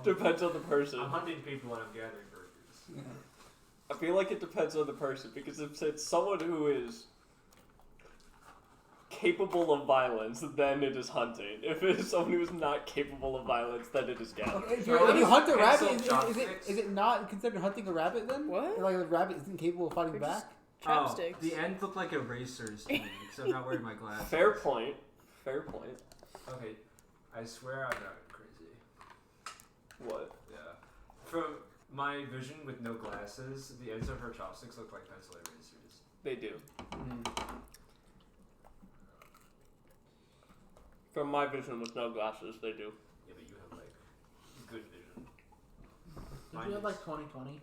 Depends on the person. I'm hunting people and I'm gathering burgers. Yeah. I feel like it depends on the person, because if it's someone who is capable of violence, then it is hunting. If it is someone who is not capable of violence, then it is gathering. Okay, if you hunt a rabbit, is it not considered hunting a rabbit then? What? Like a rabbit isn't capable of fighting back? Chopsticks. Oh, the end looked like erasers to me, because I'm not wearing my glasses. Fair point. Fair point. Okay, I swear I'm not crazy. What? Yeah. From my vision with no glasses, the ends of her chopsticks look like pencil erasers. They do. From my vision with no glasses, they do. Yeah, but you have like good vision. Did you have like 20/20?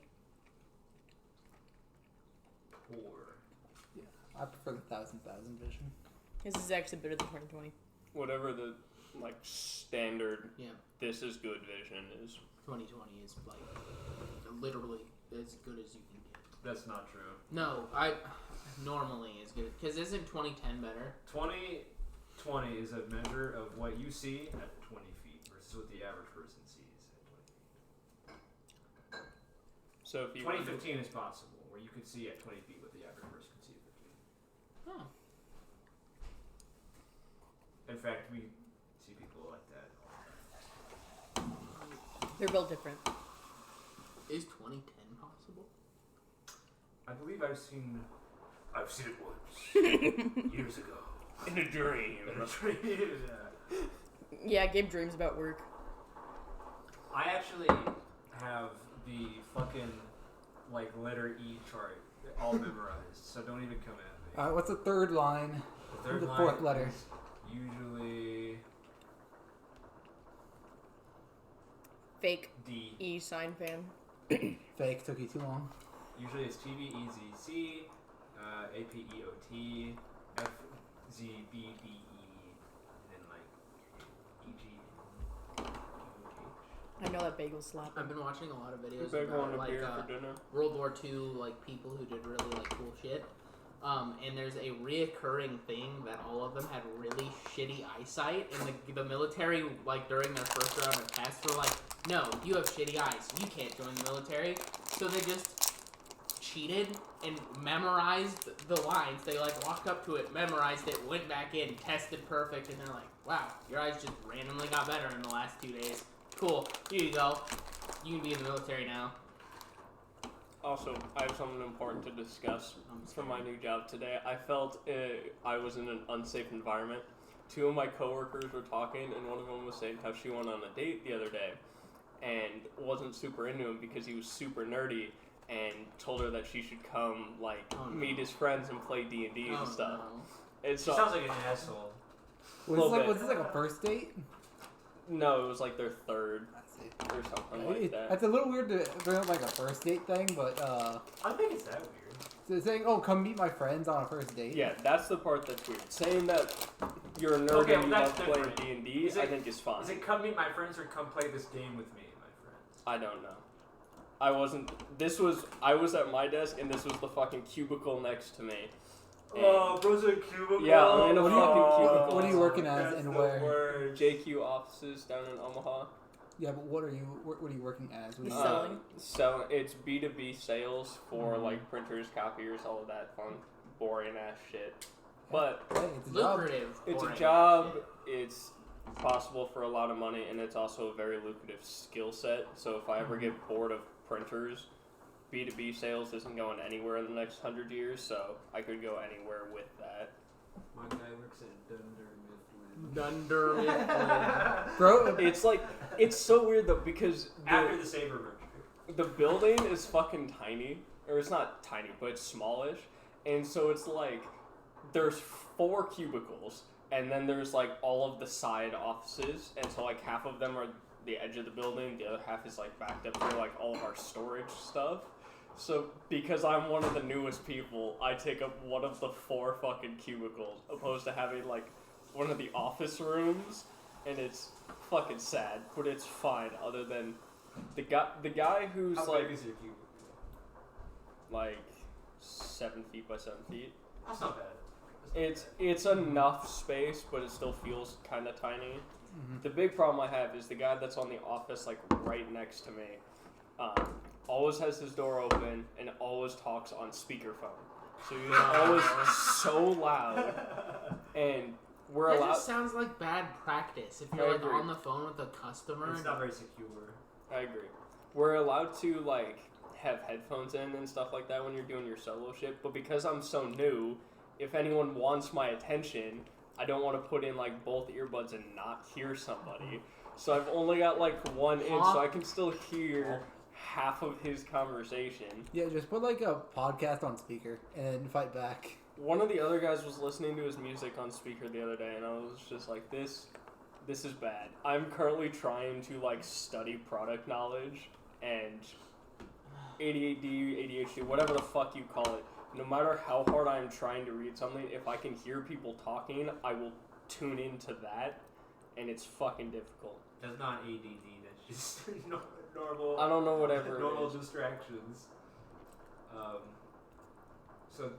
Poor. Yeah, I prefer the 1,000 vision. This is actually better than 20/20. Whatever the standard. Yeah. This is good vision is. 20/20 is like literally as good as you can get. That's not true. No, I normally is good because isn't 20/10 better? 20/20 is a measure of what you see at 20 feet versus what the average person sees at 20 feet. So if you 20/15 is possible, where you could see at 20 feet what the average person could see at 15. Oh. In fact, we see people like that all the time. They're built different. Is 20/10 possible? I believe I've seen it once years ago. in a dream. Yeah. Yeah, Gabe dreams about work. I actually have the fucking letter E chart all memorized, so don't even come at me. Alright, what's the third line? The third the line fourth letter. is usually Fake D. E sign fan. Fake, took you too long. Usually it's TVEZC, APEOT, FZBBE, and then EG. I know that bagel slap. I've been watching a lot of videos Bagel and about a beer for dinner. World War II people who did really cool shit. And there's a reoccurring thing that all of them had really shitty eyesight, and the military during their first round of tests were like, no, you have shitty eyes, you can't join the military. So they just cheated and memorized the lines. They walked up to it, memorized it, went back in, tested perfect, and they're like, wow, your eyes just randomly got better in the last 2 days. Cool, here you go. You can be in the military now. Also, I have something important to discuss for my new job today. I felt I was in an unsafe environment. Two of my coworkers were talking, and one of them was saying how she went on a date the other day and wasn't super into him because he was super nerdy, and told her that she should come meet his friends and play D&D and stuff. No. And so, Sounds like an asshole. Was this like a first date? no, it was their third That's it. or something like that. It's a little weird to bring up a first date thing, but I think it's that weird. so saying, "Oh, come meet my friends" on a first date. Yeah, that's the part that's weird. Saying that you're a nerd Okay, and you well, love that's playing different. D&D, I think is fine. Is it come meet my friends or come play this game with me and my friends? I don't know. I was at my desk, and this was the fucking cubicle next to me. And bro's in a cubicle. Yeah, I'm in a fucking cubicle. What are you working as That's and the where? word. JQ offices down in Omaha. Yeah, but what are you working as? What are you Selling? So it's B2B sales for printers, copiers, all of that fun, boring ass shit. But Hey, it's a job. Lucrative. it's a boring job. shit. It's possible for a lot of money, and it's also a very lucrative skill set. So if I ever get bored of printers, B2B sales isn't going anywhere in the next 100 years, so I could go anywhere with that. My guy works at Dunder Mifflin. Bro, It's so weird though, because After the Saber merger. the building is fucking tiny, or it's not tiny, but it's smallish, and so it's there's 4 cubicles, and then there's all of the side offices, and so half of them are the edge of the building, the other half is backed up for all of our storage stuff. So because I'm one of the newest people, I take up one of the 4 fucking cubicles, opposed to having one of the office rooms, and it's fucking sad, but it's fine. Other than the guy who's How big is your cubicle? 7 feet by 7 feet. That's not bad. It's enough space, but it still feels kind of tiny. The big problem I have is the guy that's on the office, like, right next to me, always has his door open and always talks on speakerphone. So he's always so loud, and we're That allowed... just sounds like bad practice. If you're, like, on the phone with a customer... It's not very secure. I agree. We're allowed to, like, have headphones in and stuff like that when you're doing your solo shit, but because I'm so new, if anyone wants my attention, I don't want to put in, like, both earbuds and not hear somebody. So I've only got, like, one in, so I can still hear half of his conversation. Yeah, just put, like, a podcast on speaker and fight back. One of the other guys was listening to his music on speaker the other day, and I was just like, this is bad. I'm currently trying to, like, study product knowledge, and ADD, ADHD, whatever the fuck you call it, no matter how hard I'm trying to read something, if I can hear people talking, I will tune into that, and it's fucking difficult. That's not ADD, that's just normal... I don't know whatever normal distractions. So,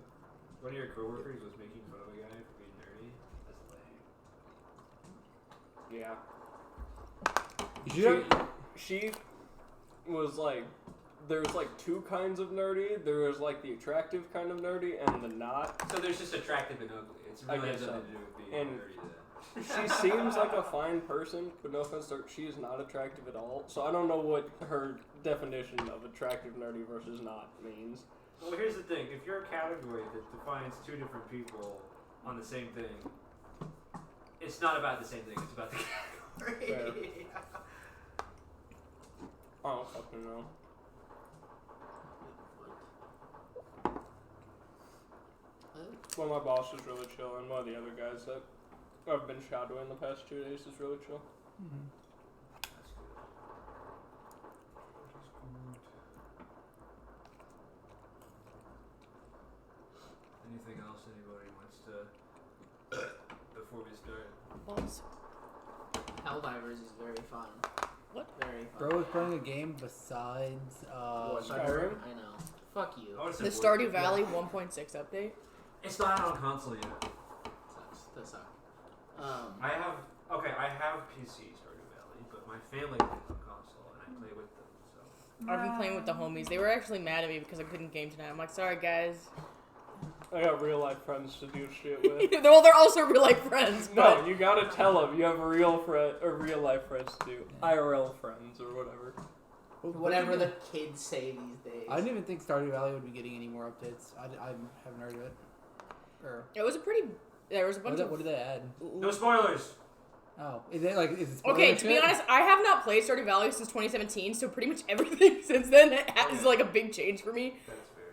one of your coworkers was making fun of a guy for being nerdy? That's lame. Yeah. She was like, there's like two kinds of nerdy. There was like the attractive kind of nerdy and the not. So there's just attractive and ugly. It's really has nothing to do with being And nerdy then. she seems like a fine person, but no offense to her, she is not attractive at all. So I don't know what her definition of attractive nerdy versus not means. Well, here's the thing. If you're a category that defines two different people on the same thing, it's not about the same thing. It's about the category. I don't fucking know. Well, my boss is really chill, and one of the other guys that I've been shadowing the past 2 days is really chill. Mm-hmm. That's good. Anything else anybody wants to before we start? Balls. Helldivers is very fun. What? Very fun. Bro was playing a game besides Skyrim? I know. Fuck you. I would've said The Board Stardew Game. Valley 1.6 update. It's not on console yet. Sucks. That sucks. I have PC Stardew Valley, but my family plays on console, and I play with them. So I've been playing with the homies. They were actually mad at me because I couldn't game tonight. I'm like, sorry guys. I got real life friends to do shit with. Well, they're also real life friends. No, you gotta tell them you have a real life friends to do. IRL friends or whatever. Whatever the kids say these days. I didn't even think Stardew Valley would be getting any more updates. I haven't heard of it. Or It was a pretty. There was a bunch what did they add? no spoilers. Oh, is it Okay, to be honest, I have not played Stardew Valley since 2017, so pretty much everything since then is like a big change for me. That's fair.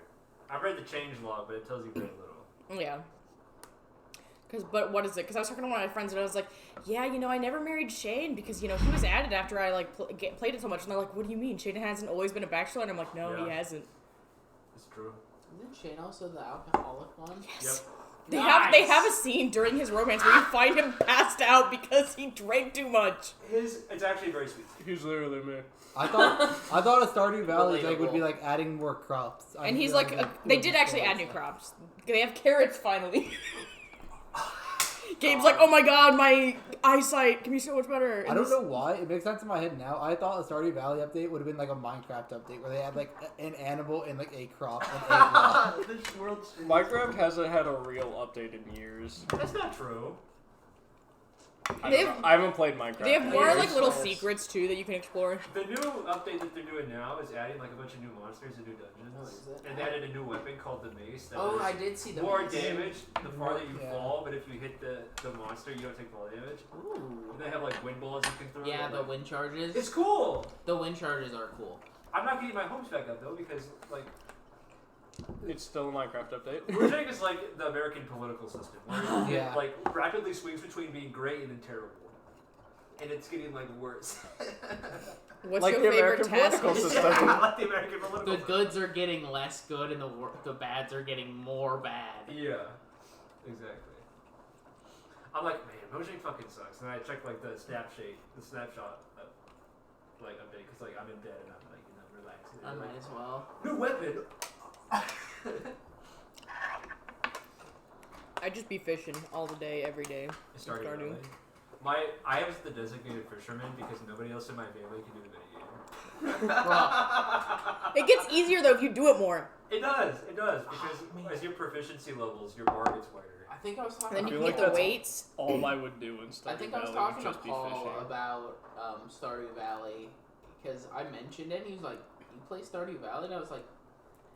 I've read the change log, but it tells you very little. Yeah. But what is it? Because I was talking to one of my friends and I was like, yeah, I never married Shane because, he was added after I, played it so much. And they're like, what do you mean? Shane hasn't always been a bachelor? And I'm like, no, he hasn't. It's true. Isn't Shane also the alcoholic one? Yes. Yep. They Nice. have a scene during his romance where you find him passed out because he drank too much. It's actually very sweet. He's literally me. I thought a Stardew Valley would be Relatable. adding more crops. And he's like, they did actually add new crops. They have carrots finally. Gabe's like, oh my god, my eyesight can be so much better. I don't know why. It makes sense in my head now. I thought a Stardew Valley update would have been like a Minecraft update where they had like an animal and like a crop and a rock. This world's Minecraft hasn't had a real update in years. That's not true. I haven't played Minecraft. They have in more years. like little secrets too that you can explore. The new update that they're doing now is adding like a bunch of new monsters and new dungeons. Oh, is it? And they added a new weapon called the Mace. That Oh, does I did see the more mace. damage the farther you Yeah. fall, but if you hit the monster, you don't take fall damage. Ooh. And they have like wind balls you can throw. Yeah, the like, wind charges. it's cool. The wind charges are cool. I'm not getting my homes back up though because like It's still a Minecraft update. Mojang is like the American political system, where Yeah. it like rapidly swings between being great and then terrible, and it's getting like worse. What's Like your the favorite American task? political system. like the American political The system. goods are getting less good and the bads are getting more bad. Yeah, exactly. I'm like, man, Mojang fucking sucks. And I check like the snapshot, like update, because like I'm in bed and I'm like, relaxing. I might as well. New weapon. I just be fishing all the day, every day. Stardew Stardew. Valley. I was the designated fisherman because nobody else in my family can do the minigame. It gets easier though if you do it more. It does, because as your proficiency levels, your bar gets wider. I think I was talking. And then you feel can like get the that's weights. All I would do in Stardew I think I was Valley talking would to just be Paul fishing. about Stardew Valley because I mentioned it. And he was like, "You play Stardew Valley?" And I was like,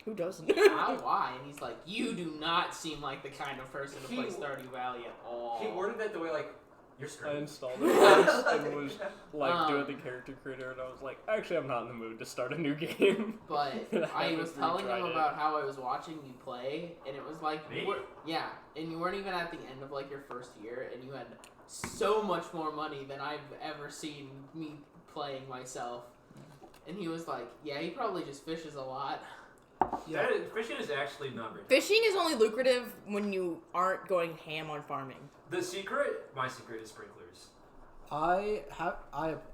Who doesn't? Why? And he's like, "You do not seem like the kind of person to play Stardew Valley at all." He worded that the way like you're I straight. installed it once and was like doing the character creator, and I was like, actually, I'm not in the mood to start a new game. But I haven't was telling him retried it. about how I was watching you play, and it was like, Me? yeah, and you weren't even at the end of like your first year, and you had so much more money than I've ever seen me playing myself. And he was like, yeah, he probably just fishes a lot. Yeah. Fishing is actually not very. Fishing is only lucrative when you aren't going ham on farming. My secret is sprinklers. I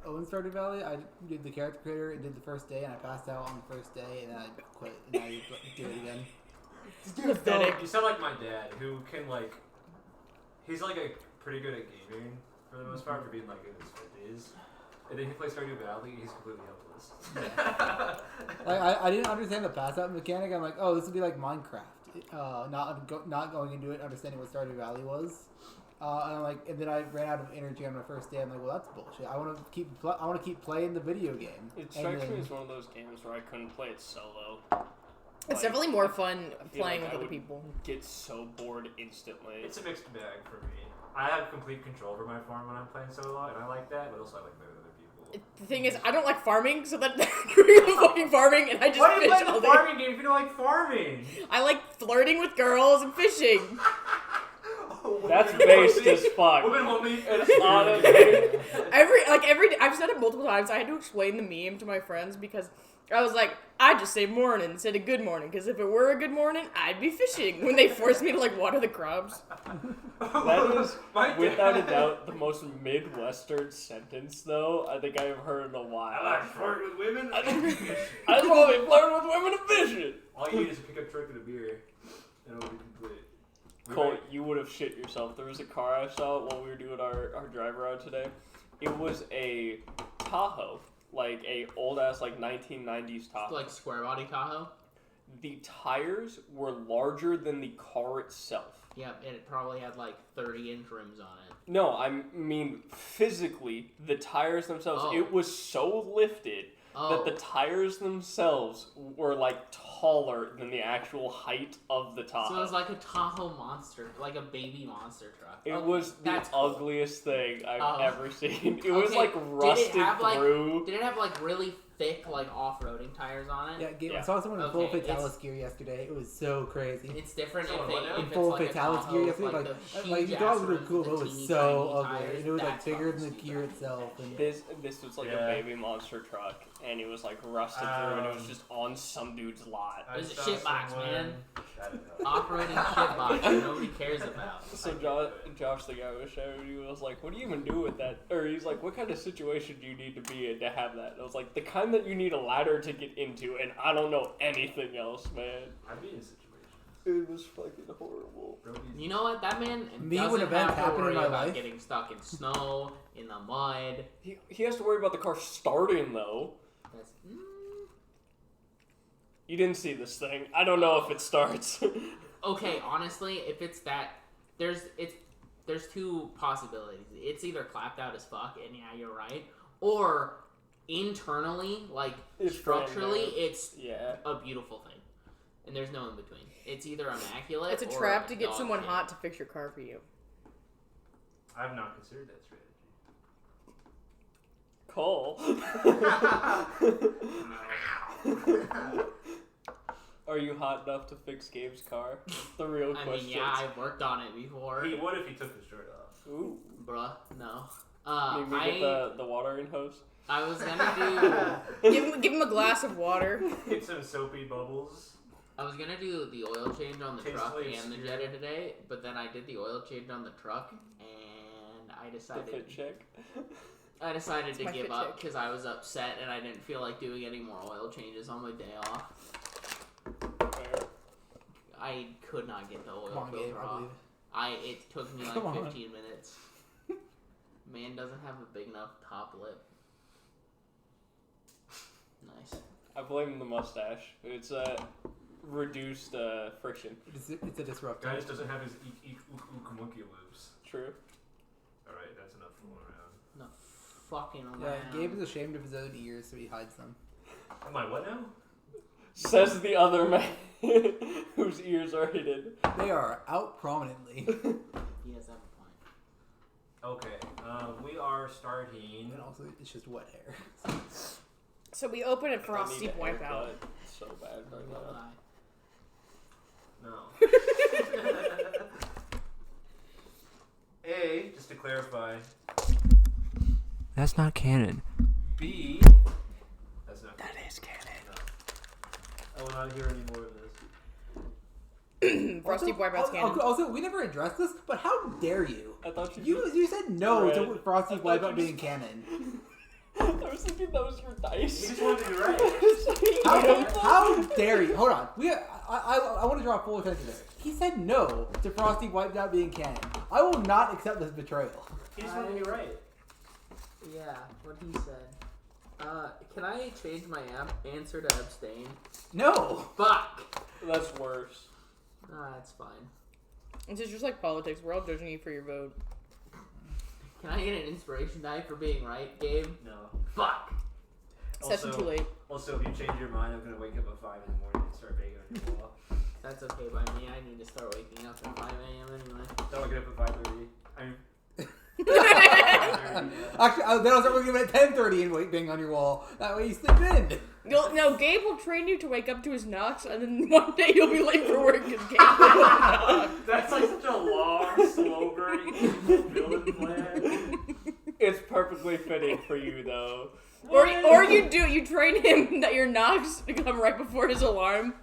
own Stardew Valley. I did the character creator and did the first day, and I passed out on the first day, and then I quit, and I did it again. Pathetic. You sound like my dad, who can like, he's like a pretty good at gaming for the most part, for being like in his 50s. And then he plays Stardew Valley, he's completely helpless. Like I didn't understand the pass out mechanic. I'm like, oh, this would be like Minecraft. Not going into it, understanding what Stardew Valley was. And I'm like, and then I ran out of energy on my first day. I'm like, well, that's bullshit. I want to keep playing the video game. It strikes me as one of those games where I couldn't play it solo. It's definitely more fun I feel playing like with I other would people. Get so bored instantly. It's a mixed bag for me. I have complete control over my farm when I'm playing solo, and I like that, but also I like playing with other people. The thing is, I don't like farming, so that you're fucking farming, and I just Why do you fish play all the day. farming game if you don't like farming? I like flirting with girls and fishing. That's based as fuck. Women want me. It's honestly. Every day, I've said it multiple times. I had to explain the meme to my friends because I was like, I just say morning instead of good morning, because if it were a good morning, I'd be fishing. When they forced me to like water the crops. That is, without a doubt, the most Midwestern sentence, though, I think I have heard in a while. I like flirting with women. I just want to be flirting with women and fishing. All you need is a pickup truck and a beer, and it'll be complete. Cole, you would have shit yourself. There was a car I saw while we were doing our drive around today. It was a Tahoe, like a old ass like 1990s Tahoe. Like square body Tahoe. The tires were larger than the car itself. Yep, and it probably had like 30-inch rims on it. No, I mean physically, the tires themselves. Oh. It was so lifted that the tires themselves were like taller than the actual height of the Tahoe. So it was like a Tahoe monster, like a baby monster truck. It was the that's cool. ugliest thing I've ever seen. It was Okay, like rusted through. Did it have like really thick like off-roading tires on it? Yeah, I saw someone in full Okay, Fatalis gear yesterday. It was so crazy. It's different So if, what now? if it's Full like a Fatalis Tahoe gear with, yesterday. the Like huge you thought it ass was rims cool, with but it the was teeny so tiny ugly. tires. And it was like That's bigger than the fucking gear stupid. itself. And This was like a baby monster truck, and it was like rusted through, and it was just on some dude's lot. It was a shitbox, man. Shut it up. Off-roading shitbox that nobody cares about. So Josh, the guy was showing you, was like, "What do you even do with that?" Or he's like, "What kind of situation do you need to be in to have that?" And I was like, "The kind that you need a ladder to get into," and I don't know anything else, man. I'd be in situations. It was fucking horrible. You know what? That man Me when doesn't events have to happen in worry my about life. getting stuck in snow, in the mud. He has to worry about the car starting though. That's, You didn't see this thing. I don't know if it starts. Okay, honestly, if it's that, there's two possibilities. It's either clapped out as fuck, and yeah, you're right, or internally, like It's structurally, brand new. it's Yeah. a beautiful thing, and there's no in between. It's either immaculate. It's a or trap to get dog someone shit. hot to fix your car for you. I have not considered that strategy. Cole. Are you hot enough to fix Gabe's car? The real I question. mean, yeah, I've worked on it before. What if he took his shirt off? Ooh. Bruh, no. Maybe get the watering hose. I was gonna do. Give him a glass of water. Get some soapy bubbles. I was gonna do the oil change on the truck Tastefully and the obscure. Jetta today, but then I did the oil change on the truck, and I The decided fit check. to my give fit up check. because I was upset and I didn't feel like doing any more oil changes on my day off. Fair. I could not get the oil come on, Gabe, filter I off. believe it. It took me Come like on. 15 minutes. Man doesn't have a big enough top lip. Nice. I blame the mustache. It's reduced friction. It's a disruptor. Guy just doesn't have his monkey loops. True. Alright, that's enough fooling around. No fucking Yeah, around. Gabe is ashamed of his own ears, so he hides them. Am I what now? Says the other man whose ears are hidden. They are out prominently. He does have a point. Okay, we are starting. And also, it's just wet hair. So we open at I Frosty need a Wipeout. haircut so bad right now. No. A, just to clarify. That's not canon. B, that's not. That is canon. No. I will not hear any more of this. Frosty Wipeout's canon. Also, we never addressed this, but how dare you? I thought you You said no to Red. Frosty I thought Wipeout you being canon. I was thinking that was your dice. You just wanted to be right. How dare you? Hold on. I want to draw full attention to this. He said no to Frosty wiped out being canon. I will not accept this betrayal. He just wanted to be right. Yeah, what he said. Can I change my answer to abstain? No. Fuck! That's worse. That's fine. It's just like politics. We're all judging you for your vote. Can I get an inspiration die for being right, Gabe? No. Fuck! Session too late. Also, if you change your mind, I'm gonna wake up at 5 in the morning and start banging on your wall. That's okay by me. I need to start waking up at 5 a.m. anyway. Don't get up at 5:30. I mean. Actually, then I'll start waking up at 10:30 and wait bang on your wall. That way you sleep in. No, Gabe will train you to wake up to his knocks, and then one day you'll be late for work because Gabe will knock. That's like such a long, slow burning building plan. It's perfectly fitting for you though. Or you train him that your knocks come right before his alarm.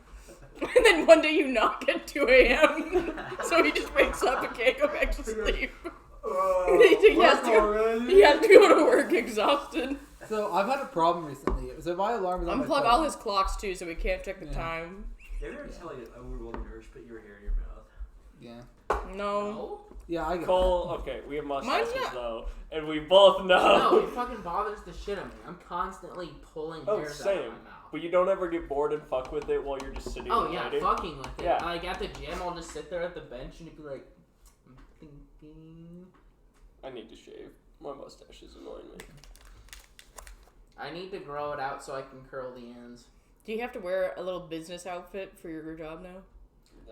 And then one day you knock at 2 a.m. So he just wakes up and can't go back to sleep. He has to go to work exhausted. So I've had a problem recently. So my alarm is on my Unplug phone. all his clocks too, so we can't check the time. Have you ever just had like an overwhelming urge to put your hair in your mouth? Yeah. No. Yeah, I get Cole, okay, we have mustaches Mine's not- though, and we both No, know. it fucking bothers the shit out of me. I'm constantly pulling Oh, hairs out of same. my mouth. But you don't ever get bored and fuck with it while you're just sitting Oh and yeah, waiting? fucking with it. Yeah. Like at the gym, I'll just sit there at the bench and it'd be like, I'm thinking. I need to shave. My mustache is annoying me. I need to grow it out so I can curl the ends. Do you have to wear a little business outfit for your job now?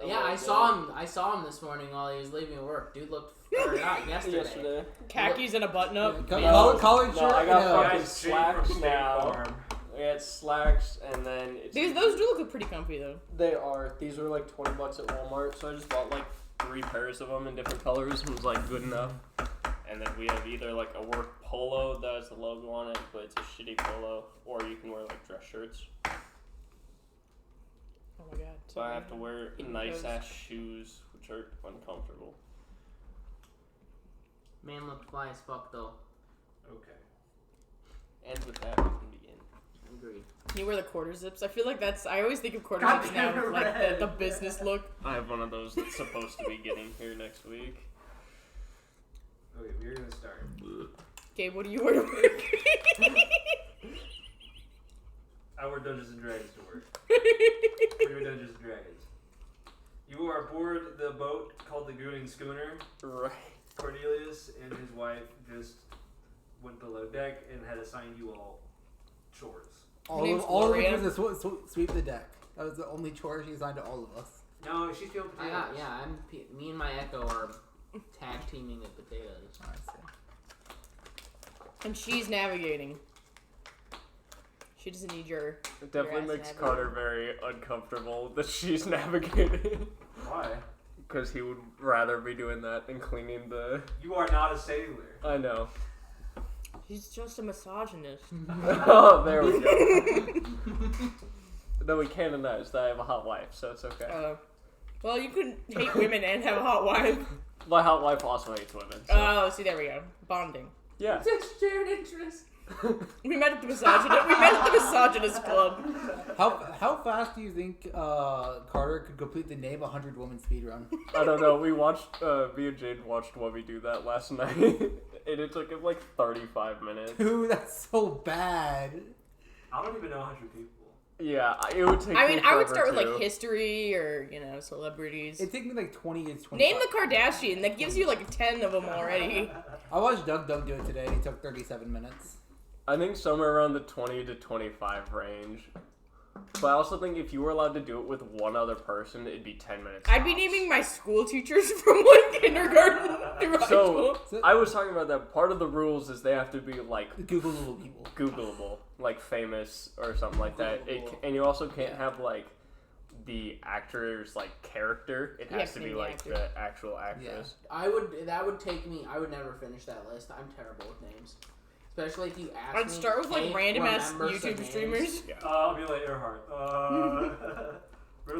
Yeah, I saw him. I saw him this morning while he was leaving work. Dude looked not yesterday. Khakis and a button-up. Collared shirt. No, I got and, fucking Guys, straight from slacks State now. Farm. I got slacks, and then it's Those do look pretty comfy though. They are. These are like $20 at Walmart, so I just bought like 3 pairs of them in different colors. It was like good enough. And then we have either like a work polo that has the logo on it, but it's a shitty polo, or you can wear like dress shirts. Oh my god. So I have to wear nice ass shoes, which are uncomfortable. Man looked fly as fuck though. Okay. And with that, we can begin. Agreed. Can you wear the quarter zips? I feel like I always think of quarter God zips now damn with like it. the business look. I have one of those that's supposed to be getting here next week. Okay, we're gonna start. Gabe, what do you wear to work? I wear Dungeons and Dragons to work. We wear Dungeons and Dragons. You are aboard the boat called the Gooning Schooner. Right. Cornelius and his wife just went below deck and had assigned you all chores. all name's of Gloria. it was to sweep the deck. That was the only chore she assigned to all of us. No, she's feeling potatoes. Me and my Echo are tag teaming the potatoes. I see. And she's navigating. She doesn't need your. It definitely ass makes navigating. Carter very uncomfortable that she's navigating. Why? Because he would rather be doing that than cleaning the... You are not a sailor. I know. She's just a misogynist. Oh, there we go. No, we canonized that I have a hot wife, so it's okay. Well, you couldn't hate women and have a hot wife. My hot wife also hates women. So. Oh, see, there we go. Bonding. Yeah. Such shared interest. We met at the misogynist club. How fast do you think Carter could complete the Name 100 Woman speedrun? I don't know. We watched, me and Jade watched Wubby do that last night, and it took him like 35 minutes. Dude, that's so bad. I don't even know 100 people. Yeah, it would take. I mean, I would start with too. like history or celebrities. It'd take me like 20 to 25. Name the Kardashian. That gives you like 10 of them already. I watched Doug do it today. It took 37 minutes. I think somewhere around the 20 to 25 range. But I also think if you were allowed to do it with one other person, it'd be 10 minutes. I'd be naming my school teachers from like kindergarten through high school. So, I was talking about that. Part of the rules is they have to be like Googleable people. Googleable, like famous or something like that. And you also can't have like the actor's like character. It has to be like the actual actress. Yeah. That would take me. I would never finish that list. I'm terrible with names. Especially if you ask me. I'd start with like random ass YouTube streamers. Yeah. Amelia Earhart.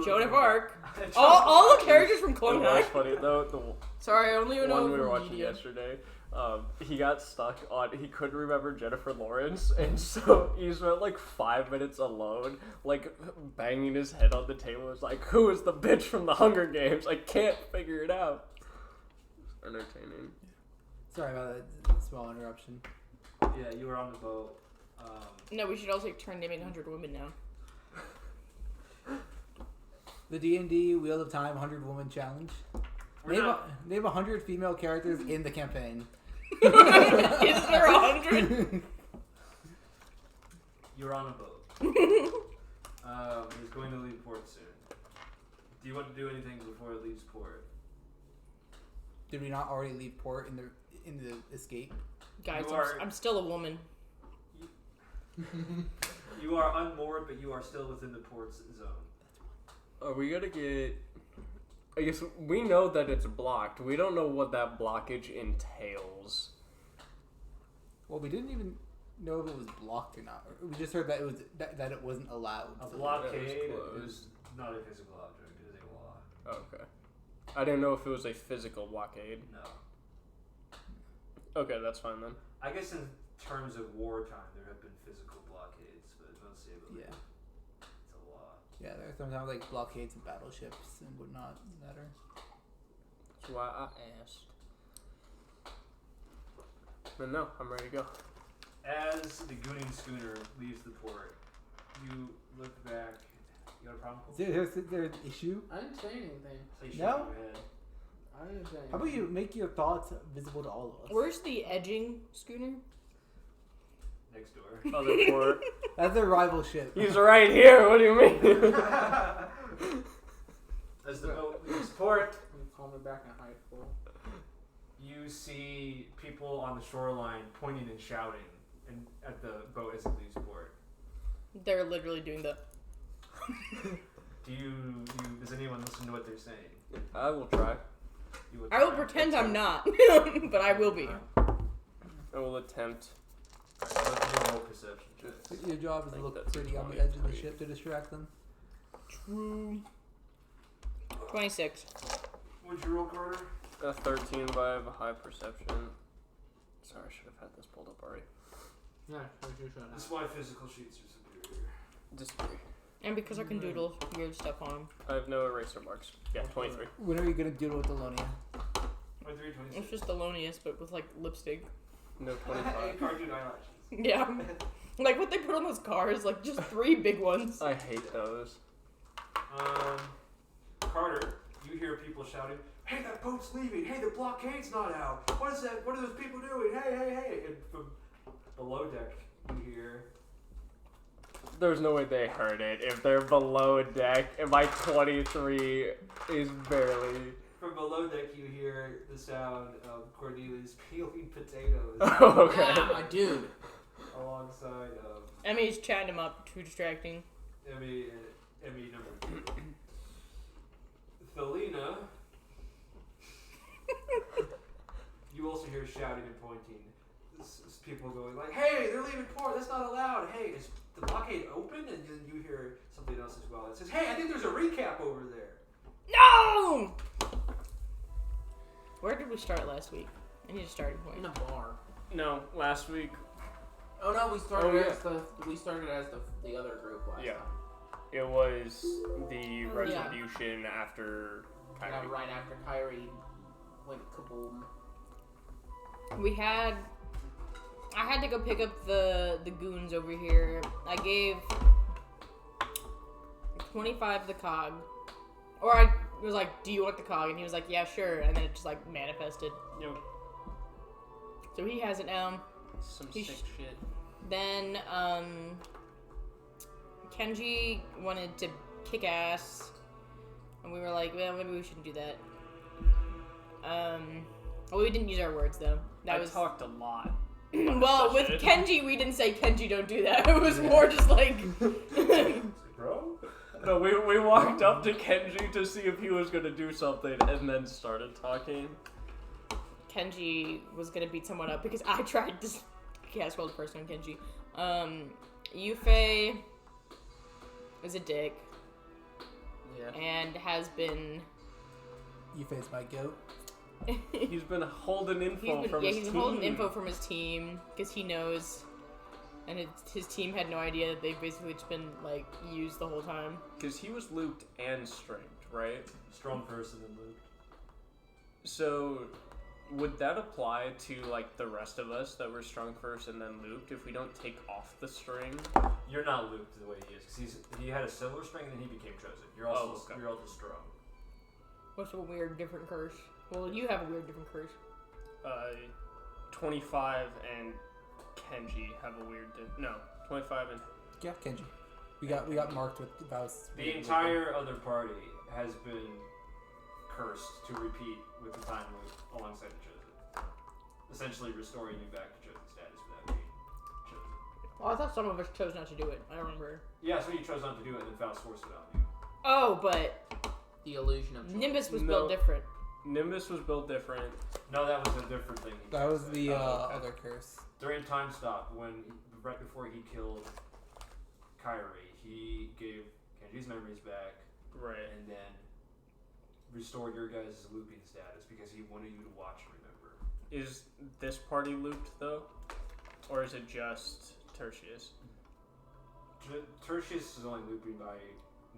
Joan of Arc. all the characters from Clone That's High. funny though. Sorry, I only The know one we were from watching media. yesterday. He got stuck on. He couldn't remember Jennifer Lawrence, and so he spent like 5 minutes alone, like banging his head on the table. It was like, "Who is the bitch from the Hunger Games? I can't figure it out." Entertaining. Sorry about that small interruption. Yeah, you were on the boat. No, we should all take turn naming 100 women now. The D&D Wheel of Time 100 Woman Challenge. Name 100 female characters in the campaign. Is there 100? You're on a boat. It's going to leave port soon. Do you want to do anything before it leaves port? Did we not already leave port in the escape? Guys, You are- I'm still a woman. You are unmoored, but you are still within the port's zone. Are we gonna get? I guess we know that it's blocked. We don't know what that blockage entails. Well, we didn't even know if it was blocked or not. We just heard that it was that it wasn't allowed. A So- blockade closed. is not a physical object. It is a law. Okay. I didn't know if it was a physical blockade. No. Okay, that's fine then. I guess in terms of wartime, there have been physical blockades, but mostly Yeah. it's a law. Yeah, there are sometimes like blockades of battleships and whatnot that are. That's why I asked. But no, I'm ready to go. As the gooning schooner leaves the port, you look back. You got a problem? Cole? Is there an issue? I didn't say anything. So you shake No? your head. I didn't say anything. How about you make your thoughts visible to all of us? Where's the edging schooner? Next door. Other port. That's a rival ship. He's right here. What do you mean? As the boat leaves port, You call me back in high school. you see people on the shoreline pointing and shouting at the boat as it leaves port. They're literally doing the. Does anyone listen to what they're saying? I will try. You I will try. pretend I'm not, but I will be. I will attempt. Alright, so let's do a roll perception check. Your job is I to think look that's pretty a on the edge of the 23. ship to distract them. True. 26. What'd you roll, Carter? A 13, but I have a high perception. Sorry, I should have had this pulled up already. Yeah, you shut That's up. why physical sheets are superior. Disagree. And because I can doodle weird stuff on them. I have no eraser marks. Yeah, 23. When are you gonna deal with Alonia? 23, 26. It's just Thelonious, but with like lipstick. No Hey, 25. cartoon eyelashes. Yeah. Like what they put on those cars, like just 3 big ones. I hate those. Carter, you hear people shouting, "Hey, that boat's leaving! Hey, the blockade's not out! What is that? What are those people doing? Hey, hey, hey!" And from below deck, you hear, There's no way they heard it. If they're below deck, and my 23 is barely. from below deck, you hear the sound of Cornelius peeling potatoes Oh, okay. Yeah, my dude. alongside of Emmy's chatting him up, too distracting. Emmy and Emmy number 2. Thelina, you also hear shouting and pointing. This is people going like, "Hey, they're leaving port. That's not allowed. Hey, is the blockade open?" And then you hear something else as well. It says, "Hey, I think there's a recap over there." No! Where did we start last week? I need a starting In point. a bar. No, last week Oh no, we started yeah. as the other group last Yeah. time. It was the retribution after Kyrie. Yeah, right after Kyrie went kaboom. I had to go pick up the goons over here. I gave 25 the cog. Or I was like, do you want the cog? And he was like, yeah, sure. And then it just like manifested. Yep. So he has it now. Some sick shit. Then, Kenji wanted to kick ass. And we were like, well, maybe we shouldn't do that. Well, we didn't use our words, though. I talked a lot. Well, with Kenji, we didn't say, Kenji, don't do that. It was more just like... Bro? No, we walked up to Kenji to see if he was going to do something, and then started talking. Kenji was going to beat someone up because I tried to cast World first on Kenji. Yufei is a dick. Yeah. And has been... Yufei's my goat. He's been holding info from his team. He's been holding info from his team because he knows, and his team had no idea that they've basically just been like used the whole time. Because he was looped and stringed, right? Strong person and looped. So, would that apply to like the rest of us that were strung first and then looped if we don't take off the string? You're not looped the way he is, because he had a silver string and then he became chosen. You're also you're also strung. What's a weird different curse? Well, you have a weird different curse. 25 and Kenji have a weird... 25 and... Yeah, Kenji. We got marked with vows. The entire other party has been cursed to repeat with the time loop alongside the chosen. Essentially restoring you back to chosen status without being chosen. Well, I thought some of us chose not to do it. I don't remember. Yeah, so you chose not to do it and then Faust forced it on you. Oh, but... The illusion of Nimbus was built different. Nimbus was built different. No, that was a different thing. That was the other curse. During Time Stop, right before he killed Kyrie, he gave Kenji's memories back. Right. And then restored your guys' looping status because he wanted you to watch and remember. Is this party looped, though? Or is it just Tertius? Tertius is only looping by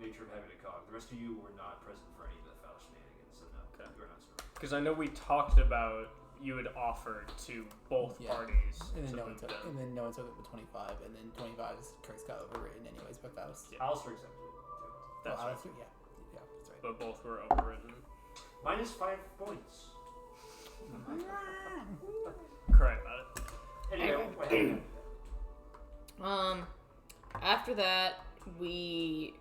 nature of having a cog. The rest of you were not present for any of the foul shenanigans, so no, you're not strong. Because I know we talked about you had offered to both parties. And then to no one loop took them. and then no one took it with 25, and then 25's curse got overwritten anyways by Faust. Yeah. Alistair accepted it, too. That's right. Yeah, that's right. But both were overwritten. Minus 5 points. Cry about it. Anyway, what happened? After that, we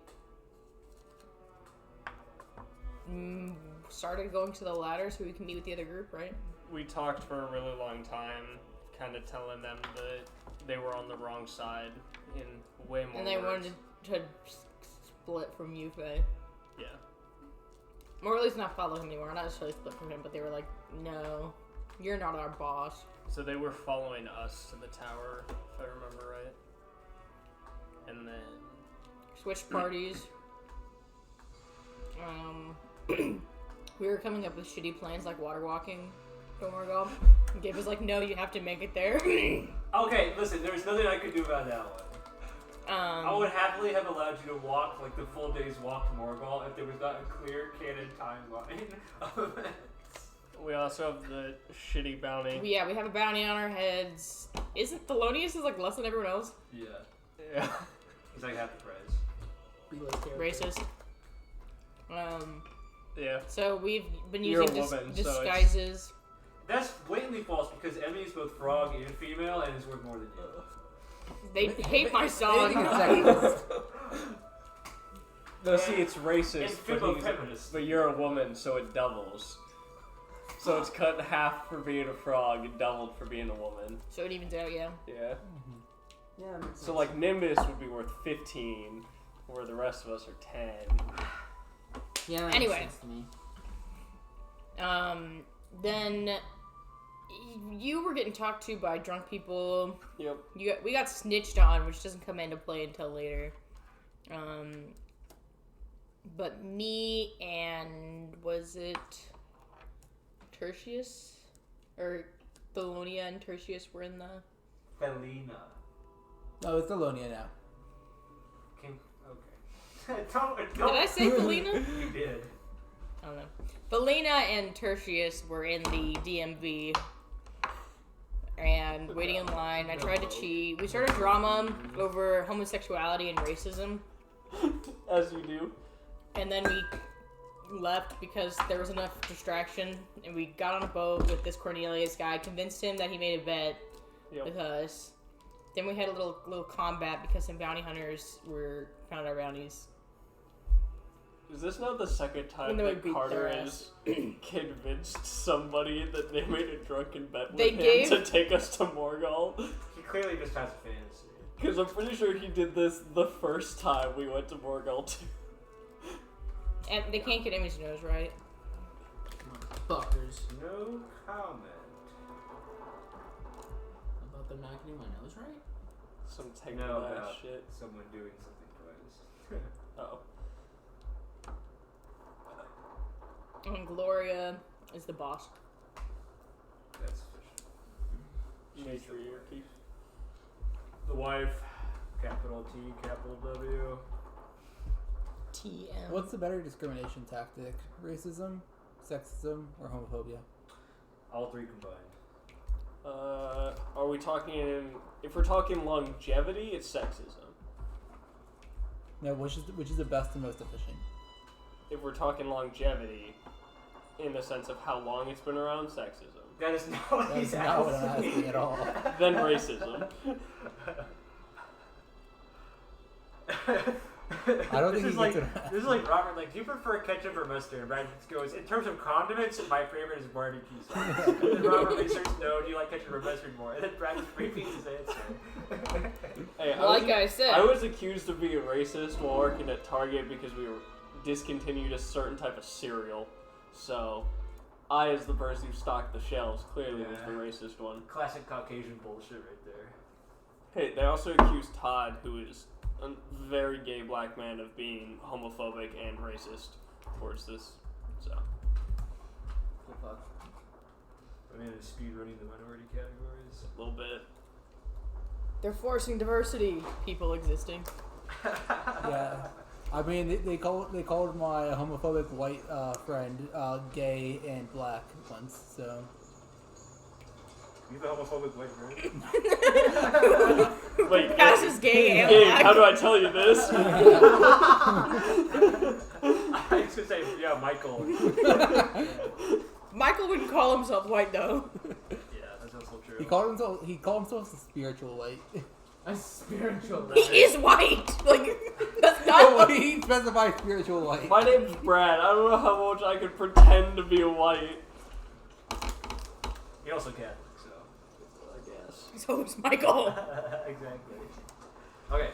started going to the ladder so we can meet with the other group, right? We talked for a really long time, kind of telling them that they were on the wrong side in way more And they words. wanted to split from Yufei. Yeah. Or at least not follow him anymore. Not necessarily split from him, but they were like, no, you're not our boss. So they were following us to the tower, if I remember right. And then... Switched parties. We were coming up with shitty plans like water walking to Morgall. Gabe was like, no, you have to make it there. Okay, listen, there was nothing I could do about that one. I would happily have allowed you to walk like the full day's walk to Morgall if there was not a clear canon timeline of events. We also have the shitty bounty. Yeah, we have a bounty on our heads. Isn't Thelonious is like less than everyone else? Yeah. Yeah. He's like half the price. Racist. Yeah. So we've been You're using a woman, so disguises. That's blatantly false because Emmy is both frog and female and is worth more than you. They hate my song. No, see, it's racist, And but you're a woman, so it doubles. So it's cut in half for being a frog and doubled for being a woman. So it evens out, yeah. Yeah. Yeah, that makes So sense. like Nimbus would be worth 15, where the rest of us are 10. Yeah, that Anyway. makes sense to me. Then you were getting talked to by drunk people. Yep. We got snitched on, which doesn't come into play until later. But me and was it Tertius or Thelonia and Tertius were in the Felina. No, it's Alonia now. King. Okay. don't. Did I say Felina? You did. I don't know. Felina and Tertius were in the DMV and waiting in line. I tried to cheat. We started drama over homosexuality and racism. As you do. And then we left because there was enough distraction. And we got on a boat with this Cornelius guy, convinced him that he made a bet with us. Then we had a little combat because some bounty hunters found our bounties. Is this not the second time that Carter has convinced somebody that they made a drunken bet with him to take us to Morgall? He clearly just has a fantasy. Because I'm pretty sure he did this the first time we went to Morgall too. And they can't get image nose, right? Fuckers. No comment. About them not getting my nose right? Some take No, that about shit. someone doing something twice. Oh. And Gloria is the boss. That's Matriarchy. the wife. Capital T, capital W. TM. What's the better discrimination tactic? Racism, sexism, or homophobia? All three combined. Are we talking... If we're talking longevity, it's sexism. No, which is the best and most efficient? If we're talking longevity, in the sense of how long it's been around, sexism. That is not what he's That's not what I'm asking. asking at all. Then racism. I don't think this is he like gets it. this is like Robert. Like, do you prefer ketchup or mustard? And Brad just goes, in terms of condiments, my favorite is barbecue sauce. And then Robert researches, no, do you like ketchup or mustard more? And then Brad just repeats his answer. Hey, I said. I was accused of being racist while working at Target because we were discontinued a certain type of cereal. So, I, as the person who stocked the shelves, clearly was the racist one. Classic Caucasian bullshit right there. Hey, they also accused Todd, who is a very gay black man, of being homophobic and racist towards this. So, Good fuck. I mean, speed running the minority categories. a little bit. They're forcing diversity, people existing. Yeah, I mean they called my homophobic white friend gay and black once. So You have a homophobic white friend? Wait, Cass is gay and Gabe, black. how do I tell you this? I was gonna say, yeah, Michael. Michael wouldn't call himself white though. Yeah, that's also true. he called himself a spiritual white. A spiritual He is white. Like that's not. No, he specified spiritual white. My name's Brad. I don't know how much I could pretend to be a white. You're also Catholic, so. I guess. So is Michael. Exactly. Okay,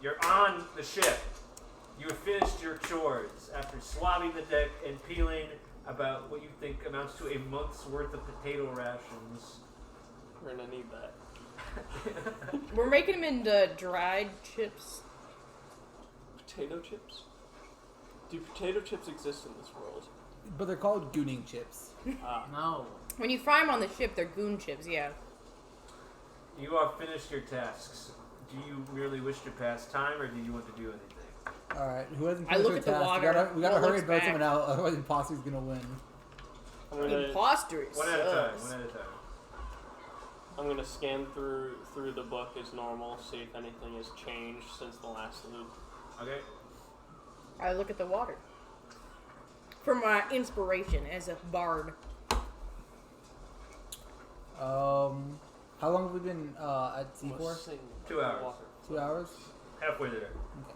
you're on the ship. You have finished your chores after swabbing the deck and peeling about what you think amounts to a month's worth of potato rations. We're gonna need that. We're making them into dried chips. Potato chips? Do potato chips exist in this world? But they're called gooning chips. No. When you fry them on the ship, they're goon chips. Yeah. You have finished your tasks. Do you merely wish to pass time, or do you want to do anything? All right, who hasn't I finished look their at the task? water. We gotta What hurry looks and vote back? someone out, otherwise imposter's gonna win. Imposters. One at a time. One at a time. I'm gonna scan through the book as normal, see if anything has changed since the last loop. Okay. I look at the water. For my inspiration as a bard. How long have we been at sea for? 2 hours. 2 hours? Halfway there. Okay.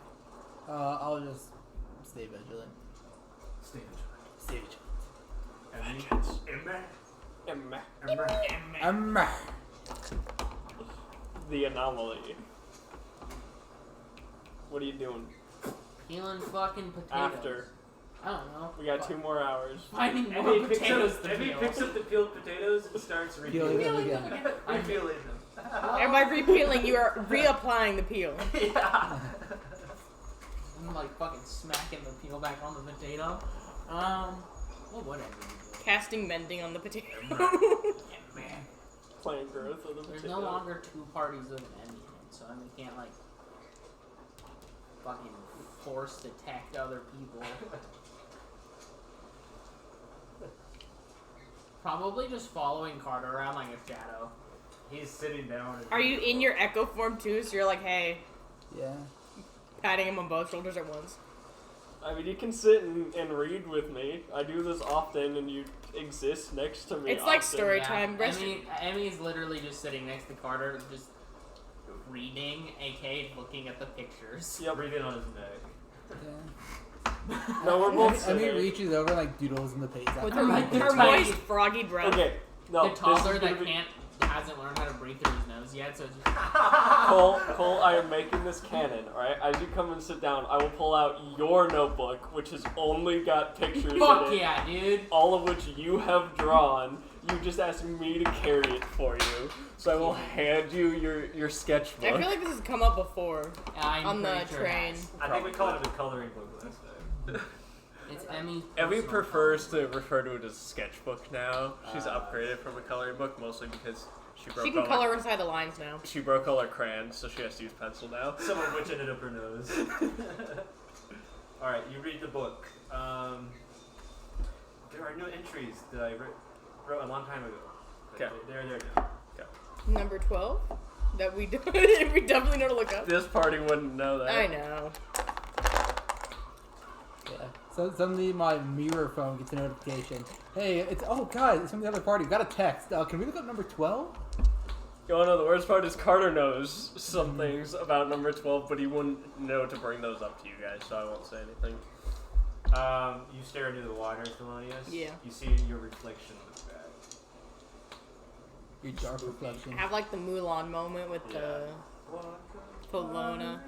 I'll just stay vigilant. Stay Stay vigilant. The anomaly. What are you doing? Peeling fucking potatoes. After. I don't know. We got 2 more hours. Finding more potatoes to He peel. picks up the peeled potatoes and starts Peeling repealing them again. repealing them. And by repealing, you are reapplying the peel. Yeah. I'm like fucking smacking the peel back on the potato. Well, whatever. Casting mending on the potato. Yeah, man. Plant growth of the There's potato. no longer 2 parties of an enemy so I mean, can't like fucking force detect other people. Probably just following Carter around like a shadow. He's sitting down. Are you in your echo form too? So you're like, hey, Yeah. patting him on both shoulders at once. I mean, you can sit and read with me. I do this often, and you exist next to me. It's like often. story time. Emmy's literally just sitting next to Carter, just reading, aka looking at the pictures. Yep. Breathing on his neck. Yeah. No, we're both Emmy sitting. reaches over and like doodles in the page. With her- her, the her tiny- moist, froggy breath. Okay, no. The toddler this is that gonna be... hasn't learned how to breathe through his nose yet, so it's just Cole, I am making this canon, alright? As you come and sit down, I will pull out your notebook, which has only got pictures fuck in it, yeah, dude. all of which you have drawn. You just asked me to carry it for you. So I will hand you your sketchbook. I feel like this has come up before I'm on the pretty sure it train. has. I think we called it a coloring book last time. It's Emmy's. Emmy personal prefers to refer to it as a sketchbook now. She's upgraded from a coloring book, mostly because she broke She can all color inside the lines now. She broke all her crayons, so she has to use pencil now. Some of which ended up her nose. Alright, you read the book. There are no entries that I wrote a long time ago. Okay. They're there now. Number 12? That we we definitely know to look up. This party wouldn't know that. I know. Yeah. So suddenly my mirror phone gets a notification. Hey, it's guys, it's from the other party. We got a text. Can we look up number 12? You wanna know the worst part is Carter knows some things about number 12, but he wouldn't know to bring those up to you guys, so I won't say anything. You stare into the water, Thelonious. Yeah. You see your reflection in the bag. Your dark reflection. Have like the Mulan moment with the Thelonia.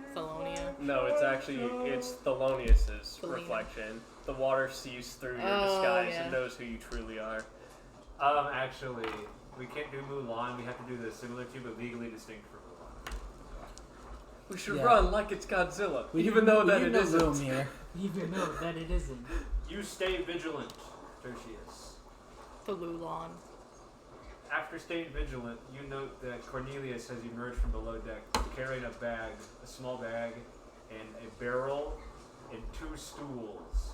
No, it's Thelonious' Thelonious. reflection. The water sees through your Oh, disguise yeah. and knows who you truly are. Actually, we can't do Mulan. We have to do the similar to, but legally distinct for Mulan. We should Yeah. run like it's Godzilla, We even do- though we that do it no isn't. room here. Even though that it isn't. You stay vigilant, Tertius. Thelulon. After staying vigilant, you note that Cornelius has emerged from below deck carrying a small bag, and a barrel, and 2 stools.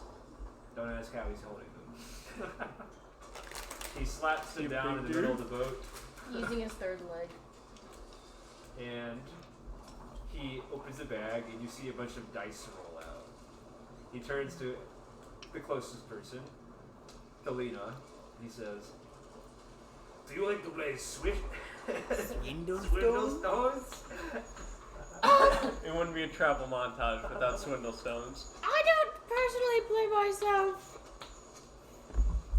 Don't ask how he's holding them. He slaps them down in the middle of the boat, Using his third leg. and he opens the bag, and you see a bunch of dice roll out. He turns to the closest person, Thelina, and he says, "Do you like to play Swindle Stones?" It wouldn't be a travel montage without Swindle Stones. I don't personally play myself.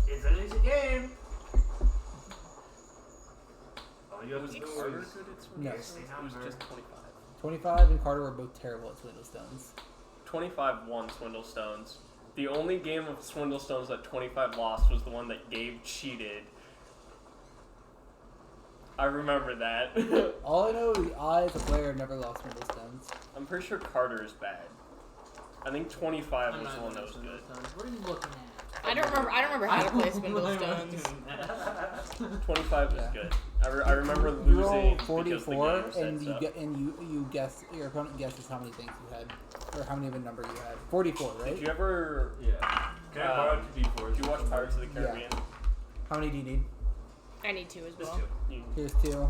It's an easy game. All you have to do is Carter good at Swindle No. guess the Stones? It was number. just 25. 25 and Carter were both terrible at Swindlestones. 25 won Swindle Stones. The only game of Swindle Stones that 25 lost was the one that Gabe cheated. I remember that. All I know is I, as a player, have never lost Swindlestones. I'm pretty sure Carter is bad. I think 25 I'm was the not one that gonna was listen to good. those. What are you looking at? I don't remember how to play Spindle I was Stones. doing that. 25 was Yeah. good. I remember You roll losing 44, because the game and said you so. get you guess your opponent guesses how many things you had, or how many of a number you had. 44, right? Did you ever? Yeah. Can I borrow 2 D4s? Did you watch Pirates of the Yeah. Caribbean? How many do you need? I need 2 as Just well. 2. You- Here's 2.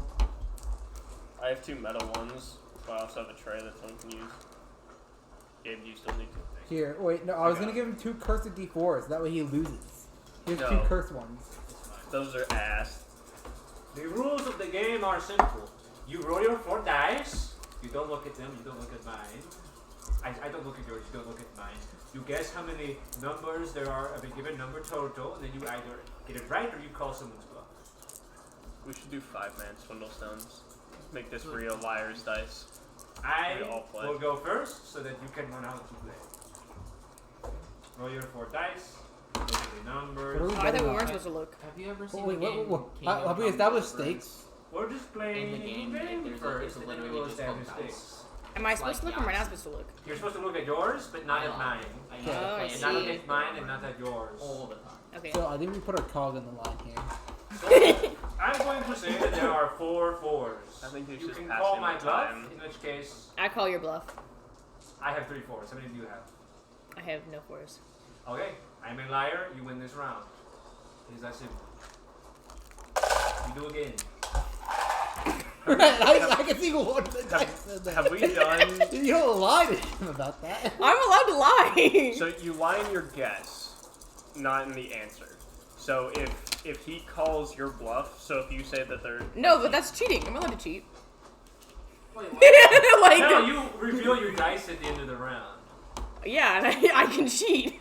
I have 2 metal ones, but I also have a tray that someone can use. Gabe, you still need 2 things. Here, wait, no, I was gonna give him 2 cursed D4s. That way he loses. Here's 2 No. cursed ones. Those are ass. The rules of the game are simple. You roll your 4 dice. You don't look at them. You don't look at mine. I don't look at yours. You don't look at mine. You guess how many numbers there are of a given number total, and then you either get it right or you call someone's bluff. We should do 5-man Swindle Stones. Make this real liar's dice. I We all play. will go first so that you can learn how to play. Roll your 4 dice. Look at the numbers. What are we Oh, I betting thought we on? weren't supposed to look. Have you ever seen Wait, the what- game? what- Kingdom have we Come established Deliverance? stakes? We're just playing In the game, first, there's and then literally we will just establish called dice. stakes. Am I It's supposed to like look or am I not Yahtzee. supposed to look? You're supposed to look at yours, but not at mine. I Okay. used to Oh, I play And not see. at mine and not at yours. all the time. Okay. So I think we put our cog in the line here. So, I'm going to say that there are 4 fours. I think you You should can pass call him my the bluff, time. in which case I call your bluff. I have 3 fours. How many do you have? I have no fours. Okay, I'm a liar. You win this round. It is that simple. You do again. I can see one of the dice in there. Have we done? You don't lie to him about that. I'm allowed to lie. So you lie in your guess, not in the answer. So if he calls your bluff, so if you say that they're No, but that's cheating. I'm allowed to cheat. Wait, what? Like, No, you reveal your dice at the end of the round. yeah, and I can cheat.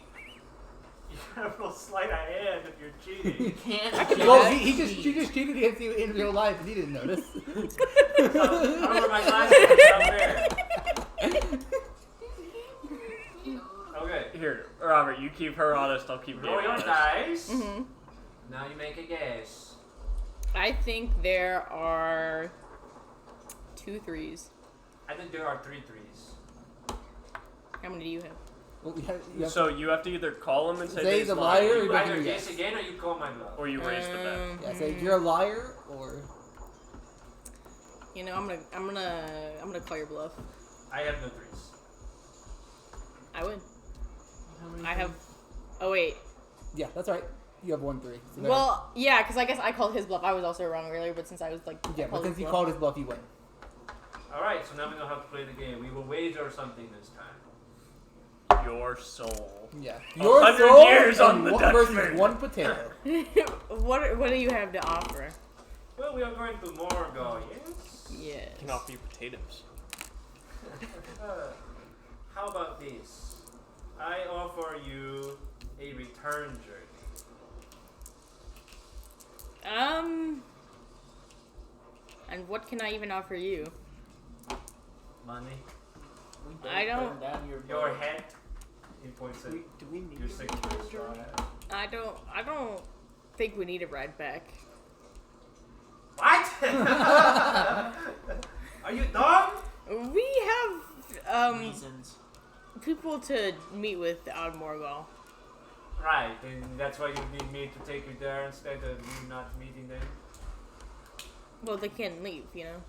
You have a sleight of hand if you're You cheating. can't. Well, he just cheated against you in real life and he didn't notice. I don't know where my glasses are. Down there. Okay. here, Robert, you keep her honest, I'll keep Roll Gabe your honest. dice. Mm-hmm. Now you make a guess. I think there are 2 threes. I think there are 3 threes. How many do you have? Well, you have So you have to either call him and say, Say that he's the lying, liar You or either you guess guess. again or you call my bluff. or you raise the bet. yeah, say you're a liar or You know, I'm gonna call your bluff. I have no 3s. I win. How many I have. things? Oh wait. yeah, that's right. You have 1 3. So there- Well, yeah, because I guess I called his bluff. I was also wrong earlier, but since I was like, I yeah, but called since his you bluff. called his bluff, you win. Alright, so now we know how to play the game. We will wager something this time. Your soul. Yeah, 100 soul years on and the one Dutchman. versus 1 potato. what do you have to offer? Well, we are going to Morgall, yes? Yes. Can offer you potatoes. How about this? I offer you a return journey. And what can I even offer you? Money. We I don't- turn down your Your vote. head. He points at Do we need your signature straw hat. I don't think we need a ride back. What? Are you dumb? We have Reasons. people to meet with on Morgall. Right, and that's why you need me to take you there instead of you not meeting them. Well, they can't leave, you know.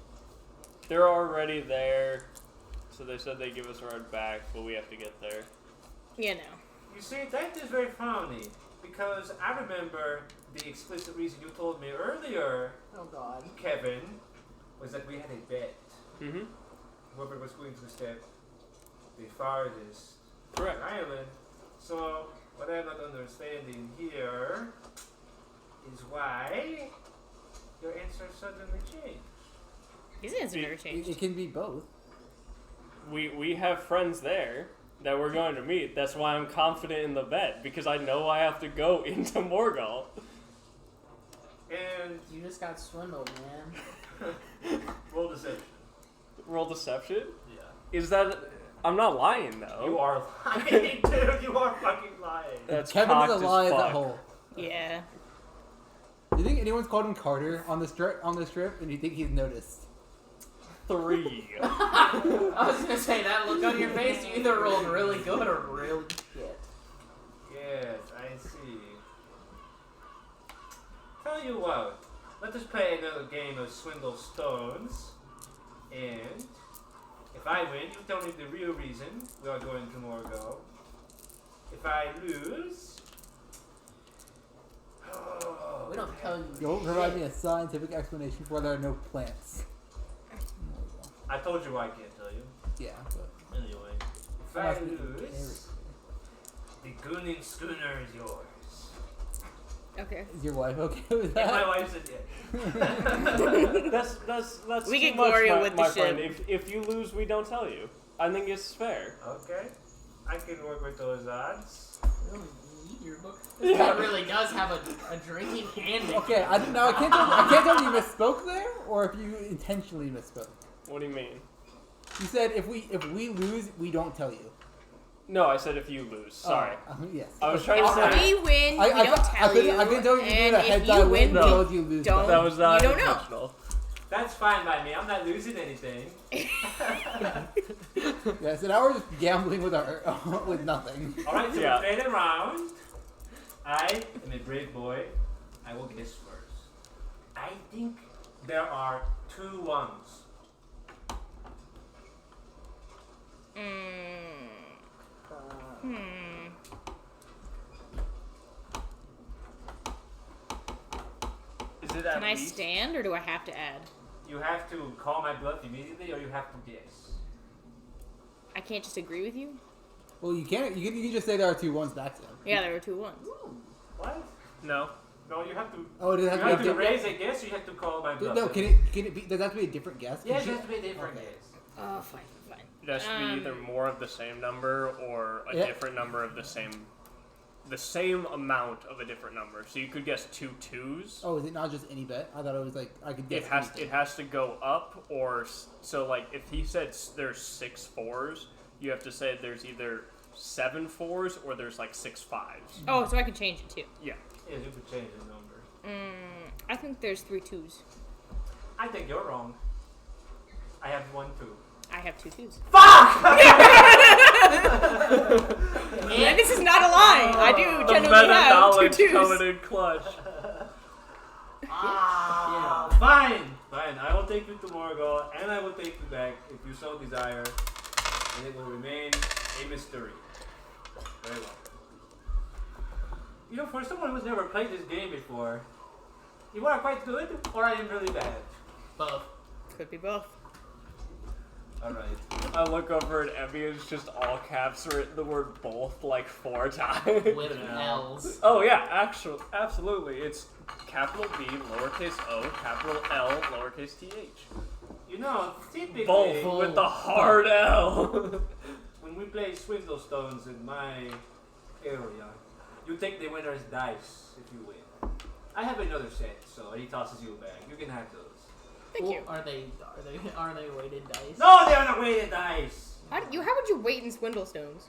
They're already there, so they said they give us a ride back, but we have to get there. You know. You see, that is very funny because I remember the explicit reason you told me earlier, Oh God. Kevin, was that we had a bet. Mm-hmm. Whoever was going to step the farthest Correct. island. So, what I'm not understanding here is why your answer suddenly changed. His answer never It, changed. it can be both. We have friends there that we're going to meet. That's why I'm confident in the bet, because I know I have to go into Morgall. And You just got swindled, man. roll deception. Roll deception? Yeah. Is that... I'm not lying, though. You are lying, dude. You are fucking lying. That's Kevin cocked is as a lie as fuck. that whole. Yeah. Do you think anyone's called him Carter on this trip? And you think he's noticed? 3. I was gonna say that look on your face. You either rolled really good or really shit. Yes, I see. Tell you what, let us play another game of Swindle Stones. And if I win, you tell me the real reason we are going to Morgall. If I lose, We don't tell you. You'll provide me a scientific explanation for why there are no plants. I told you I can't tell you. Yeah, but Anyway, if I lose, the Gooning schooner is yours. Okay. is your wife okay with And my that? wife said yes. That's We too get much, Gloria with the my ship. friend. If you lose, we don't tell you. I think it's fair. Okay, I can work with those odds. We don't need your book. This guy really does have a drinking handicap. Okay, I can't tell if you misspoke there or if you intentionally misspoke. What do you mean? You said if we lose, we don't tell you. No, I said if you lose. Sorry. Yes. I was trying to say... We win, I we don't tell you. I couldn't tell you and a head if die you win win, we because you lose. don't. That was not You don't know. intentional. That's fine by me. I'm not losing anything. Yeah, so now we're just gambling with our with nothing. Alright, so Yeah. we're playing around. I am a brave boy. I will guess first. I think there are 2 ones. Is it Can I stand, or do I have to add? You have to call my bluff immediately, or you have to guess. I can't just agree with you? Well, you can't. You can just say there are 2 ones back to them. Yeah, there were 2 ones. What? No. No, you have to. Oh, does it You have have to to be raise a guess, or you have to call my bluff. No, can it be? Does that have to be a different guess? Yes, Can it has to be a different Okay. guess. Oh, fine. It has to be either more of the same number or a different number of the same amount of a different number. So you could guess 2 2s. Oh, is it not just any bet? I thought it was like I could guess. It has to go up, or so like if he said there's 6 4s, you have to say there's either 7 4s or there's like 6 5s. Oh, so I can change it too. Yeah. Yes, you could change the number. I think there's 3 2s. I think you're wrong. I have 1 2. I have 2 2s. Fuck! And this is not a lie. I do The genuinely have 2 knowledge 2s. coming in clutch. Fine. I will take you to Morgall, and I will take you back if you so desire, and it will remain a mystery. Very well. You know, for someone who's never played this game before, you are quite good, or I am really bad. Both. Could be both. Alright. I look over at Evie and it's just all caps written the word both like 4 times. With L's. Oh yeah, absolutely. It's capital B, lowercase o, capital L, lowercase th. You know, typically, Both with the hard L. when we play Swindle Stones in my area, you take the winner's dice if you win. I have another set, so he tosses you a bag. You can have those. Thank you. Are they weighted dice? No, they are not weighted dice. How would you weight in Swindlestones?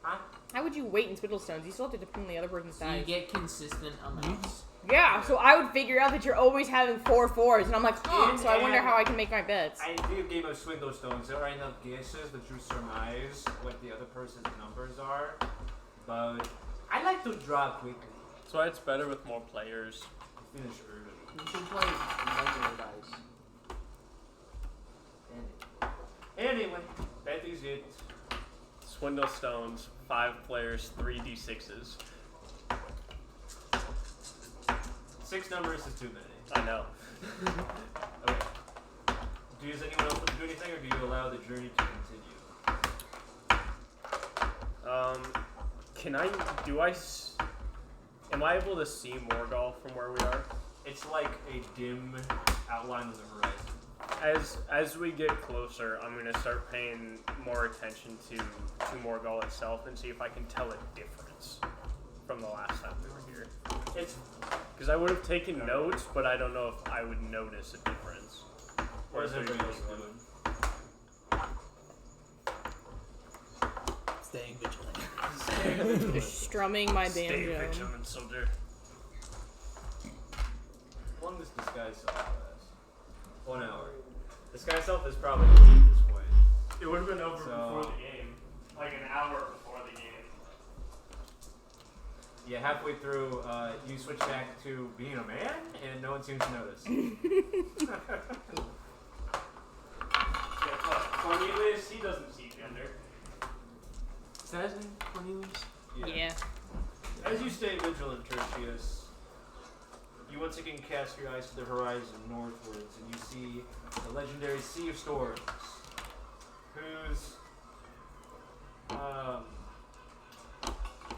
Huh? How would you weight in Swindlestones? You still have to depend on the other person's So you dice. get consistent amounts. Yeah, so I would figure out that you're always having 4 4s, and I'm like, so I wonder how I can make my bets. I do a game of Swindle Stones. There are enough guesses that you surmise what the other person's numbers are, but I like to draw quickly. That's why it's better with more players. Finish early. You should play regular dice. Anyway, that is it. Swindle Stones, 5 players, 3 d6s. 6 numbers is too many. I know. Okay. Does anyone else want to do anything, or do you allow the journey to continue? Am I able to see Morgall from where we are? It's like a dim outline on the horizon. As we get closer, I'm gonna start paying more attention to Morgall itself and see if I can tell a difference from the last time we were here. It's Because I would have taken notes, but I don't know if I would notice a difference. what is everybody else doing? Staying vigilant. Just strumming my Stay banjo. vigilant, soldier. How long does disguise self last? 1 hour. Disguise self is probably over at this point. It would have been over So- before the game. Like an hour before the game. Yeah, halfway through, you switch back to being a man, and no one seems to notice. Cornelius, he doesn't see gender. Is that his name? Cornelius? Yeah. As you stay vigilant, Tertius, you once again cast your eyes to the horizon northwards, and you see the legendary Sea of Storms, whose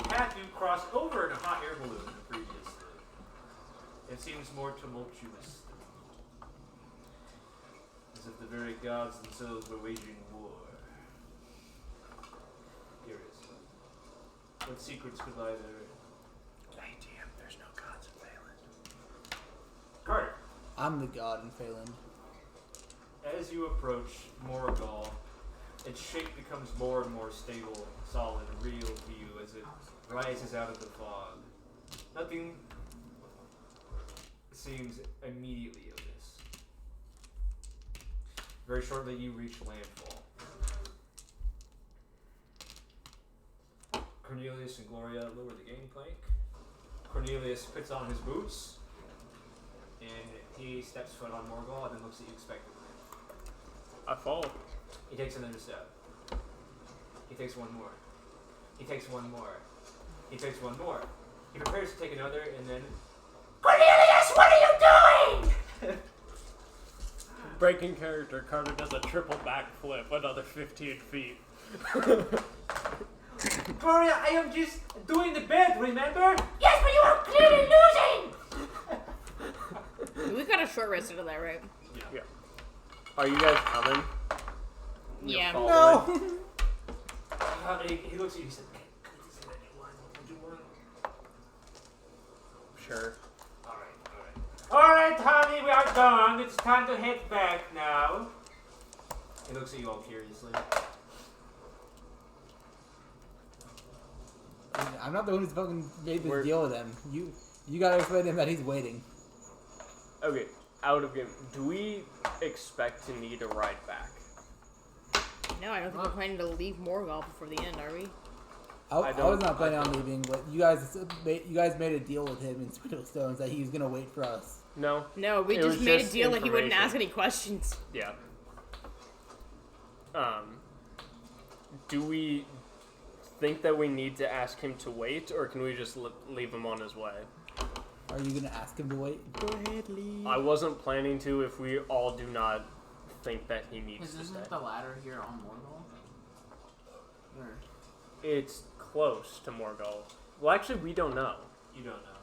path you crossed over in a hot air balloon previously. It seems more tumultuous, as if the very gods themselves were waging war. Here it is. What secrets could lie there? Hey, damn, there's no gods in Phelan. Carter. I'm the god in Phelan. As you approach Morgall, its shape becomes more and more stable, solid, real to you as it rises out of the fog. Nothing seems immediately amiss. Very shortly you reach landfall. Cornelius and Gloria lower the gangplank. Cornelius puts on his boots and he steps foot on Morgall and then looks at you expectantly. I follow. He takes another step. He takes one more. He takes one more. He takes one more. He prepares to take another, and then... Cornelius, what are you doing? Breaking character, Carter does a triple backflip, another 15 feet. Gloria, I am just doing the bed, remember? Yes, but you are clearly losing! We got a short rest into that, right? Yeah. Are you guys coming? You're Yeah. following? He looks at you, he said, is there anyone? Would you want? Sure. Alright, honey, we are done. It's time to head back now. He looks at you all curiously. I'm not the one who's fucking made this deal with him. You gotta explain to him that he's waiting. Okay, out of game. Do we expect to need a ride back? No, I don't think we're planning to leave Morgall before the end, are we? I was not planning on leaving, but you guys made a deal with him in Stitchlings that he was gonna wait for us. No. No, we It just was made just a deal that he wouldn't ask information. any questions. Yeah. Do we think that we need to ask him to wait, or can we just leave him on his way? Are you gonna ask him to wait? Go ahead, leave. I wasn't planning to if we all do not think that he needs to stay. Isn't the ladder here on Morgall? Or... It's close to Morgall. Well, actually, we don't know. You don't know.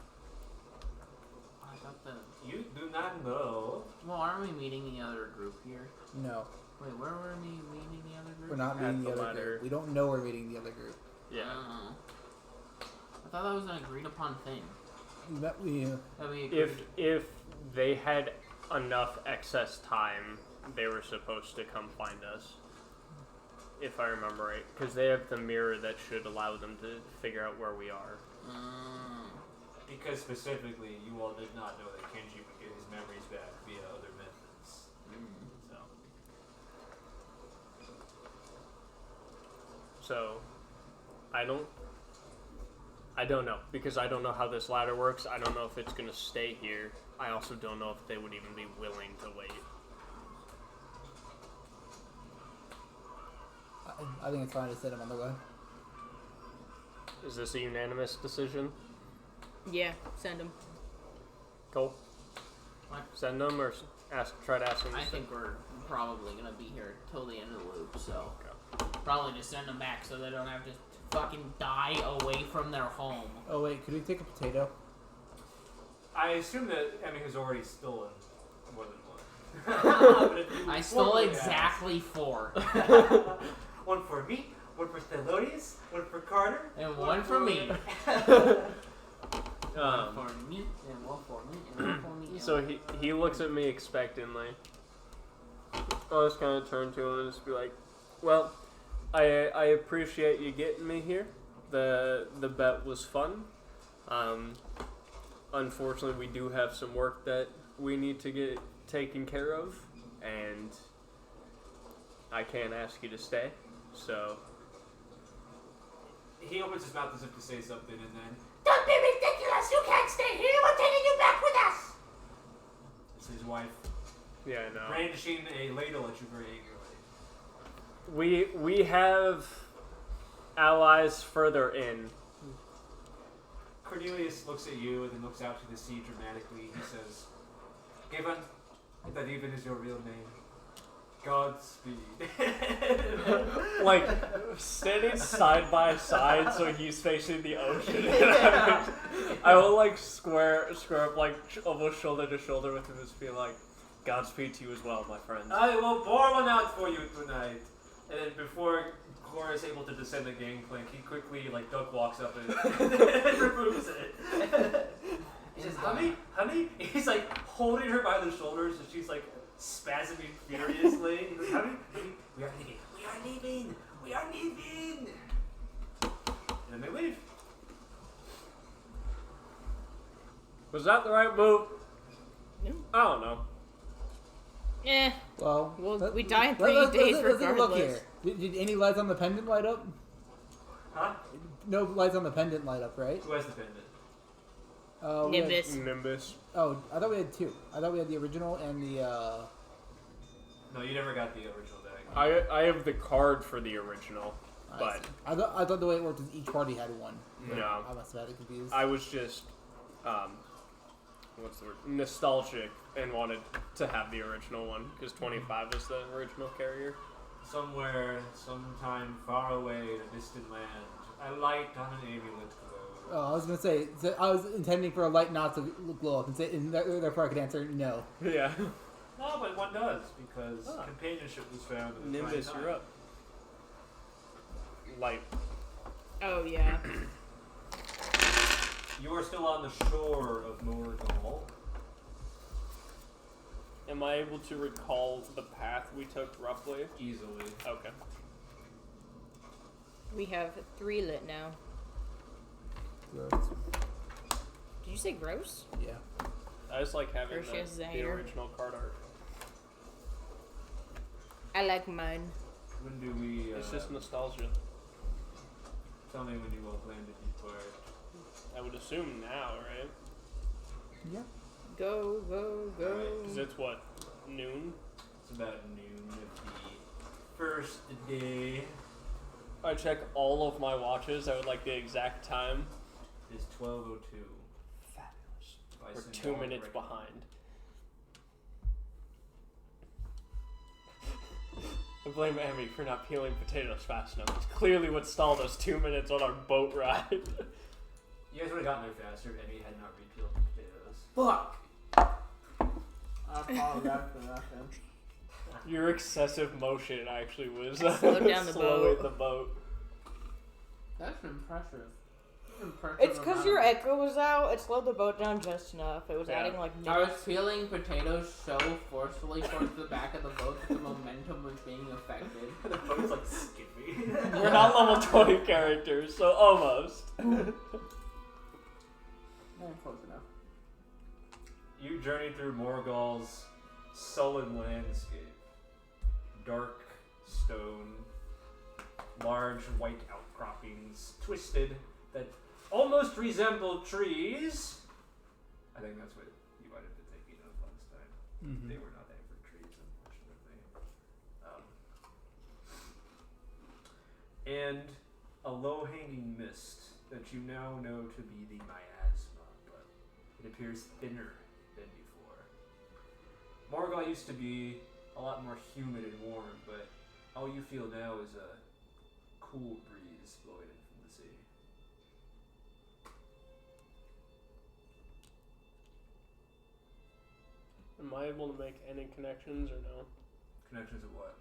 I thought that... You do not know. Well, aren't we meeting the other group here? No, Wait, where were we meeting the other group? we're not At meeting the the other ladder. group. We don't know we're meeting the other group. Yeah. Oh. I thought that was an agreed upon thing. That we That we agreed. If they had enough excess time, they were supposed to come find us. If I remember right, because they have the mirror that should allow them to figure out where we are. Because specifically, you all did not know that Kenji would get his memories back via other methods. So, I don't know, because I don't know how this ladder works. I don't know if it's gonna stay here. I also don't know if they would even be willing to wait. I think it's fine to send him on the way. Is this a unanimous decision? Yeah, send him. Cole? What? Send them or try to ask them? I think we're probably gonna be here till the end of the loop, so probably just send them back so they don't have to fucking die away from their home. Oh wait, could we take a potato? I assume that Emmy has already stolen more than one. But if you I stole formally exactly 4. ask- one for me, one for Stitchlings, one for Carter, And one for me. One for me, and one for me, and one for me. and So one he looks at me expectantly. I'll just kind of turn to him and just be like, well, I appreciate you getting me here. The bet was fun. Unfortunately, we do have some work that we need to get taken care of, and I can't ask you to stay. So he opens his mouth as if to say something, and then Don't be ridiculous! You can't stay here! We're taking you back with us! it's his wife yeah, I know. brandishing a ladle at you very angrily. We have allies further in. Cornelius looks at you and then looks out to the sea dramatically. He says, "Given if that even is your real name, Godspeed." Like standing side by side, so he's facing the ocean. I will like square up like almost shoulder to shoulder with him, and just be like, "Godspeed to you as well, my friend." I will pour one out for you tonight. And then before Gloria is able to descend the gangplank, he quickly like duck walks up and removes it. He says, "Honey, honey." He's like holding her by the shoulders, and she's like spasming furiously. He's like, "Honey, honey, we are leaving. We are leaving. We are leaving." And then they leave. Was that the right move? No. I don't know. Well, We die in 3 days let's take a look regardless. here. Did any lights on the pendant light up? Huh? No lights on the pendant light up, right? Who has the pendant? We had- Nimbus. oh, I thought we had two. I thought we had the original and the. No, you never got the original deck. I have the card for the original, but I thought the way it worked was each party had one. no. I must have had it confused. I was just, what's the word? Nostalgic and wanted to have the original one because 25 is the original carrier. Somewhere, sometime far away in a distant land, a light on an amulet glowed. Oh, I was gonna say I was intending for a light not to glow up, and therefore I could answer no. Yeah. No, but one does, because companionship was found in the Nimbus, trying you're time. up. Light. Oh yeah. You are still on the shore of Morgall. Am I able to recall the path we took roughly? Easily. Okay. We have 3 lit now. Gross. Did you say gross? Yeah. I just like having Precious the Zaire. original card art. I like mine. When do we... It's just nostalgia. Tell me when you all plan to depart. I would assume now, right? Yeah. Go, go, go. Alright, Because it's what? Noon? It's about noon of the first day. I check all of my watches. I would like the exact time. It's 12:02. Fabulous. By We're some 2 dog minutes record. behind. I blame Amy for not peeling potatoes fast enough. It's clearly what stalled us 2 minutes on our boat ride. You guys would have gotten there faster if Emmy had not repealed the potatoes. Fuck! I apologize for nothing. Your excessive motion actually was Slowed down the slowing boat. the boat. That's impressive. It's because your echo was out. It slowed the boat down just enough. It was Yeah. adding like I was minutes. peeling potatoes so forcefully towards the back of the boat that the momentum was being affected. The boat's like skipping. We're not level 20 characters, so almost. Close enough. You journey through Morgall's sullen landscape. Dark stone, large white outcroppings, twisted, that almost resemble trees. I think that's what you might have been thinking of last time. Mm-hmm. They were not ever trees, unfortunately. And a low-hanging mist that you now know to be the miasma, but it appears thinner than before. Morgall used to be a lot more humid and warm, but all you feel now is a cool breeze blowing in from the sea. Am I able to make any connections or no? Connections of what?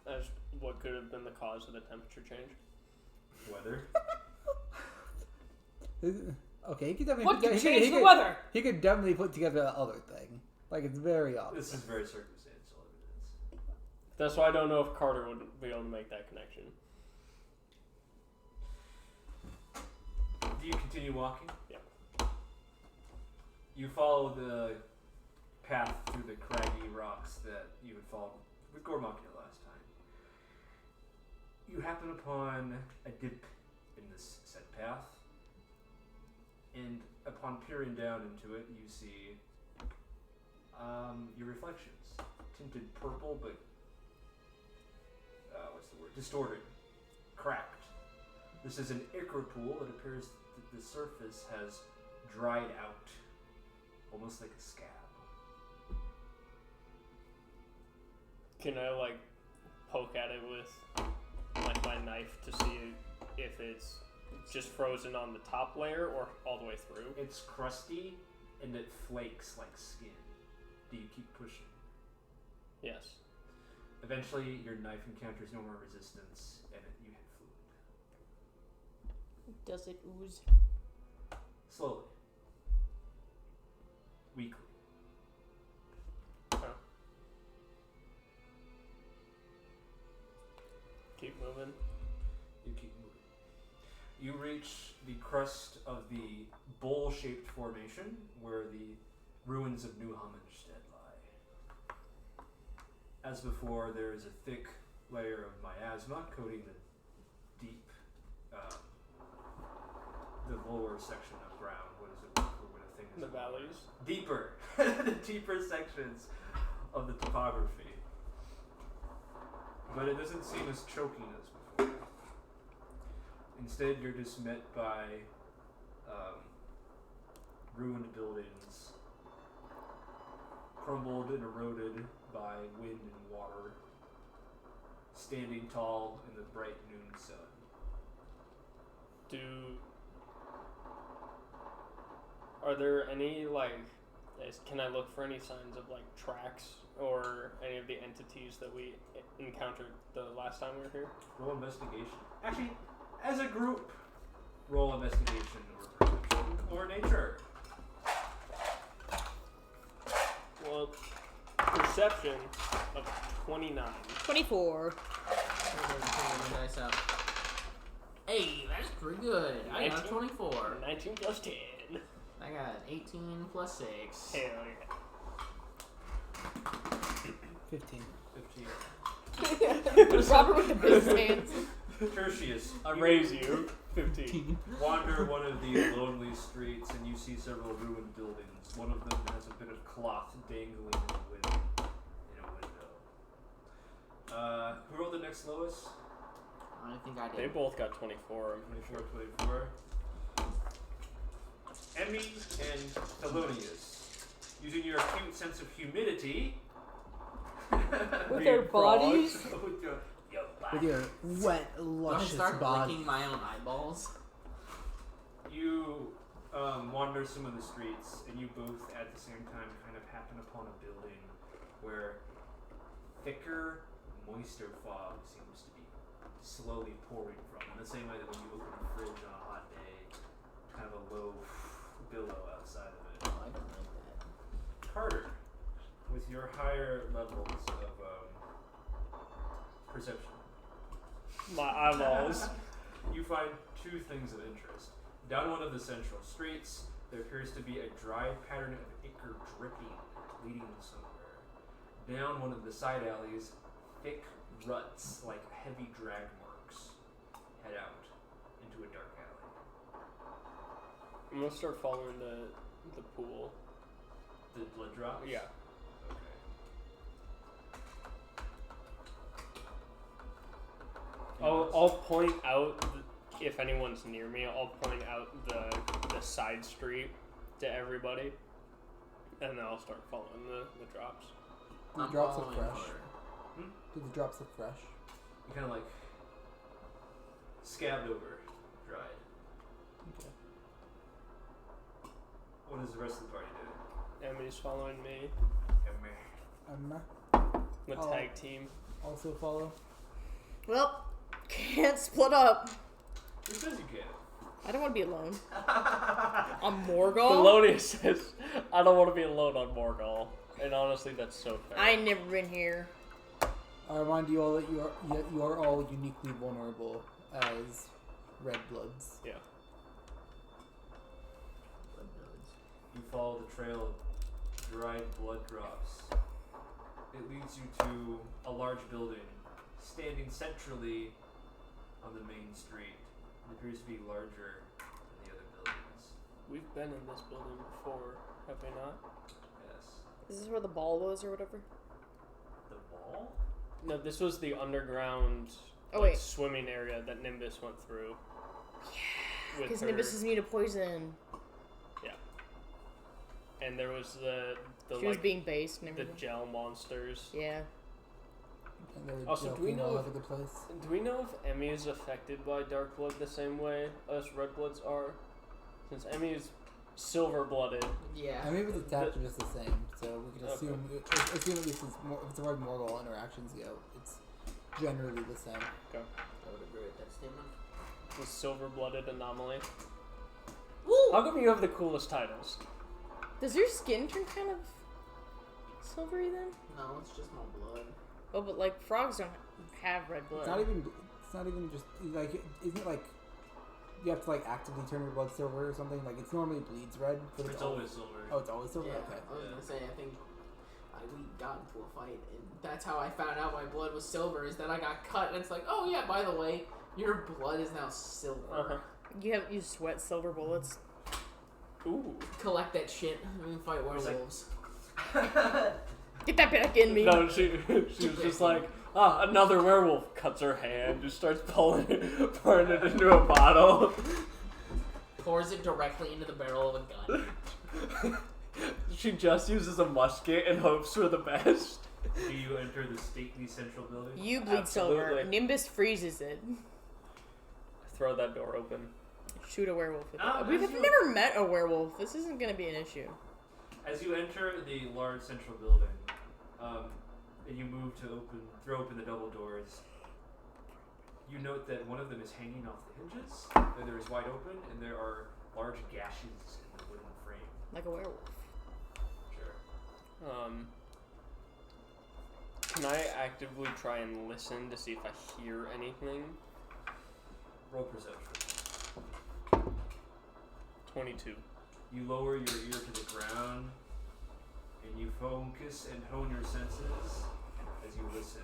As what could have been the cause of the temperature change? Weather? Okay, he could definitely. What could he change the could- weather? He could definitely put together that other thing. Like it's very obvious. This is very circumstantial evidence. That's why I don't know if Carter would be able to make that connection. Do you continue walking? Yeah. You follow the path through the craggy rocks that you had followed with Gormakia last time. You happen upon a dip in this said path, and upon peering down into it, you see your reflections, tinted purple, but what's the word? Distorted, cracked. This is an ichor pool that appears that the surface has dried out, almost like a scab. Can I like poke at it with like my knife to see if it's just frozen on the top layer or all the way through? It's crusty and it flakes like skin. Do you keep pushing? Yes. Eventually, your knife encounters no more resistance, and you hit fluid. Does it ooze? Slowly. Weakly. Okay. Keep moving. You keep moving. You reach the crust of the bowl-shaped formation where the ruins of New Hominsted lie. As before, there is a thick layer of miasma coating the deep, the lower section of ground. What is it? What would a The valleys. Deeper. The deeper sections of the topography. But it doesn't seem as choking as before. Instead, you're just met by ruined buildings, crumbled and eroded by wind and water, standing tall in the bright noon sun. Are there any, can I look for any signs of, tracks or any of the entities that we encountered the last time we were here? Roll investigation. Actually, as a group, roll investigation or perception or nature. Well, perception of 29. 24. Dice out. Hey, that's pretty good. I got a 24. 19 plus 10. I got an 18 plus 6. Hell yeah. 15. 15. Robert with the business hands. Tertius. I raise you. 15. Wander one of these lonely streets and you see several ruined buildings. One of them has a bit of cloth dangling in the wind in a window. Who rolled the next lowest? I think I did. They both got 24. 24. Emmy and Thelonious, using your acute sense of humidity. With their bodies? With your wet, Do I luscious start body. licking my own eyeballs? You wander some of the streets, and you both at the same time kind of happen upon a building where thicker, moister fog seems to be slowly pouring from. In the same way that when you open a fridge on a hot day, kind of a low billow outside of it. Oh, I don't like that. Carter, with your higher levels of perception, My eyeballs. you find two things of interest. Down one of the central streets, there appears to be a dry pattern of ichor dripping leading somewhere. Down one of the side alleys, thick ruts like heavy drag marks head out into a dark alley. I'm gonna start following the pool. The blood drops? Yeah. Okay. I'll point out if anyone's near me. I'll point out the side street to everybody, and then I'll start following the drops. Do the I'm drops look following fresh? Carter. Do the drops look fresh? You kind of like scabbed over, dried. Okay. What does the rest of the party do? Emmy's following me. I'm The Oh. tag team. also follow. Well, can't split up. Who says you can? I don't want to be alone. On Morgall? Thelonious says, I don't want to be alone on Morgall. And honestly, that's so fair. I ain't never been here. I remind you all that you are all uniquely vulnerable as red bloods. Yeah. Blood nodes. You follow the trail of dried blood drops. It leads you to a large building standing centrally on the main street. It appears to be larger than the other buildings. We've been in this building before, have we not? Yes. Is this where the ball was or whatever? The ball? No, this was the underground Oh, wait. swimming area that Nimbus went through. Yeah. Because Nimbus is immune to poison. And there was the She was being based and the everything. gel monsters. Yeah. And they were Also, do we joking know all if- over the place. Do we know if Emmy is affected by dark blood the same way us red bloods are? Since Emmy is silver blooded. Yeah. And maybe the tats are just the same, so we can Okay. assume at least as far as Morgall interactions go, it's generally the same. I would agree with that statement. The silver blooded anomaly. Woo! How come you have the coolest titles? Does your skin turn kind of silvery then? No, it's just my blood. Oh, but like frogs don't have red blood. It's not even just like, isn't it like you have to like actively turn your blood silver or something? Like it's normally bleeds red, but It's always silver. Oh, it's always silver. Yeah, Okay. I was gonna say, I think we got into a fight, and that's how I found out my blood was silver, is that I got cut, and it's like, oh yeah, by the way, your blood is now silver. Uh-huh. You sweat silver bullets. Ooh. Collect that shit and fight werewolves. Get that back in me. No, she was just like, another werewolf. Cuts her hand, just starts pouring it into a bottle. Pours it directly into the barrel of a gun. She just uses a musket and hopes for the best. Do you enter the stately central building? You bleed silver. Absolutely. Nimbus freezes it. Throw that door open. Shoot a werewolf with Ah, it. We've never met a werewolf. This isn't going to be an issue. As you enter the large central building, and you move to throw open the double doors, you note that one of them is hanging off the hinges. The other is wide open, and there are large gashes in the wooden frame. Like a werewolf. Sure. Can I actively try and listen to see if I hear anything? Roll perception. 22. You lower your ear to the ground, and you focus and hone your senses as you listen.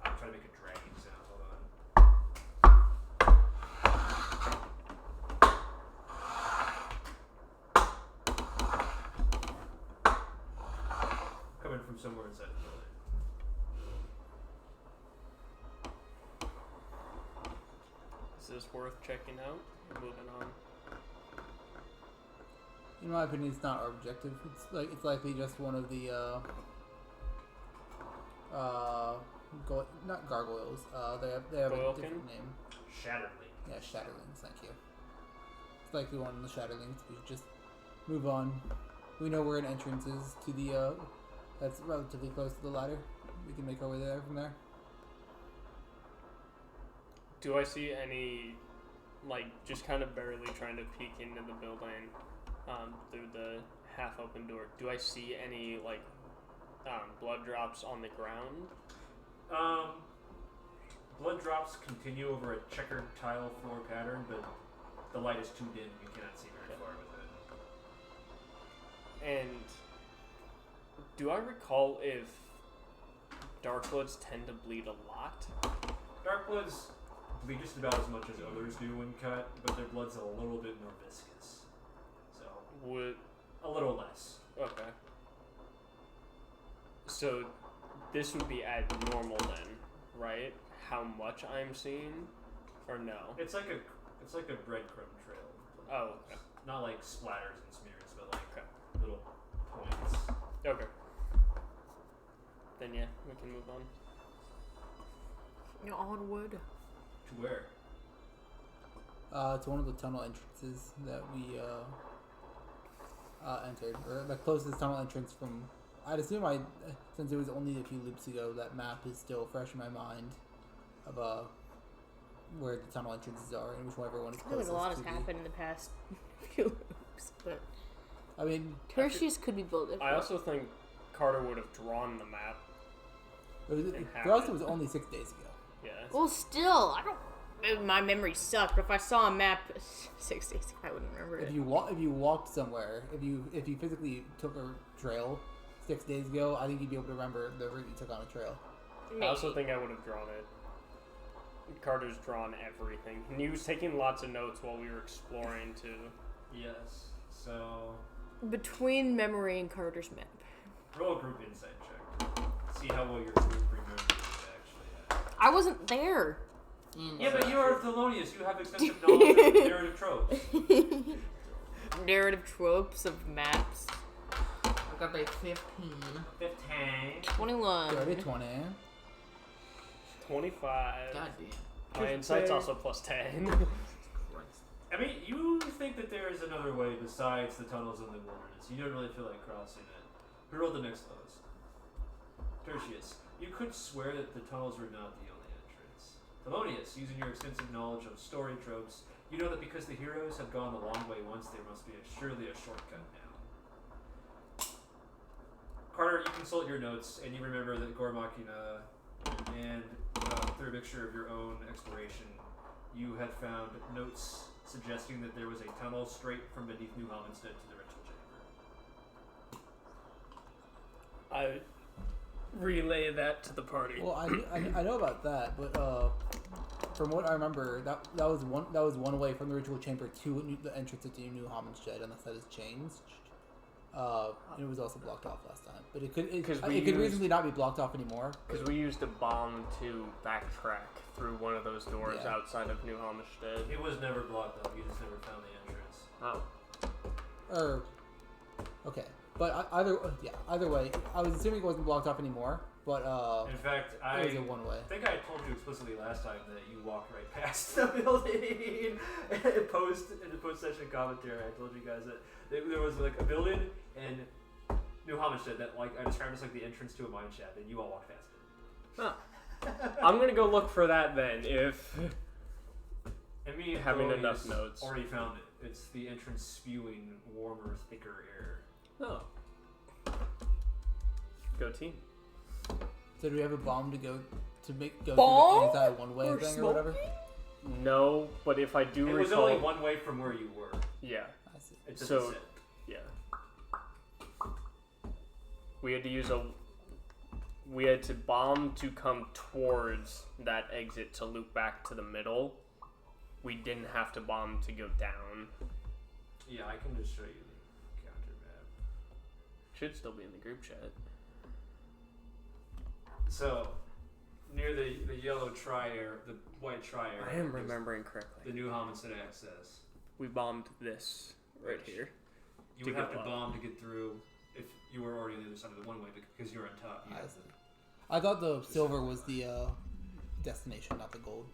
I'm trying to make a dragging sound. Hold on. Coming from somewhere inside the building. Is this worth checking out? Moving on. In my opinion, it's not our objective. It's likely just one of the not gargoyles. They have a Goylekin? different name. Shatterly. Yeah, Shatterlings. Thank you. It's likely one of the Shatterlings. We should just move on. We know where an entrance is to the that's relatively close to the ladder. We can make our way there from there. Do I see any, just kind of barely trying to peek into the building through the half-open door? Do I see any, blood drops on the ground? Blood drops continue over a checkered tile floor pattern, but the light is too dim. You cannot see very far with it. And do I recall if Darkbloods tend to bleed a lot? Darkbloods bleed just about as much as others do when cut, but their blood's a little bit more viscous. So, a little less. Okay. So this would be abnormal then, right? How much I'm seeing, or no? It's like a breadcrumb trail. Oh, okay. Not like splatters and smears, but like Okay. little points. Okay. Then yeah, we can move on. Onward. To where? It's one of the tunnel entrances that we entered, or the closest tunnel entrance from. I'd assume since it was only a few loops ago, that map is still fresh in my mind of where the tunnel entrances are and whichever one is I feel like closest. a lot has to happened in the past few loops, but I mean, Tertius could be built different. I also think Carter would have drawn the map. for us, it was only 6 days ago. Yeah. Well, still, I don't. My memory sucked. But if I saw a map 6 days ago, I wouldn't remember it. If you walked somewhere, if you physically took a trail 6 days ago, I think you'd be able to remember the route you took on a trail. I also think I would have drawn it. Carter's drawn everything. And he was taking lots of notes while we were exploring too. Yes. So, Between memory and Carter's map. roll a group insight check. See how well your group remembers it actually. I wasn't there. Yeah, but you are Thelonious. You have extensive knowledge of narrative tropes. Narrative tropes of maps. I got like 15. 15. 21. Dirty 20. 25. God damn. My insight's also plus 10. Christ. I mean, you think that there is another way besides the tunnels in the wilderness. You don't really feel like crossing it. Who rolled the next lowest? Tertius. You could swear that the tunnels were not the only entrance. Thelonious, using your extensive knowledge of story tropes, you know that because the heroes have gone the long way once, there must be surely a shortcut now. Carter, you consult your notes, and you remember that Gore Machina, and through a mixture of your own exploration, you had found notes suggesting that there was a tunnel straight from beneath New Hominsted to the ritual chamber. I relay that to the party. Well, I know about that, but from what I remember, that was one way from the ritual chamber to the entrance to New Hominsted, unless that has changed. And it was also blocked off last time, but it could reasonably not be blocked off anymore. Because we used a bomb to backtrack through one of those doors outside of New Hominsted. It was never blocked off. You just never found the entrance. Oh. Okay, but either way, I was assuming it wasn't blocked off anymore. But in fact, it was a one way. I think I told you explicitly last time that you walked right past the building. In the post-session commentary, I told you guys that there was like a building in New Hominsted that like I described as like the entrance to a mine shaft, and you all walked past it. Huh. I'm gonna go look for that then. If and me having enough notes, already found it. It's the entrance spewing warmer, thicker air. Oh. Go team. So do we have a bomb to go through the inside one way thing or whatever? No, but if I do recall, it was only one way from where you were. Yeah. I see. It doesn't sit. Yeah. We had to bomb to come towards that exit to loop back to the middle. We didn't have to bomb to go down. Yeah, I can just show you the counter map. Should still be in the group chat. So, near the yellow tri-air, the white tri-air. I am remembering correctly. The New Hominsted access. We bombed this right here. You would have to bomb to get through if you were already on the other side of the one way because you're on top. I thought the silver was the destination, not the gold.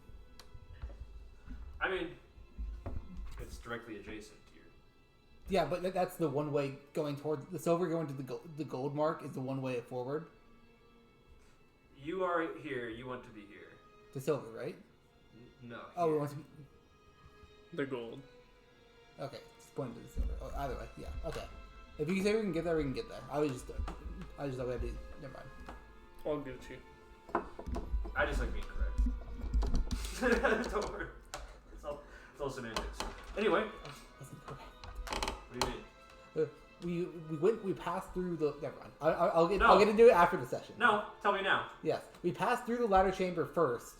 I mean, it's directly adjacent to your... Yeah, but that's the one way going towards... The silver going to the gold mark is the one way forward. You are here, you want to be here. The silver, right? No. Oh, we want to be... The gold. Okay, just pointing to the silver. Oh, either way, yeah, okay. If you say we can get there, we can get there. I just thought we had to... Never mind. I'll get you. I just like being correct. Don't worry. It's all semantics. Anyway. What do you mean? We passed through the... Never mind. I'll get into it after the session. No, tell me now. Yes. We passed through the ladder chamber first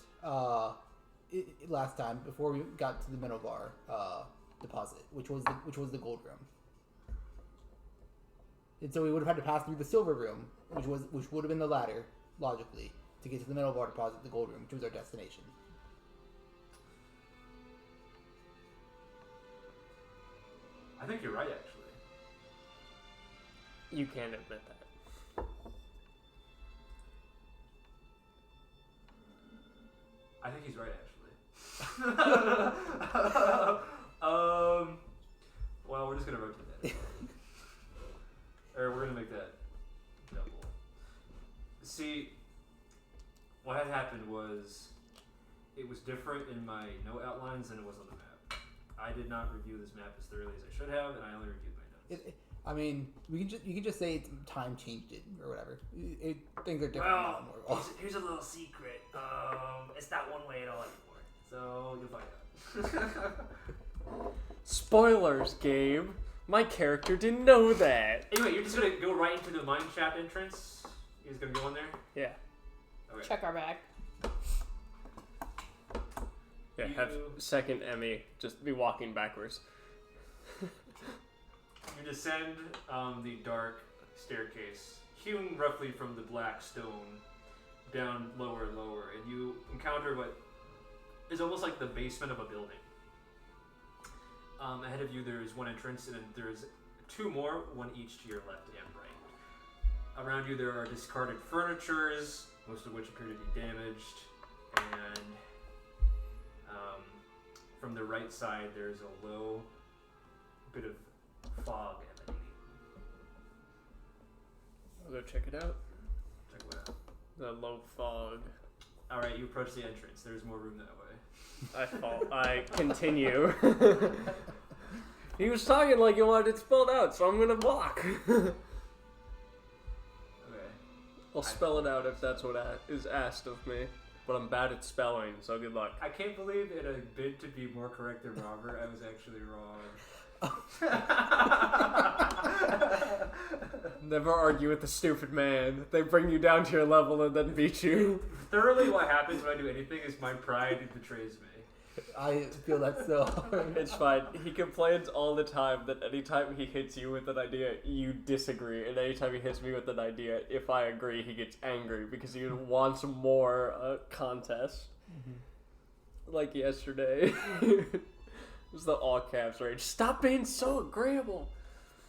last time before we got to the middle bar deposit, which was the gold room. And so we would have had to pass through the silver room, which would have been the ladder, logically, to get to the middle bar deposit, the gold room, which was our destination. I think you're right, actually. You can't admit that. I think he's right, actually. Well, we're just gonna rotate that. Or we're gonna make that double. See, what had happened was it was different in my note outlines than it was on the map. I did not review this map as thoroughly as I should have, and I only reviewed my notes. I mean, you can just say time changed it or whatever. Things are different now in Morgall. Here's a little secret. It's not one way at all anymore. So you'll find out. Spoilers, Gabe. My character didn't know that. Anyway, you're just gonna go right into the mine shaft entrance. You're just gonna go in there. Yeah. Okay. Check our bag. Yeah. Have second Emmy just be walking backwards. You descend the dark staircase, hewn roughly from the black stone, down lower and lower, and you encounter what is almost like the basement of a building. Ahead of you there is one entrance, and then there's two more, one each to your left and right. Around you there are discarded furnitures, most of which appear to be damaged, and from the right side there's a low bit of fog emanating. I'll go check it out. Check what out? The low fog. Alright, you approach the entrance. There's more room that way. I continue. He was talking like he wanted it spelled out, so I'm gonna walk. Okay. I'll spell it out if that's what is asked of me. But I'm bad at spelling, so good luck. I can't believe in a bid to be more correct than Robert, I was actually wrong. Never argue with the stupid man. They bring you down to your level and then beat you. Thoroughly, what happens when I do anything is my pride betrays me. I feel that so hard. It's fine. He complains all the time that anytime he hits you with an idea, you disagree. And anytime he hits me with an idea, if I agree, he gets angry because he wants more contest. Mm-hmm. Like yesterday. It was the all caps rage. Stop being so agreeable.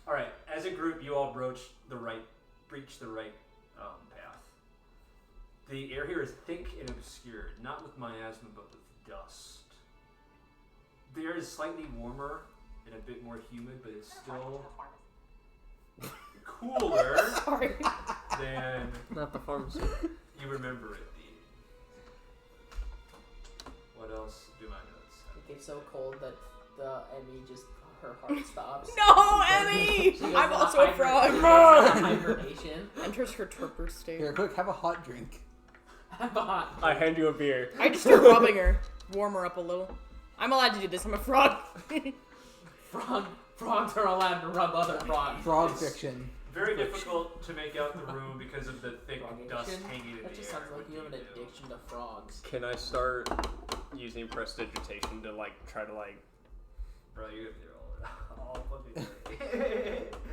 Alright, as a group, you all breach the right path. The air here is thick and obscured, not with miasma, but with dust. The air is slightly warmer and a bit more humid, but it's still cooler than Not the pharmacy. you remember it being. What else do my notes have? It gets so cold that the Emmy just her heart stops. No, Emmy! She goes I'm into also a frog. hibernation. Enters her torpor state. Here, quick, have a hot drink. I hand you a beer. I just start rubbing her, warm her up a little. I'm allowed to do this. I'm a frog. Frogs are allowed to rub other frogs. Frog fiction. Very difficult to make out the room because of the thick Frog dust addiction? hanging in the air. That just sounds like What you have an do do? addiction to frogs. Can I start using prestidigitation to try to Bro, you're all fucking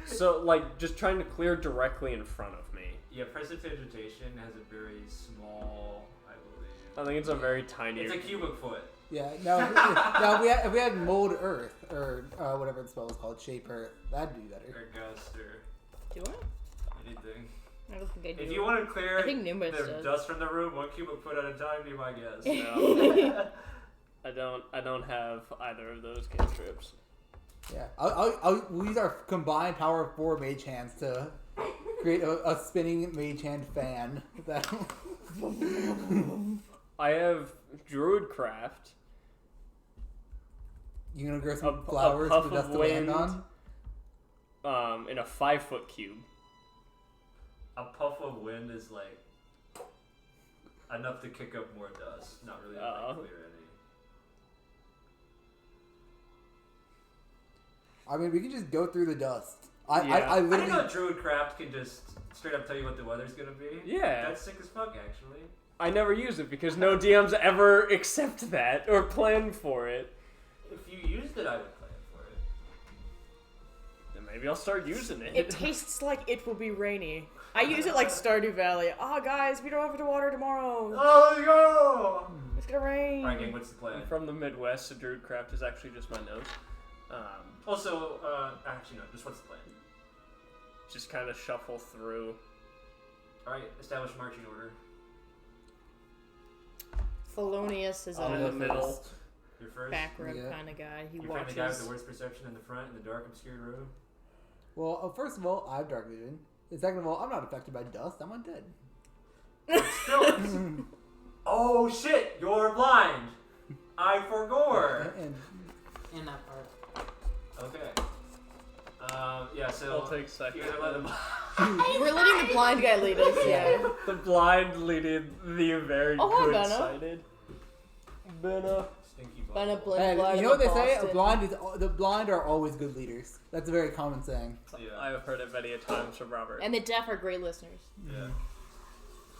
so just trying to clear directly in front of me. Yeah, prestidigitation has a very small, I believe. I think it's a very tiny. It's a cubic foot. Yeah, no, if we had mold earth, or whatever the spell is called, shape earth, that'd be better. Or gust, or Do I? anything. I don't think I do. If you want to clear I think Nimbus the does. dust from the room 1 cubic foot at a time, be my guess. No. I don't have either of those cantrips. Yeah, we'll use our combined power of 4 mage hands to create a spinning mage hand fan. That I have druidcraft. you gonna grow A some flowers puff for dust of to land wind. on? In a 5-foot cube. A puff of wind is like enough to kick up more dust. Not really enough to clear any. I mean, we can just go through the dust. I I didn't literally. know Druidcraft can just straight up tell you what the weather's gonna be. Yeah. That's sick as fuck, actually. I never use it because no DMs ever accept that or plan for it. If you used it, I would plan for it. Then maybe I'll start using it. It tastes like it will be rainy. I use it like Stardew Valley. Oh, guys, we don't have to water tomorrow. Oh, let's go! It's gonna rain. Alright, gang, what's the plan? I'm from the Midwest, so druidcraft is actually just my nose. Also, actually, no, just what's the plan? Just kind of shuffle through. Alright, establish marching order. Thelonious is In a the middle. You're first. back row Yeah. kind of guy. He You find the guy with watches. the worst perception in the front in the dark, obscured room. Well, first of all, I have dark vision. And second of all, I'm not affected by dust. I'm undead. Still, oh shit, you're blind. I forgore. And In that part. Okay. Yeah, so I'll take second. you guys are letting We're letting the blind guy lead us. Yeah. The blind leading the very Oh, hi, good Benna. sighted. Benna. stinky Been a butthole. blind and blood you know of what they say? Boston. The blind are always good leaders. That's a very common saying. Yeah. I have heard it many a times from Robert. And the deaf are great listeners. Yeah.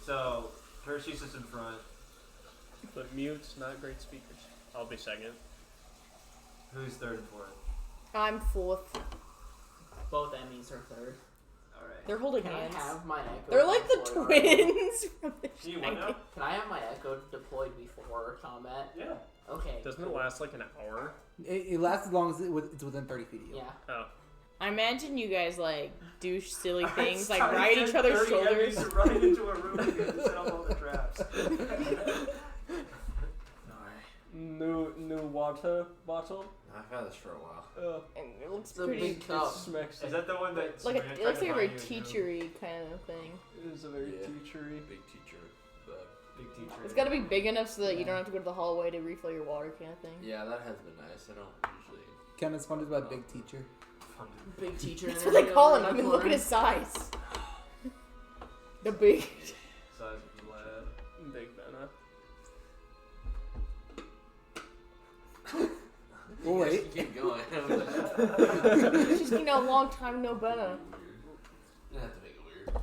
So, Hershey's is in front. But mutes, not great speakers. I'll be second. Who's third and fourth? I'm fourth. Both Emmys are third. Alright. They're holding Can hands. I have my echo? They're like the deployed already? twins from the Do you want Shining. to? Can I have my echo deployed before combat? Yeah. Okay. Doesn't it last like an hour? It lasts as long as it's within 30 feet of you. Yeah. Oh. I imagine you guys like do silly things, like Sorry, ride each other's 30 shoulders. enemies running into a room again to set up all the traps. New water bottle. I've had this for a while. And it looks It's a pretty. big cup. Smacks. Is that the one that Like Sabrina it tried looks to like a buy very you? teachery kind of thing. It is a very Yeah. teachery. Big teacher. But Big teacher. It's got to be big enough so that you don't have to go to the hallway to refill your water, kind of thing. yeah, that has been nice. I don't usually. Ken is funded by Big Teacher. Big teacher. That's what they energy call over him. I in the mean, look at corner. his size. The big. Size of the lad. Big Benna. Oh, wait. Keep going. It's just, a long time no better. You have to make it weird.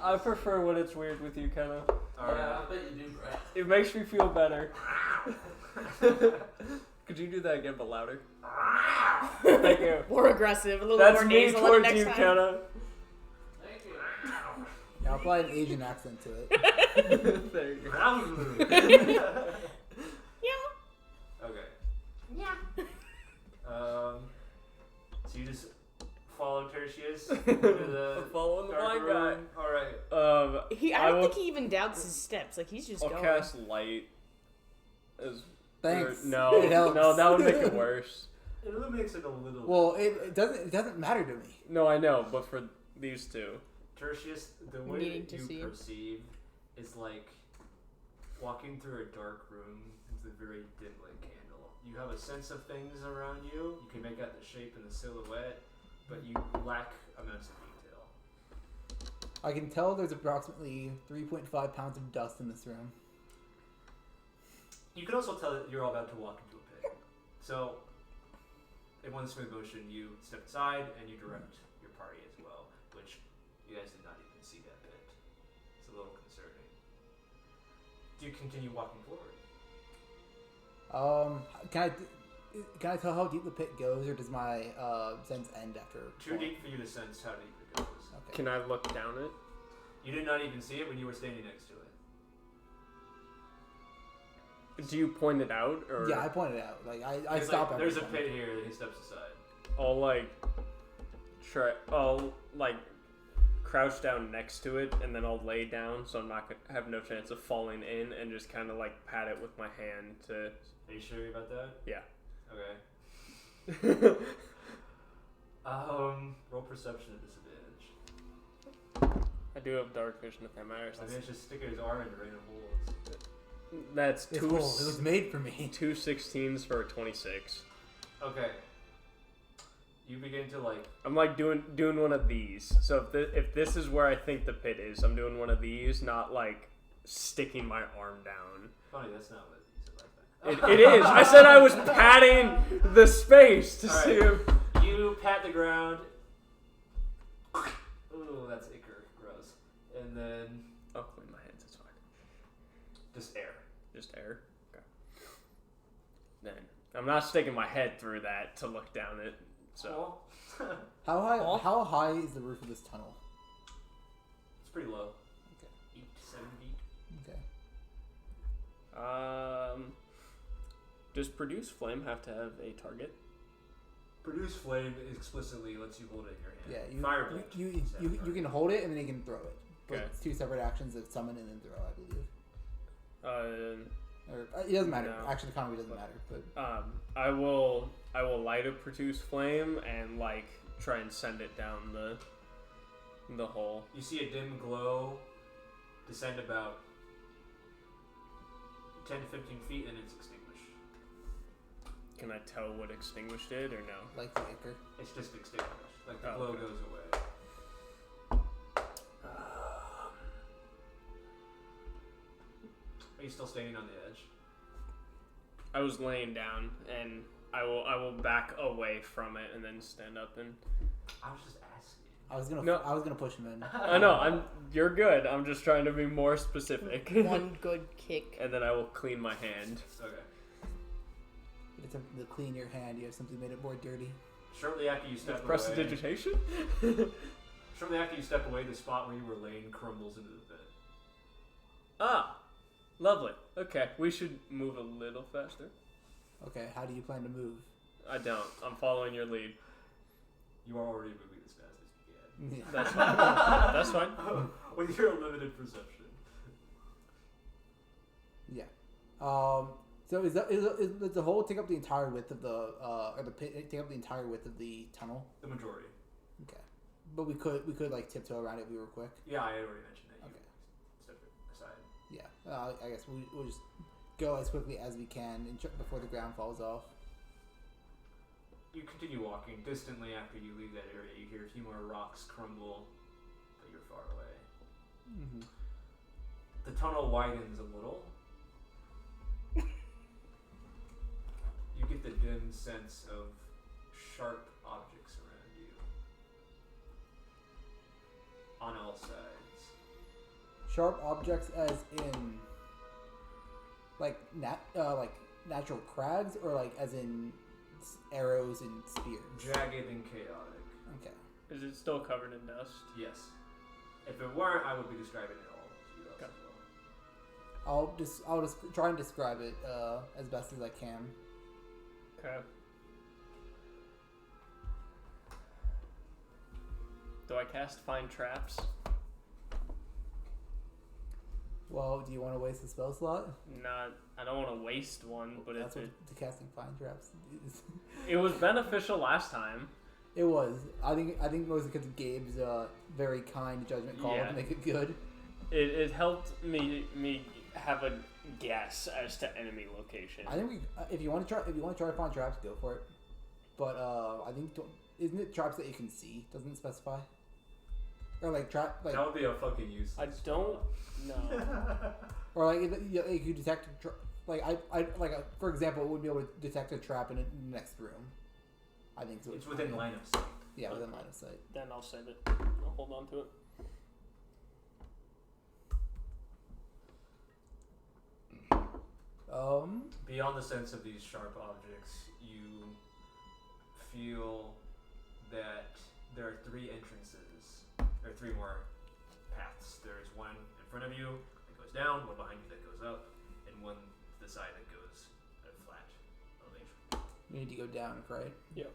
I prefer when it's weird with you, Kenna. Alright. Yeah, I bet you do, right? It makes me feel better. Could you do that again, but louder? Thank you. More aggressive, a little That's more me nasal towards next you, time. Kenna. Thank you. Yeah, I'll apply an Asian accent to it. There you go. Yeah. Okay. Yeah. So you just follow Tertius into the I'm following the dark blind room. Alright. guy. I don't think he even doubts his steps. Like, he's just I'll going. cast light. As Thanks. no, It helps. no, that would make it worse. It illuminates it a little. Well, it doesn't matter to me. No, I know, but for these two, Tertius, the way Needing that to you see. perceive is like walking through a dark room with a very dim lit candle. You have a sense of things around you. You can make out the shape and the silhouette, but you lack amounts of detail. I can tell there's approximately 3.5 pounds of dust in this room. You can also tell that you're all about to walk into a pit. So, in one smooth motion, you step aside and you direct your party as well, which you guys did not even see that pit. It's a little concerning. Do you continue walking forward? Can I tell how deep the pit goes, or does my sense end after? Too deep for you to sense how deep it goes. Okay. can I look down it? You did not even see it when you were standing next to it. Do you point it out, or Yeah, I pointed it out. Like I It's stop. like, every there's a time. pit here, and he steps aside. I'll I'll crouch down next to it, and then I'll lay down, so I'm not gonna have no chance of falling in, and just kind of pat it with my hand to. Are you sure about that? Yeah. Okay. Roll perception at disadvantage. I do have dark vision if that matters. I managed to stick his arm into random holes. That's It's two. cool. It was made for me. 2 16s for a 26. Okay. You begin to I'm doing one of these. So if this is where I think the pit is, I'm doing one of these, not sticking my arm down. Funny, that's not what you said last time. It is. I said I was patting the space to All see right. if. You pat the ground. Ooh, that's ichor. Gross. And then Oh, clean my hands. It's fine. just air. Just air. Okay. Then I'm not sticking my head through that to look down it. So Well, How high is the roof of this tunnel? it's pretty low. Okay. 8 to 7 feet. Okay. Does produce flame have to have a target? Produce flame explicitly lets you hold it in your hand. Yeah. Firebolt. You can hold it and then you can throw it. But Okay. it's two separate actions of summon and then throw, I believe. Or it doesn't matter. No. Action economy doesn't matter. But I will light a produce flame and try and send it down the hole. You see a dim glow descend about 10 to 15 feet and it's extinguished. Can I tell what extinguished it or no? like the ichor. It's just extinguished. Like the Oh, glow okay. goes away. Are you still standing on the edge? I was laying down, and I will back away from it and then stand up and. I was just asking. I was gonna push him in. I know you're good. I'm just trying to be more specific. One good kick. And then I will clean my hand. Okay. It's something to clean your hand. You have something made it more dirty. Shortly after you step away, Prestidigitation. shortly after you step away, the spot where you were laying crumbles into the pit. Ah, lovely. Okay, we should move a little faster. Okay, how do you plan to move? I don't. I'm following your lead. You are already moving as fast as you can. That's fine. That's fine. With your limited perception. Yeah. So is the hole take up the entire width of the or the pit take up the entire width of the tunnel? The majority. Okay. But we could tiptoe around it if we were quick. Yeah, I had already mentioned that. You Okay. stepped aside. Yeah. I guess we'll just go as quickly as we can before the ground falls off. You continue walking. Distantly after you leave that area, you hear a few more rocks crumble, but you're far away. Mm-hmm. The tunnel widens a little. You get the dim sense of sharp on all sides. Sharp objects as in like natural crags, or like as in arrows and spears. Jagged and chaotic. Okay. Is it still covered in dust? Yes. If it weren't, I would be describing it all to you guys as well. I'll just try and describe it as best as I can. Okay. Do I cast Find Traps? Well, do you want to waste a spell slot? Not. I don't want to waste one, but That's what the casting find traps is. it was beneficial last time. It was. I think it was because of Gabe's very kind judgment call Yeah. to make it good. It helped me have a guess as to enemy location. I think if you want to try to find traps, go for it. But I think isn't it traps that you can see? Doesn't it specify? Or like trap like. That would be a fucking useless. I don't know. Or like if you detect for example, it would be able to detect a trap in the next room. I think so. It's within line of sight. Yeah, within line of sight. Then I'll save it. I'll hold on to it. Beyond the sense of these sharp objects, you feel that there are three entrances. There are three more paths. There's one in front of you that goes down, one behind you that goes up, and one to the side that goes at a flat elevation. You need to go down, right? Yep.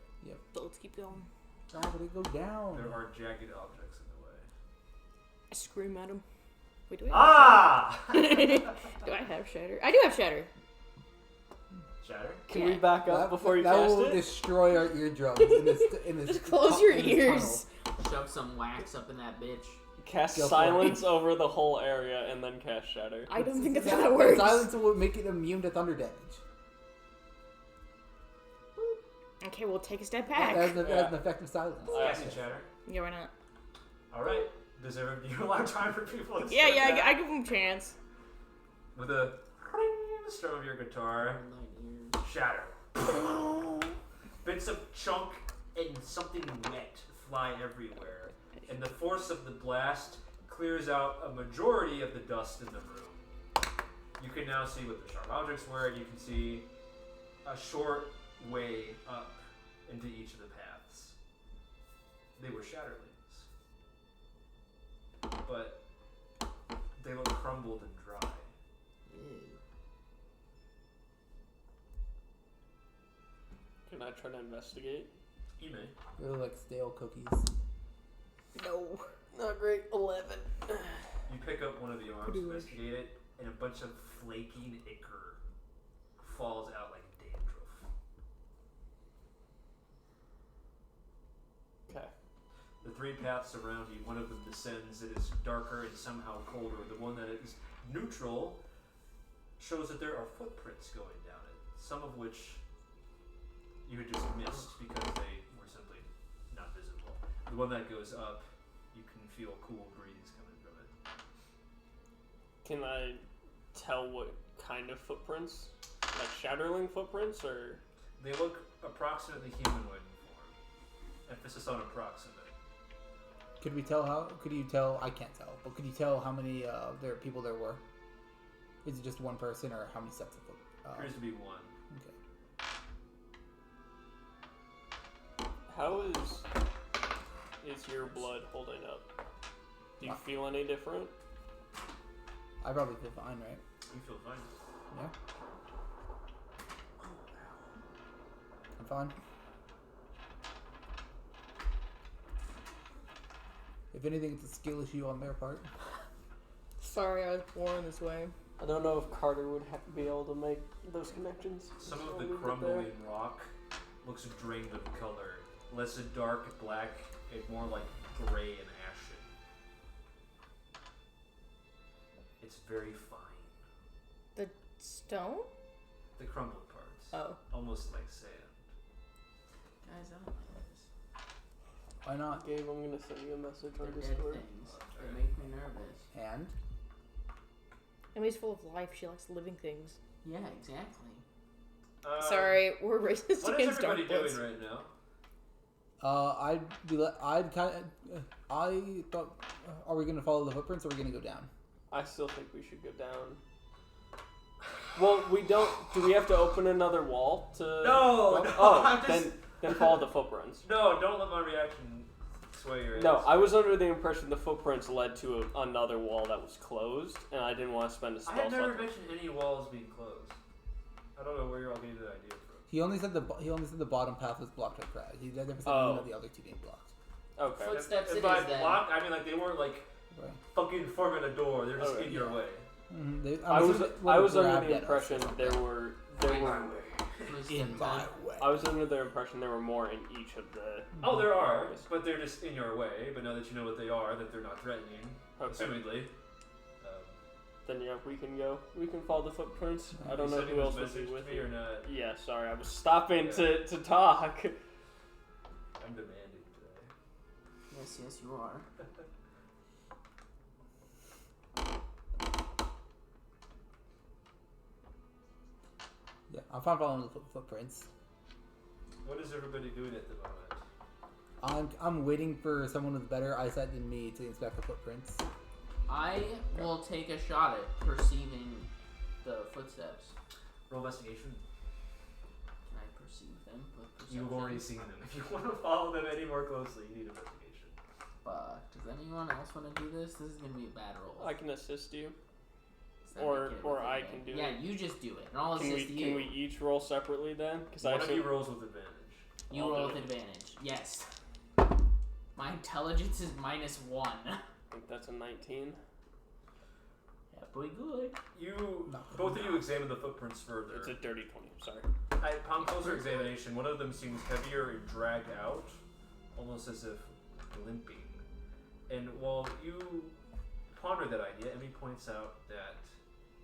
So let's keep going. Gravity, go down. There are jagged objects in the way. I scream at him. Wait, do I? Ah! Do I have shatter? I do have shatter. Shatter? Can we back up before you that cast will it? destroy our eardrums in this. Just close your in this ears. Shove some wax up in that bitch. Cast Go for silence over the whole area and then cast shatter. I don't think that's tunnel. how that works. Silence will make it immune to thunder damage. Okay, we'll take a step back. That has an effective silence. Casting shatter. Yeah, why not? Alright. Does everybody you allow time for people to Yeah, step yeah, back? I give him a chance. With a strum of your guitar, shatter. Bits of chunk and something wet fly everywhere, and the force of the blast clears out a majority of the dust in the room. You can now see what the sharp objects were, and you can see a short way up into each of the paths. They were shatterlings, but they look crumbled and dry. Can I try to investigate? You may. They're like stale cookies. No. Not great. 11. You pick up one of the arms, investigate it, and a bunch of flaking ichor falls out like dandruff. Okay. The three paths around you, one of them descends. It is darker and somehow colder. The one that is neutral shows that there are footprints going down it, some of which you had just missed because they were simply not visible. The one that goes up, you can feel a cool breeze coming from it. Can I tell what kind of footprints? Like shatterling footprints, or? They look approximately humanoid in form. Emphasis on approximate. Could we tell how? Could you tell? I can't tell, but could you tell how many people there were? Is it just one person, or how many sets of foot? Appears to be one. Okay. How is your blood holding up? Do you feel any different? I probably feel fine, right? You feel fine. Yeah. I'm fine. If anything, it's a skill issue on their part. Sorry, I was born this way. I don't know if Carter would be able to make those connections. Some of So the leave it crumbling there. rock looks drained of color. Less a dark black and more like gray and ashen. It's very fine. The stone? The crumbled parts. Oh. Almost like sand. Guys, I don't like this. Why not? Gabe, I'm gonna send you a message on They're dead Discord. things. They make me nervous. And Emily's full of life. She likes living things. Yeah, exactly. Sorry, we're racist What is against everybody Dark Bloods. doing right now? I thought, are we gonna follow the footprints or are we gonna go down? I still think we should go down. Well, we don't. Do we have to open another wall to? No, no. Oh, I'm just... then follow the footprints. No, don't let my reaction sway your. No, answer. I was under the impression the footprints led to another wall that was closed, and I didn't want to spend a I spell had never slot. mentioned any walls being closed. I don't know where you're all getting that idea from. He only said the bottom path was blocked by crag. He never said any of the other two being blocked. Okay. Footsteps If it I is then. block, I mean like they weren't like Right. fucking forming a door. They're just Okay, in your way. Mm-hmm. I was under the impression there were in my way. I was under the impression there were more in each of the. Oh, there are, but they're just in your way. But now that you know what they are, that they're not threatening, Okay. assumedly. Then yeah, we can go. We can follow the footprints. I You don't know sending who else this would be message with to me you. or not? Yeah, sorry, I was stopping Yeah. to talk. I'm demanding today. Yes, you are. Yeah, I'm fine following the footprints. What is everybody doing at the moment? I'm waiting for someone with better eyesight than me to inspect the footprints. I will take a shot at perceiving the footsteps. Roll investigation. Can I perceive them with perception? You've already seen them. If you want to follow them any more closely, you need investigation. Fuck. Does anyone else want to do this? This is gonna be a bad roll. I can assist you. Is that or- okay or with I you? can do Yeah, it. you just do it, and I'll Can assist you. we each roll separately then? Because I One of you assume rolls with advantage. You I'll roll do with it. advantage. Yes. My intelligence is -1. I think that's a 19. Yeah, boy, good. You, Not both of you examine the footprints further. It's a dirty 20. Sorry. Upon closer examination, one of them seems heavier and dragged out, almost as if limping. And while you ponder that idea, Emmy points out that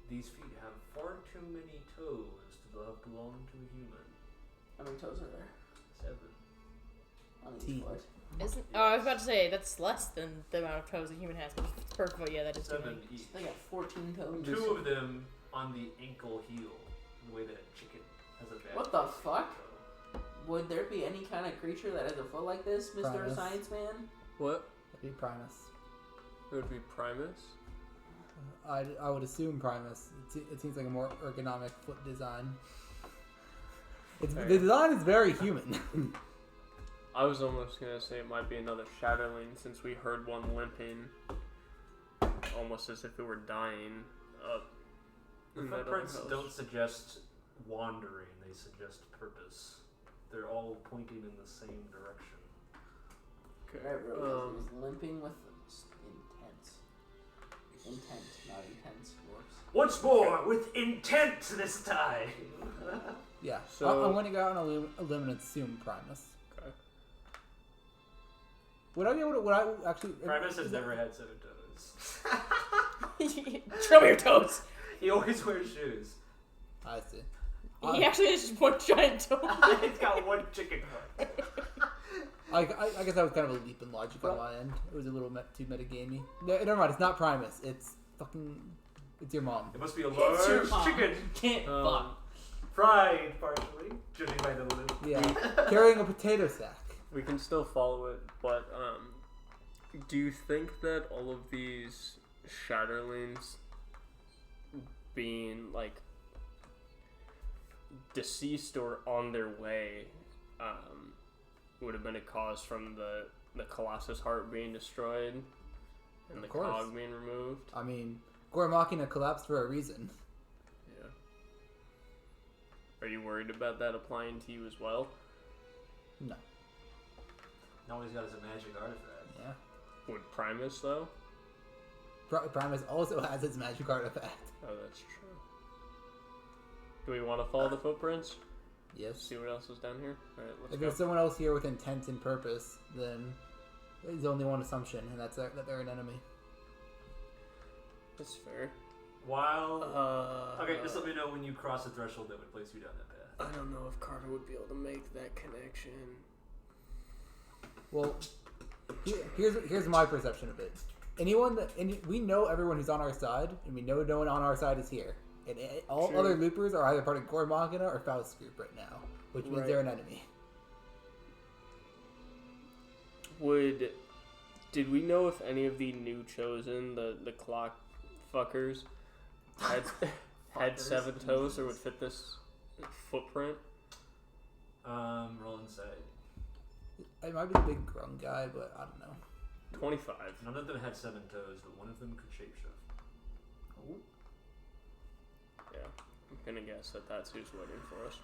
these feet have far too many toes to have belonged to a human. How many toes are there? 7. On each Teeth. foot. Isn't? Oh, I was about to say that's less than the amount of toes a human has, but it's perfect. But yeah, that is too 7 many. each. They got 14 toes. 2 of them on the ankle heel, the way that a chicken has a bad What the toe. fuck? Would there be any kind of creature that has a foot like this, Mr. Primus. Science Man? What? That'd be Primus. It would be Primus. I would assume Primus. It seems like a more ergonomic foot design. The design is very human. I was almost gonna say it might be another Shatterling since we heard one limping, almost as if it were dying up. The in that other footprints house. don't suggest wandering, they suggest purpose. They're all pointing in the same direction. Okay. I realized it was limping with intent. Intent, not intense. Works. Once more, with intent this time! Yeah. So- I'm going to go out on a limb and assume Primus. Okay. Would I be able to? Would I actually? Primus has is that- never had 7 toes. Show me your toes. He always wears shoes. I see. He actually has just one giant toe. He's got one chicken foot. I guess that was kind of a leap in logic on my end. It was a little too metagamey. No, never mind. It's not Primus. It's your mom. It must be a It's your large mom. chicken. Can't fuck. Fried, partially, judging by the lip. Yeah, carrying a potato sack. We can still follow it, but do you think that all of these Shatterlings being like deceased or on their way would have been a cause from the Colossus heart being destroyed and Of the course. cog being removed? I mean, Gore Machina collapsed for a reason. Yeah. Are you worried about that applying to you as well? No. Now he's got his magic artifact. Yeah. Would Primus though? Primus also has its magic artifact. Oh, that's true. Do we want to follow the footprints? Yes. See what else is down here? Alright, If let's there's go. someone else here with intent and purpose, then there's only one assumption, and that's that they're an enemy. That's fair. While... okay, just let me know when you cross the threshold that would place you down that path. I don't know if Carter would be able to make that connection. Well, here's my perception of it. We know everyone who's on our side, and we know no one on our side is here. And all True. other loopers are either part of Gore Machina or Faust group right now, which means Right. they're an enemy. Did we know if any of the new chosen, the clock fuckers, had 7 toes or would fit this footprint? Roll inside. It might be the big grung guy, but I don't know. 25. None of them had 7 toes, but one of them could shapeshift. Yeah, I'm gonna guess that that's who's waiting for us.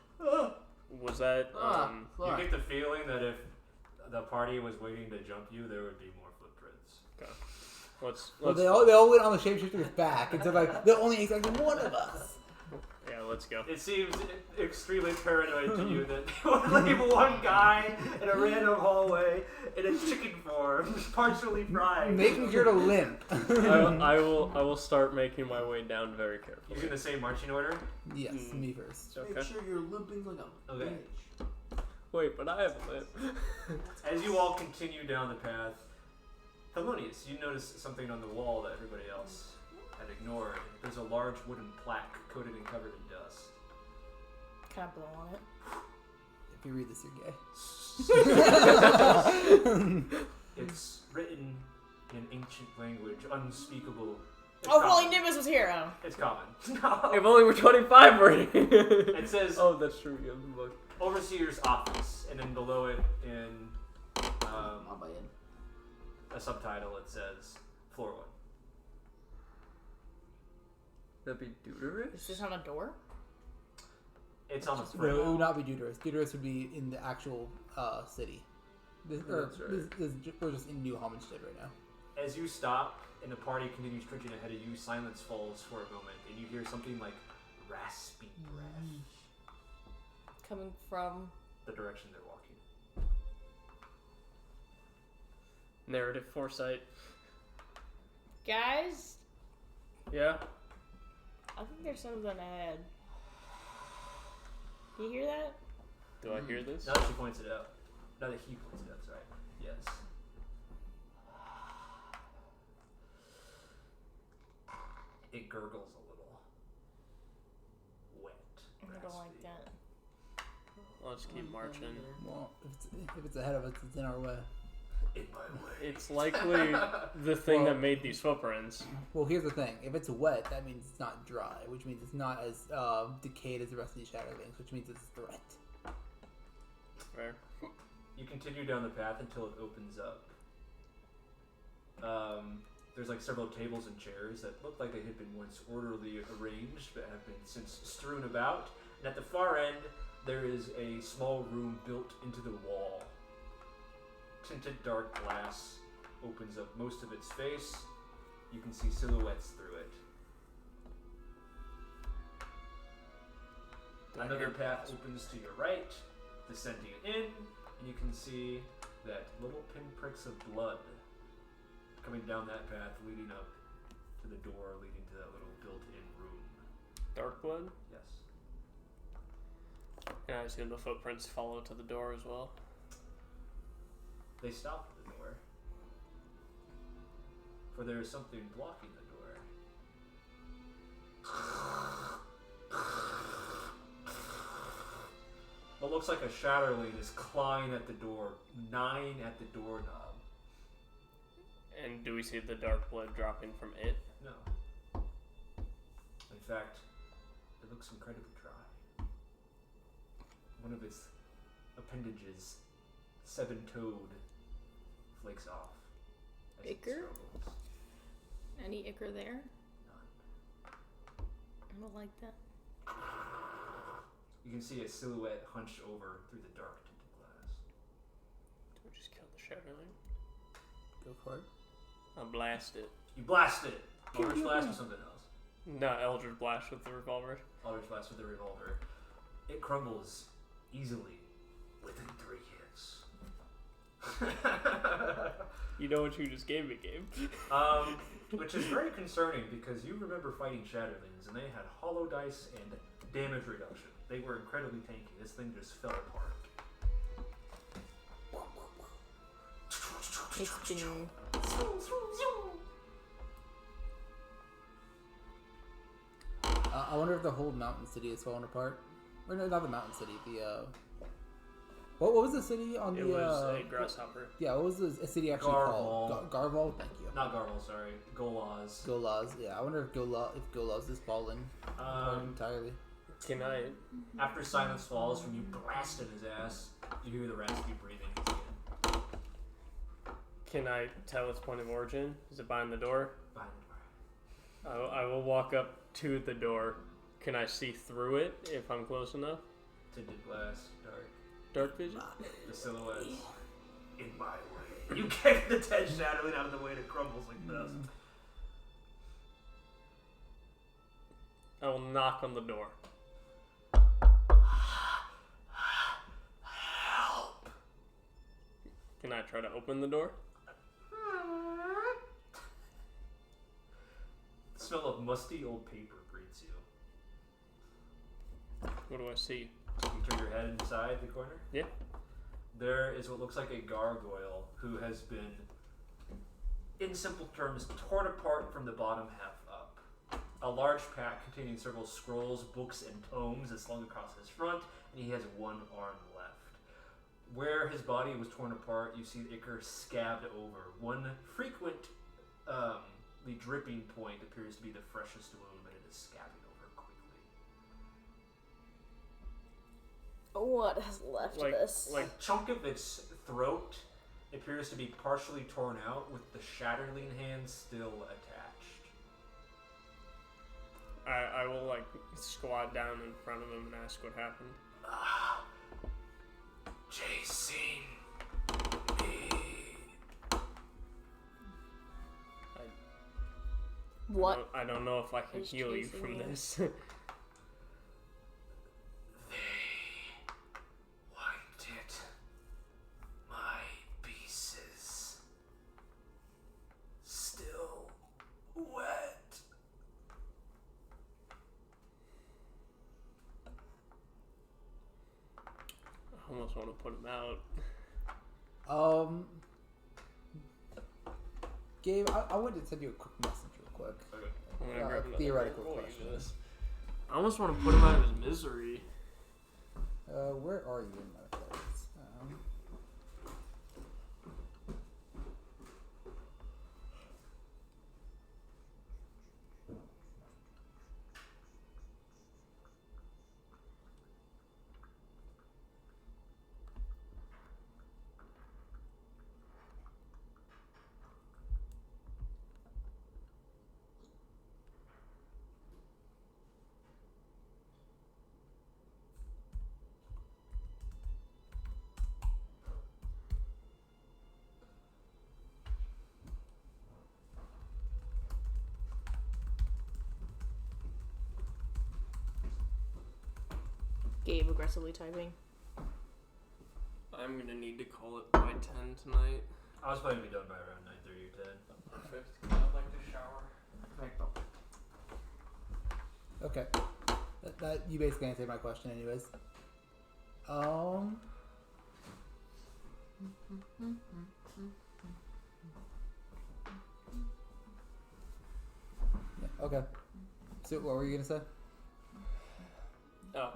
Was that, You get the feeling that if the party was waiting to jump you, there would be more footprints. Okay. Let's They all went on the shapeshifter's back, and so like they're only expecting one of us. Yeah, let's go. It seems extremely paranoid to you that they would leave one guy in a random hallway in a chicken form, partially fried. Making sure to limp. I will start making my way down very carefully. Using the same marching order? Yes, me first. Okay. Make sure you're limping like a Okay. bitch. Wait, but I have a limp. As you all continue down the path, Thelonious, you notice something on the wall that everybody else had ignored. There's a large wooden plaque coated and covered in dust. Can I blow on it? If you read this, you're gay. It's written in an ancient language, unspeakable. It's Oh, common. Holy Nimbus was here. Oh. It's common. If only we're 25 already. It says Oh, that's true. You have the book. Overseer's Office, and then below it in I'll buy in. a subtitle it says Floor 1. That'd be Deuterus? Is this on a door? It's on the No, it front. would not be Deuterus. Deuterus would be in the actual city. That's right. We're just in New Hominsted right now. As you stop and the party continues trudging ahead of you, silence falls for a moment, and you hear something like raspy breath. Coming from... The direction they're walking. Narrative foresight. Guys, Yeah? I think there's something ahead. Do you hear that? Do I hear this? Now that she points it out. Now that he points it out, sorry. Yes. It gurgles a little. Wet. I don't raspy. like that. Let's keep marching. Well, if it's ahead of us, it's in our way. In my way. It's likely the thing that made these footprints. Well, here's the thing. If it's wet, that means it's not dry, which means it's not as decayed as the rest of these Shatterlings, which means it's a threat. Fair. You continue down the path until it opens up. There's like several tables and chairs that look like they had been once orderly arranged but have been since strewn about. And at the far end, there is a small room built into the wall. Tinted dark glass opens up most of its face. You can see silhouettes through it. Another path opens to your right, descending in, and you can see that little pinpricks of blood coming down that path leading up to the door leading to that little built-in room. Dark blood? Yes. And I assume the footprints follow to the door as well. They stop at the door, for there is something blocking the door. What looks like a Shatterling is clawing at the door, gnawing at the doorknob. And do we see the dark blood dropping from it? No. In fact, it looks incredibly dry. One of its appendages, 7-toed, flakes off. As it Ichor? struggles. Any ichor there? None. I don't like that. You can see a silhouette hunched over through the dark tinted glass. Do we just kill the Shatterling? Go for it. I'll blast it. You blast it! Eldritch blast or something else? No, Eldritch blast with the revolver. Eldritch blast with the revolver. It crumbles easily within 3 hits. You know what you just gave me, Gabe. Which is very concerning because you remember fighting Shatterlings and they had hollow dice and damage reduction. They were incredibly tanky. This thing just fell apart. It's been... I wonder if the whole mountain city is falling apart. Or no, not the mountain city. What was the city on It the? was a grasshopper. Yeah, what was a city actually called? Gargoyle. Thank you. Not Gargoyle, sorry. Golaz. Golaz. Yeah, I wonder if Golaz is fallen entirely. Can I? After silence falls from you blasting his ass, you hear the rest keep breathing again. Can I tell its point of origin? Is it behind the door? Behind the door. I will walk up to the door. Can I see through it if I'm close enough? Tinted glass, dark. Dark vision? The silhouettes. In my way. You kick the dead shadowing out of the way and it crumbles like dust. I will knock on the door. Help! Can I try to open the door? The smell of musty old paper greets you. What do I see? You turn your head inside the corner. Yeah. There is what looks like a gargoyle who has been, in simple terms, torn apart from the bottom half up. A large pack containing several scrolls, books, and tomes is slung across his front, and he has one arm left. Where his body was torn apart, you see the ichor scabbed over. One frequent, the dripping point appears to be the freshest wound, but it is scabbing over quickly. What has left of this? A chunk of its throat appears to be partially torn out, with the Shatterling hand still attached. I will squat down in front of him and ask what happened. Chasing me. What? I don't know if I can is heal you chasing from you? this. They wanted my pieces. Still wet. I almost want to put him out. Gabe, I wanted to send you a quick message real quick. Okay. I'm gonna grab another theoretical roll question. of this. I almost want to put him out of his misery. Where are you in my place? Gabe aggressively typing. I'm gonna need to call it by 10 tonight. I was planning to be done by around 9:30 or 10. Perfect. I'd like to shower. Okay. That you basically answered my question, anyways. Yeah, okay. So what were you gonna say? Oh,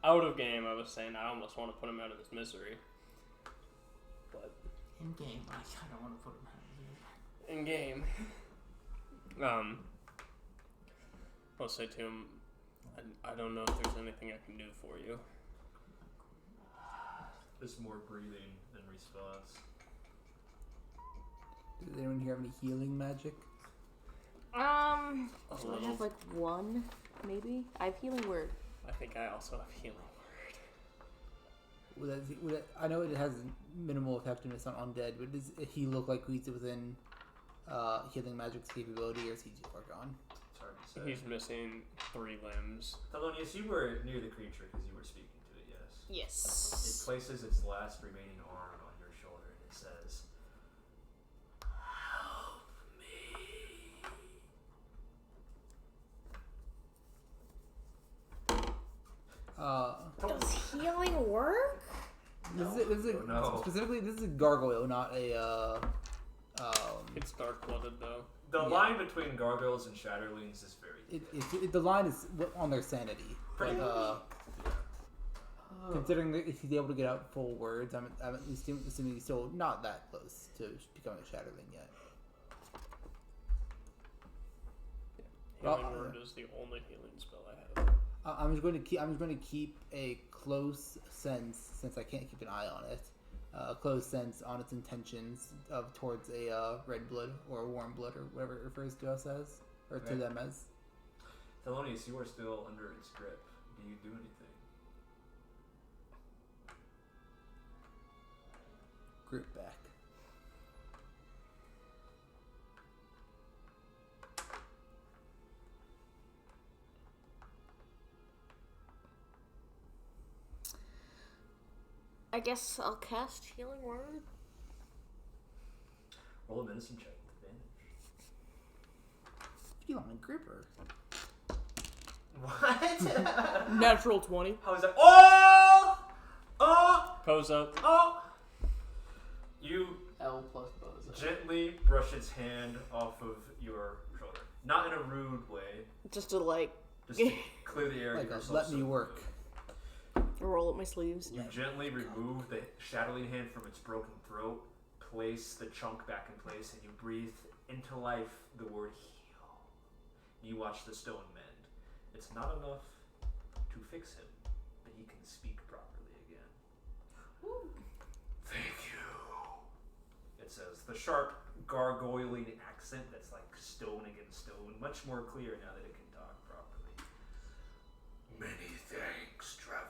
out of game, I was saying I almost want to put him out of his misery. But In game, I don't want to put him out here. in game, I'll say to him, I don't know if there's anything I can do for you. There's more breathing in response. Does anyone here have any healing magic? A So I little. have one, maybe. I have healing word. I think I also have healing word. I know it has minimal effectiveness on undead, but does he look like he's within healing magic's capability, or is he too far gone? It's hard to say. He's missing 3 limbs. Thelonious, you were near the creature because you were speaking to it, yes. It Yes. places its last remaining arm on your shoulder and it says, "Help me." Does healing work? Specifically, this is a gargoyle, not a. It's dark-blooded, though. The Yeah. line between gargoyles and shatterlings is very thin. The line is on their sanity. Pretty But, considering that if he's able to get out full words, I'm at least assuming he's still not that close to becoming a Shatterling yet. Healing word is the only healing spell I have. I'm just going to keep a close sense, since I can't keep an eye on it. A close sense on its intentions towards a red blood or a warm blood or whatever it refers to us as, or to them as. Thelonious, you are still under its grip. Do you do anything? Group back. I guess I'll cast Healing Word. Roll a medicine check with advantage. Feel on gripper. What? Natural 20. How is that? Oh! Oh! Pose up. Oh! You L plus bows. gently brush its hand off of your shoulder. Not in a rude way. Just to Just to clear the air. Like give yourself let me some work. roll up my sleeves. You gently remove the shadowing hand from its broken throat, place the chunk back in place, and you breathe into life the word heal. You watch the stone mend. It's not enough to fix him, but he can speak properly again. Woo. Thank you. It says, the sharp, gargoyling accent that's like stone against stone, much more clear now that it can talk properly. Many thanks, traveler.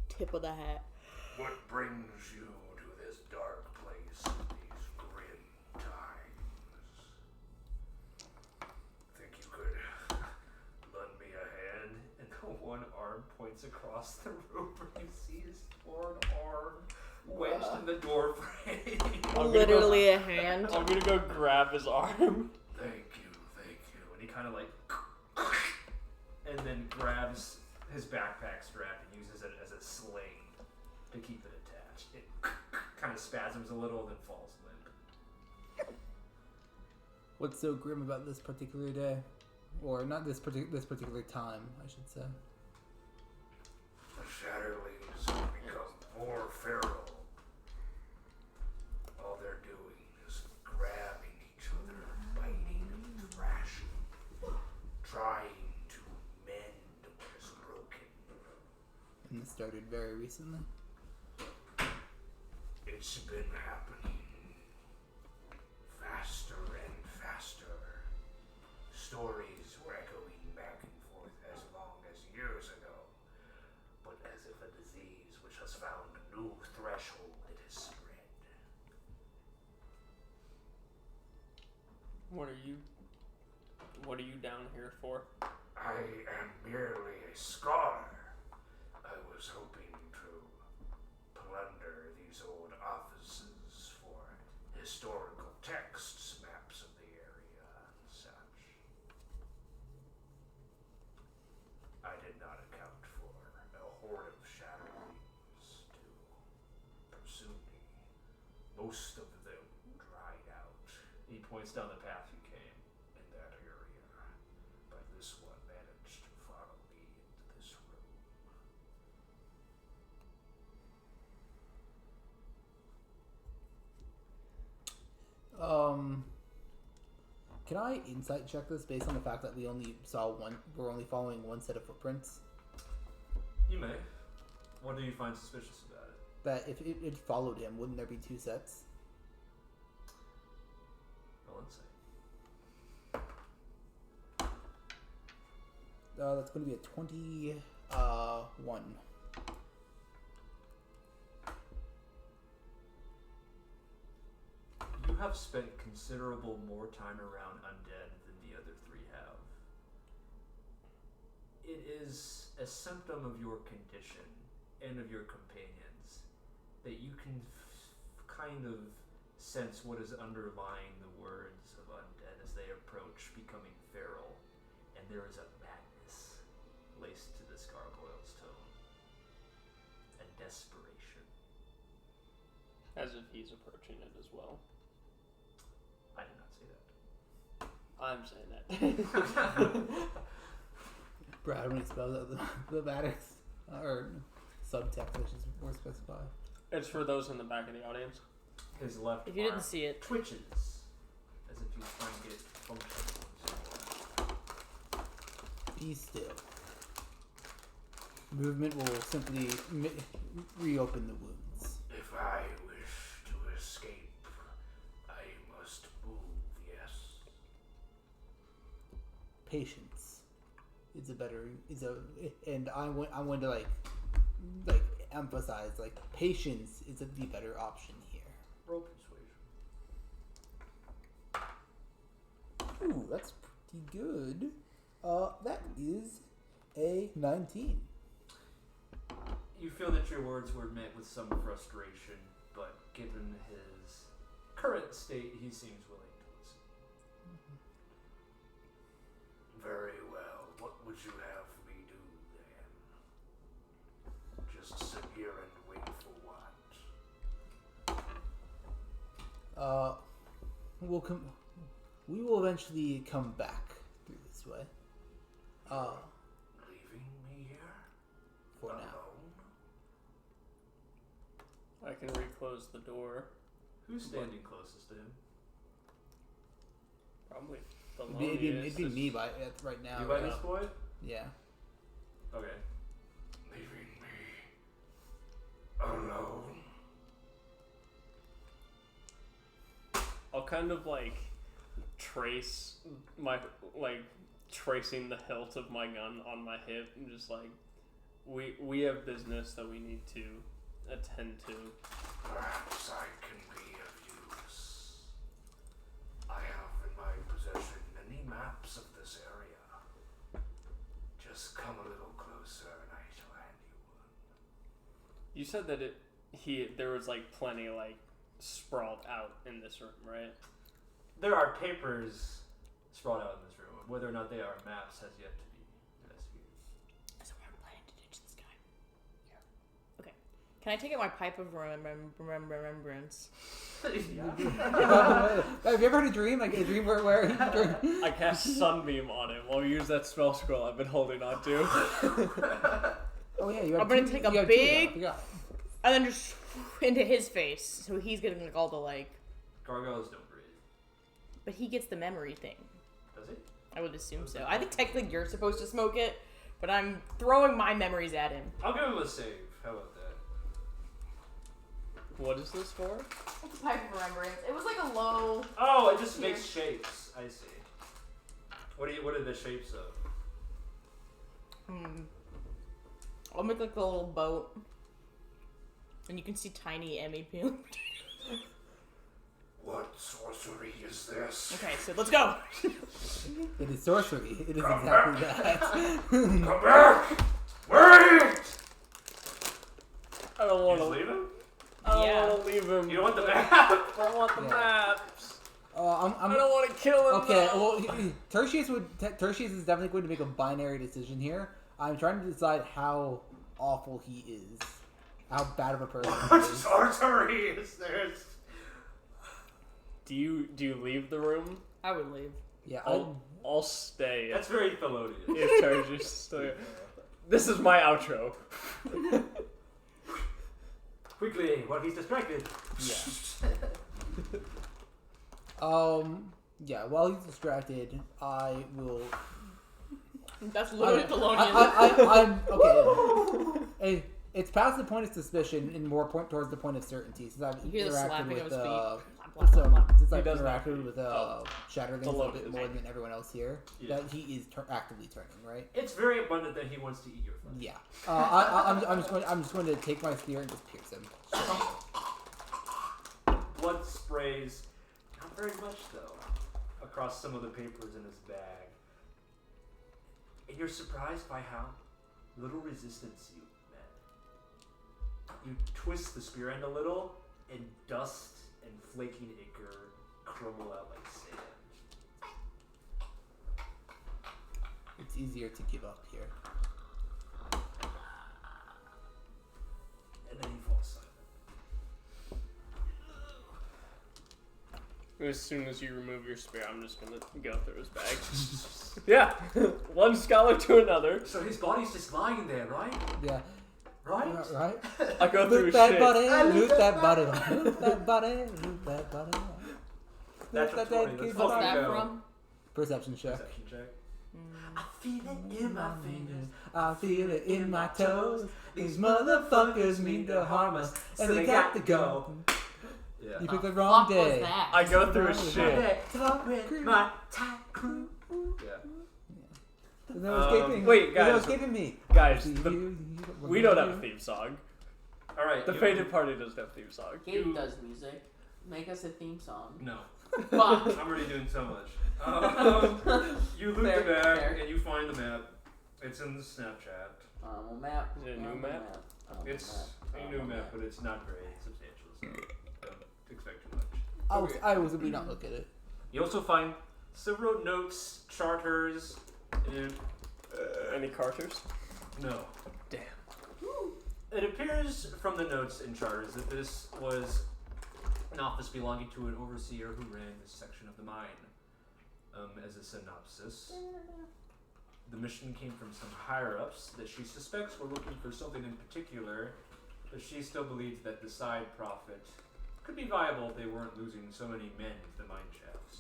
Tip of the hat. What brings you to this dark place in these grim times? Think you could lend me a hand? And the one arm points across the room where you see his torn arm wedged in the doorframe. Literally a hand. I'm gonna go grab his arm. Thank you. And he kind of like, and then grabs his backpack strap and uses it as a sling to keep it attached. It kind of spasms a little, then falls limp. What's so grim about this particular day? Or not this particular time, I should say. The Shatterlings have become more feral. All they're doing is grabbing each other, biting and thrashing, trying to mend what is broken. And this started very recently. It's been happening faster and faster. Stories were echoing back and forth as long as years ago, but as if a disease which has found a new threshold, it has spread. What are you down here for? I am merely a scholar. I was hoping to plunder these old offices for historical texts, maps of the area, and such. I did not account for a horde of Shatterlings to pursue me. Most of them dried out. He points down the path you came in that area, but this one managed to follow me into this room. Can I insight check this based on the fact that we're only following one set of footprints? You may. What do you find suspicious about it? That if it followed him, wouldn't there be two sets? Roll insight. That's going to be a 21. You have spent considerable more time around undead than the other three have. It is a symptom of your condition and of your companions that you can kind of sense what is underlying the words of undead as they approach becoming feral, and there is a madness laced to this gargoyle's tone, a desperation. As if he's approaching it as well. I did not say that. I'm saying that. Brad, when he spells out the Maddox. Or subtext, which is more specified. It's for those in the back of the audience. His left If you arm didn't see it. twitches as if he's trying to get it functioning. Be still. Movement will simply reopen the wounds. If I wish to escape, I must move, yes? Patience is and I want to like emphasize like patience is the better option here. Roll persuasion. Ooh, that's pretty good. That is a 19. You feel that your words were met with some frustration, but given his current state, he seems willing to listen. Very well. What would you have me do then? Just sit here and wait for what? We will eventually come back through this way. Leaving me here? For Alone? now. I can reclose the door. Who's standing closest to him? Probably the It'd be me right now. You by this point? Yeah. Okay. Leaving me alone? I'll kind of like trace tracing the hilt of my gun on my hip and just like we have business that we need to attend to. Perhaps I can be of use. I have in my possession many maps of this area. Just come a little closer and I shall hand you one. You said that there was like plenty like sprawled out in this room, right? There are papers sprawled out in this room. Whether or not they are maps has yet to be investigated. So we're planning to ditch this guy. Yeah. Okay. Can I take out my pipe of remembrance? Have you ever heard a dream? Like a dream where I cast Sunbeam on him. I'll use that spell scroll I've been holding on to. Oh yeah, you have I'm gonna take a big, and then just into his face, so he's getting like all the like. Gargoyles don't breathe. But he gets the memory thing. Does he? I would assume so. I think technically you're supposed to smoke it, but I'm throwing my memories at him. I'll give him a save. How about that? What is this for? It's a pipe of remembrance. It was like a low. Oh, it just Here. makes shapes. I see. What are the shapes of? I'll make like a little boat, and you can see tiny Emmy peel. What sorcery is this? Okay, so let's go. it is sorcery. It is Come exactly back. that. Come back! Wait! I don't want to Just leave him? I don't Yeah. want to leave him. You don't want the map? I don't want the Yeah. maps. I I don't want to kill him. Okay, though. well, Tertius is definitely going to make a binary decision here. I'm trying to decide how awful he is, how bad of a person he What is. sorcery is this? Do you leave the room? I would leave. Yeah, I'll stay. That's very Thelonious. If Tertius is still here. This is my outro. Quickly, while he's distracted. yeah. While he's distracted, I will. That's literally Thelonious. I'm okay. It's past the point of suspicion and more towards the point of certainty since I've You hear the interacted slapping with of his feet. since I've He does that. interacted with Shatterlings a Below bit his more head. than everyone else here. Yeah. That he is actively turning, right? It's very abundant that he wants to eat your flesh. Yeah. I'm just going to take my spear and just pierce him. Blood sprays, not very much though, across some of the papers in his bag. And you're surprised by how little resistance you met. You twist the spear end a little, and dust and flaking ichor crumble out like sand. It's easier to give up here. And then he falls silent. As soon as you remove your spear, I'm just gonna go through his bag. Yeah, one scholar to another. So his body's just lying there, right? Yeah. Right? Right? I go through Loot his that shit. body, loot that body, loot that body, loot that body. That's Loot a that 20. Let's What's fucking that go. from? Perception check. Perception check. I feel it in my fingers. I feel it in my toes. These motherfuckers mean to harm us, and they got to go. Yeah. You picked the Fuck wrong was day. that? I go through his shit. With my tight crew. Yeah. There's no escaping. wait, There's no guys. escaping me. Guys, we don't have a theme song. All right. The you- Fated Party doesn't have a theme song. Gabe does music. Make us a theme song. No. Fuck. I'm already doing so much. You loot Fair, the bag fair. and you find the map. It's in the Snapchat. A map. Is it a new map? It's a new map, but it's not very substantial, so don't expect too much. I was we not look at it. You also find several notes, charters, and Any Carters? no. Damn. It appears from the notes and charters that this was an office belonging to an overseer who ran this section of the mine. As a synopsis, the mission came from some higher-ups that she suspects were looking for something in particular, but she still believes that the side profit could be viable if they weren't losing so many men to the mine shafts.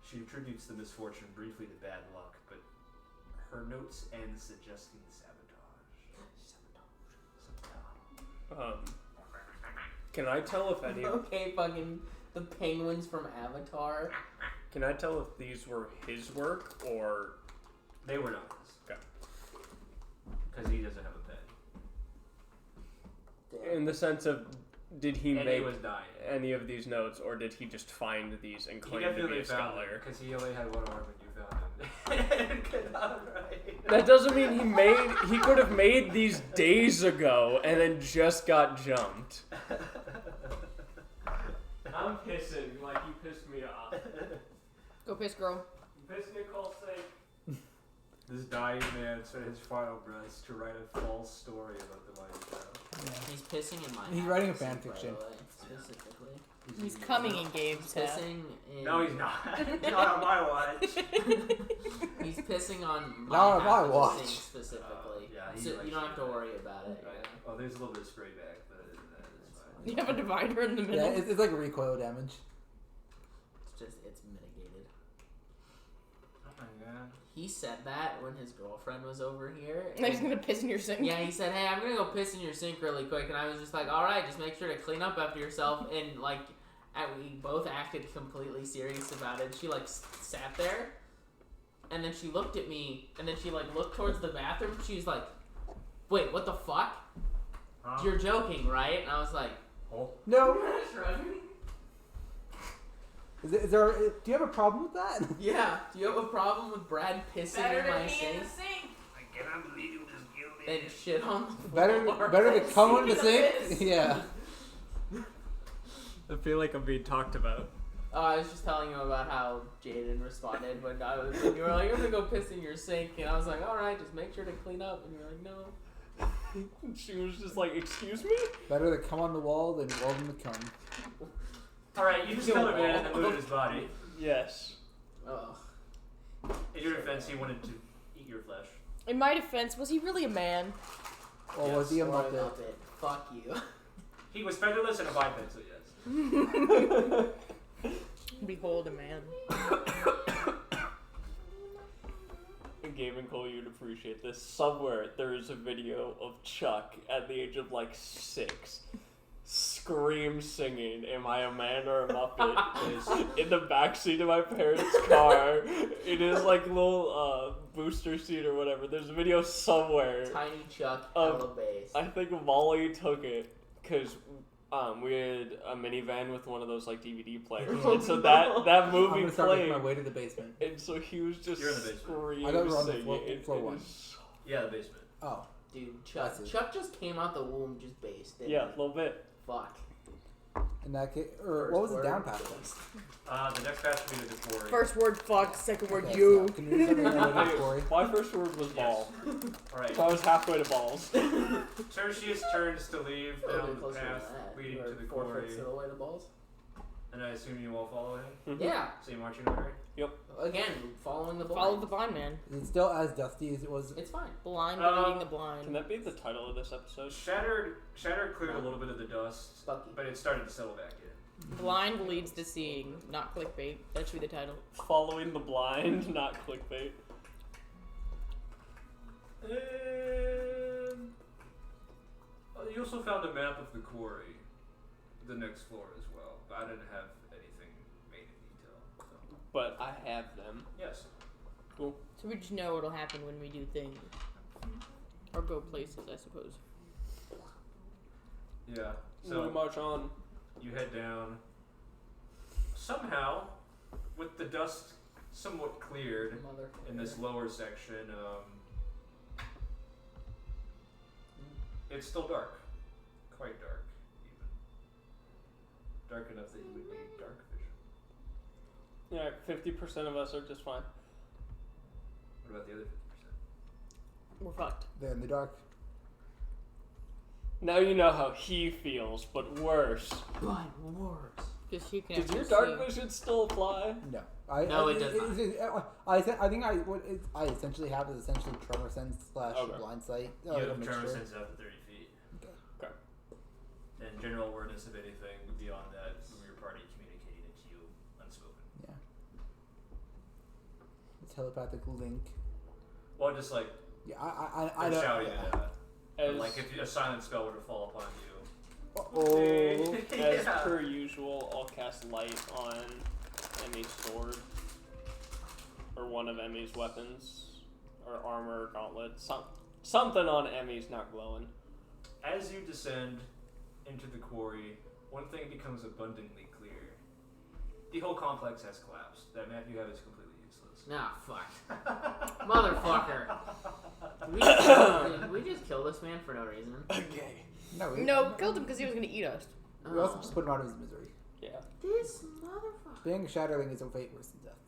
She attributes the misfortune briefly to bad luck, but her notes end suggesting sabotage. Can I tell if any? Okay, fucking the penguins from Avatar. Can I tell if these were his work or? They were not his. Okay. Because he doesn't have a pen. In the sense of, did he And make he was dying. any of these notes, or did he just find these and He claim to be definitely a found scholar? because he only had one arm and you found him. And could not write. That doesn't mean he could have made these days ago and then just got jumped. I'm pissing like you pissed me off. Go piss, girl. You pissed Nicole's sake. This dying man spent his final breaths to write a false story about the mine shaft. Yeah. He's pissing in my. He's writing a accent, fan by the fiction. way, specifically. He's coming in Gabe's He's hat. pissing in. No, he's not. Not on my watch. He's pissing on my Not on half my of the watch. sink specifically. Yeah, he so likes you don't have to that. worry about it. Right. Yeah. Oh, there's a little bit of spray back, but other than that, it's fine. You have a divider in the middle. Yeah, it's like recoil damage. It's mitigated. Oh my god. He said that when his girlfriend was over here. And he's gonna piss in your sink. Yeah, he said, "Hey, I'm gonna go piss in your sink really quick," and I was just like, "All right, just make sure to clean up after yourself." And like, we both acted completely serious about it. She like sat there, and then she looked at me, and then she like looked towards the bathroom. She was like, "Wait, what the fuck? Huh? You're joking, right?" And I was like, Oh. No. Is there? Do you have a problem with that? "Yeah, do you have a problem with Brad pissing in my sink I cannot believe you just killed me. and shit on the Better floor?" to come on the Speaking of sink. this. Yeah. I feel like I'm being talked about. I was just telling you about how Jaden responded when you were like, "I'm gonna go piss in your sink," and I was like, "All right, just make sure to clean up," and you're like, "No." She was just like, "Excuse me." Better to come on the wall than wall them to come. Alright, you just killed a man and looted his body. Yes. Ugh. In your defense, he wanted to eat your flesh. In my defense, was he really a man? Or was he a Or muppet? Muppet. Fuck you. He was featherless and a biped, so yes. Behold a man. Gabe and Cole, you'd appreciate this. Somewhere there is a video of Chuck at the age of like 6 scream singing, "Am I a man or a muppet?" in the backseat of my parents' car. It is like a little booster seat or whatever. There's a video somewhere. Tiny Chuck, Um, hella bass. I think Molly took it because we had a minivan with one of those like DVD players, and so that I'm movie gonna start making my played, way to the basement. and so he was just You're in the basement. screaming, I thought we were on the singing. floor- It floor was one. so- Yeah, the basement. Oh. Dude, Chuck. That's it. Chuck just came out the womb just based. didn't yeah, a he? little bit. Fuck. In that case, or First what was the word. down pass then? The next batch will be the quarry. First word fuck, second word Okay, you. so can you tell me another story? My first word was Yes. ball, Alright. so I was halfway to balls. Tertius turns to leave A little down bit the closer path than that. leading You to were the 4 quarry. foot still away the balls. And I assume you all follow him? Yeah. So you marching order? Again, following the blind. Follow the blind man. Is it still as dusty as it was? It's fine. Blind leading the blind. Can that be the title of this episode? Shattered cleared a little bit of the dust, Bucky. but it started to settle back in. Blind leads to seeing, not clickbait. That should be the title. Following the blind, not clickbait. And you also found a map of the quarry, the next floor as well. But I didn't have anything made in detail. So. But I have them. Yes. Cool. So we just know what'll happen when we do things. Or go places, I suppose. Yeah. So we march on. You head down. Somehow, with the dust somewhat cleared in this lower section, it's still dark. Quite dark, even. Dark enough that you would need dark vision. Yeah, 50% of us are just fine. What about the other 50%? We're fucked. They're in the dark. Now you know how he feels, but worse. But worse. Because he can Does your actually dark vision still apply? No. No, it does I think I essentially have is essentially tremor sense / Okay. blind sight. You like a have mixture. tremor sense up to 30 feet. Okay. And general awareness of anything beyond that from your party communicating it to you unspoken. Yeah. Telepathic link. Well, just like Yeah, I they're don't. shouting Yeah. it out. As, Like if a silent spell were to fall upon you. Oh. as Yeah. per usual, I'll cast light on Emmy's sword. Or one of Emmy's weapons. Or armor, or gauntlet. Something on Emmy's not glowing. As you descend into the quarry, one thing becomes abundantly clear. The whole complex has collapsed. That map you have is completely useless. Nah, fuck. Motherfucker. Did we just kill this man for no reason? Okay. No, killed him because he was going to eat us. We also just put him out of his misery. Yeah. This motherfucker. Being a Shatterling is a fate worse than death.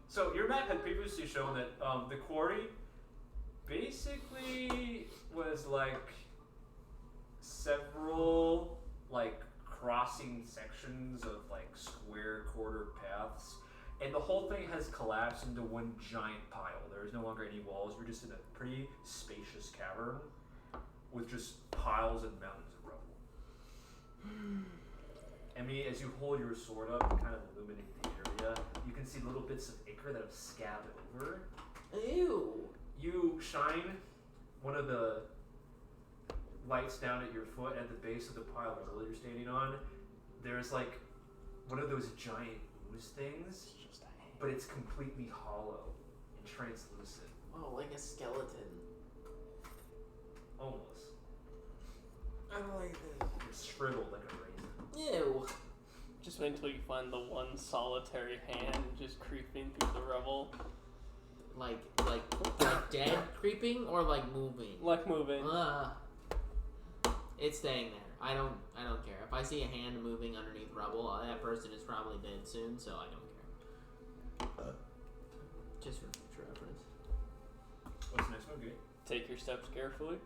So your map had previously shown that the quarry basically was like several like crossing sections of like square quarter paths, and the whole thing has collapsed into one giant pile. There is no longer any walls. We're just in a pretty spacious cavern with just piles and mountains of rubble. Emmy, as you hold your sword up and kind of illuminate the area, you can see little bits of ichor that have scabbed over. Ew. You shine one of the lights down at your foot at the base of the pile of rubble you're standing on. There's like one of those giant ooze things, but it's completely hollow and translucent. Oh, like a skeleton. Almost. I don't like this. It's shriveled like a raisin. Ew. Just wait until you find the one solitary hand just creeping through the rubble. Like dead creeping or like moving? Like moving. It's staying there. I don't care. If I see a hand moving underneath rubble, that person is probably dead soon, so I don't care. Just for future reference. What's the next one, Gate? Take your steps carefully.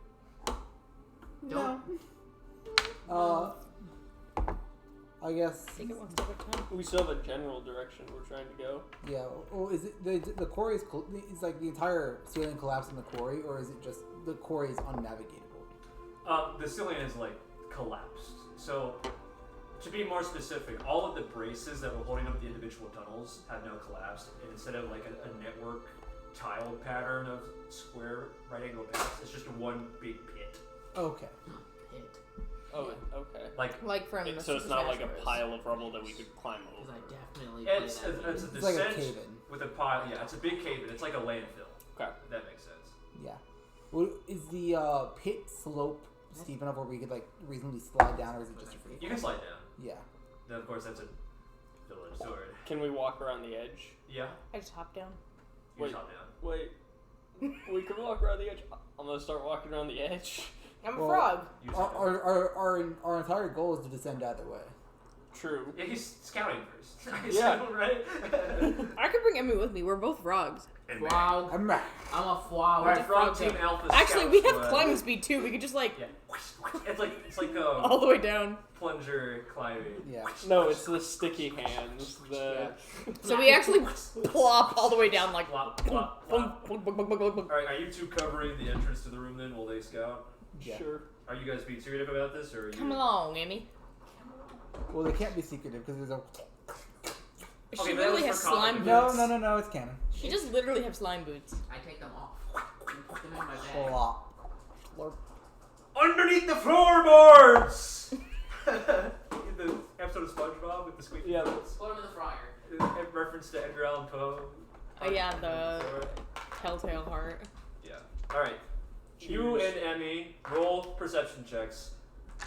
Don't. I guess. Take it one step at a time. We still have a general direction we're trying to go. Yeah. Oh, is it the quarry is? Is like the entire ceiling collapsed in the quarry, or is it just the quarry is unnavigatable? The ceiling is like collapsed. So, to be more specific, all of the braces that were holding up the individual tunnels have now collapsed, and instead of like a network tiled pattern of square right angle paths, it's just one big pit. Okay. Pit. Oh, okay. Like from So it's Super not Smash like a Bros. pile of rubble that we could climb Because over. I definitely play It's that a game. It's like a descent cave-in. with a pile. Yeah, it's a big cave-in. It's like a landfill. Okay. If that makes sense. Yeah. Well, is the pit slope steep enough where we could like reasonably slide down, or is it just a free? You can slide down. Yeah. Then of course that's a village sword. Can we walk around the edge? Yeah. I just hop down. You Wait. top down. Wait. We can walk around the edge. I'm gonna start walking around the edge. I'm a Well, frog. You top down. Our entire goal is to descend either way. True. Yeah, he's scouting first. I Yeah. assume, right? I could bring Emmy with me. We're both frogs. And Frog. I'm I'm a frog. Alright, Frog frog Team up. Alpha Actually, we Scout have Squad. climbing speed too. We could just like Yeah. It's like all the way down. plunger climbing. Yeah. No, it's the sticky hands. So we actually plop all the way down like. Plop, plop, plop. Alright, are you two covering the entrance to the room then while they scout? Yeah. Sure. Are you guys being secretive about this, or are you... Come along, Emmy. Well, they can't be secretive because there's a. She Okay, that literally was has for slime confidence. boots. No, it's canon. She just literally have slime boots. I take them off. Put them in my bag. Flop. Underneath the floorboards! The episode of SpongeBob with the squeaky Yeah. boots. Put them in the fryer. In reference to Edgar Allan Poe. Oh yeah, the telltale heart. Yeah. Alright. You and Emmy roll perception checks.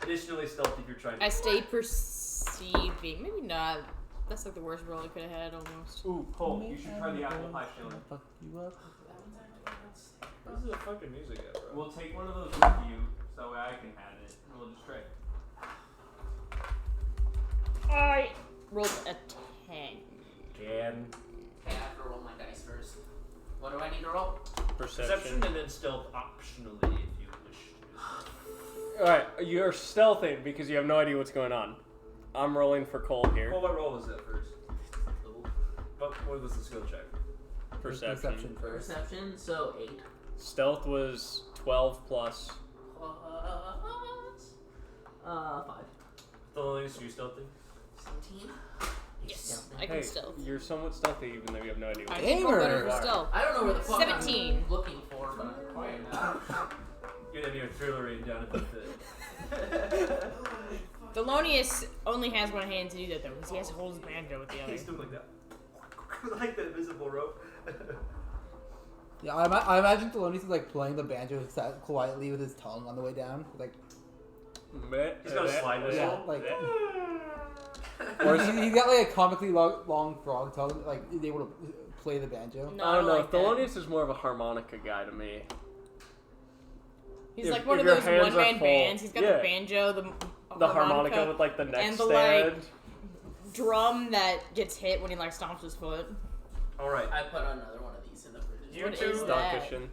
Additionally, stealth if you're trying to. I stay perceiving. Maybe not. That's like the worst roll I could have had almost. Ooh, Cole, you should try the apple pie shilling. Fuck you up. This is a fucking music app, bro. We'll take one of those with you, so that way I can have it, and we'll just try. I rolled a 10. Can. Okay, I have to roll my dice first. What do I need to roll? Perception and then stealth optionally if you wish to. Alright, you're stealthing because you have no idea what's going on. I'm rolling for Cole here. Well, what roll was that first? What was the skill check? Perception. first. Perception, so 8. Stealth was 12 plus. Plus, 5. Thelonious, you stealthing? 17. Yes, I Hey, can stealth. you're somewhat stealthy even though you have no idea I what think we're better Gamer. for stealth. I don't know where the fuck 17. I'm looking for, but I'm quiet now. You and Emmy are thrillering down at the pit. Thelonious only has one hand to do that though, because he has to hold his banjo with the other. He's doing like that. Like the invisible rope. Yeah, I imagine Thelonious is like playing the banjo quietly with his tongue on the way down. Like, He's got a slide whistle. yeah, like. Or he's got like a comically long frog tongue. Like, he's able to play the banjo. No, I don't know. like that. Thelonious is more of a harmonica guy to me. He's If- like one if of your those hands are one-man full. bands. He's got Yeah. the banjo, The harmonica with like the neck and the, stand. like, drum that gets hit when he like stomps his foot. Alright. I put another one of these in the fridge. You What two, is Stock that? cushion.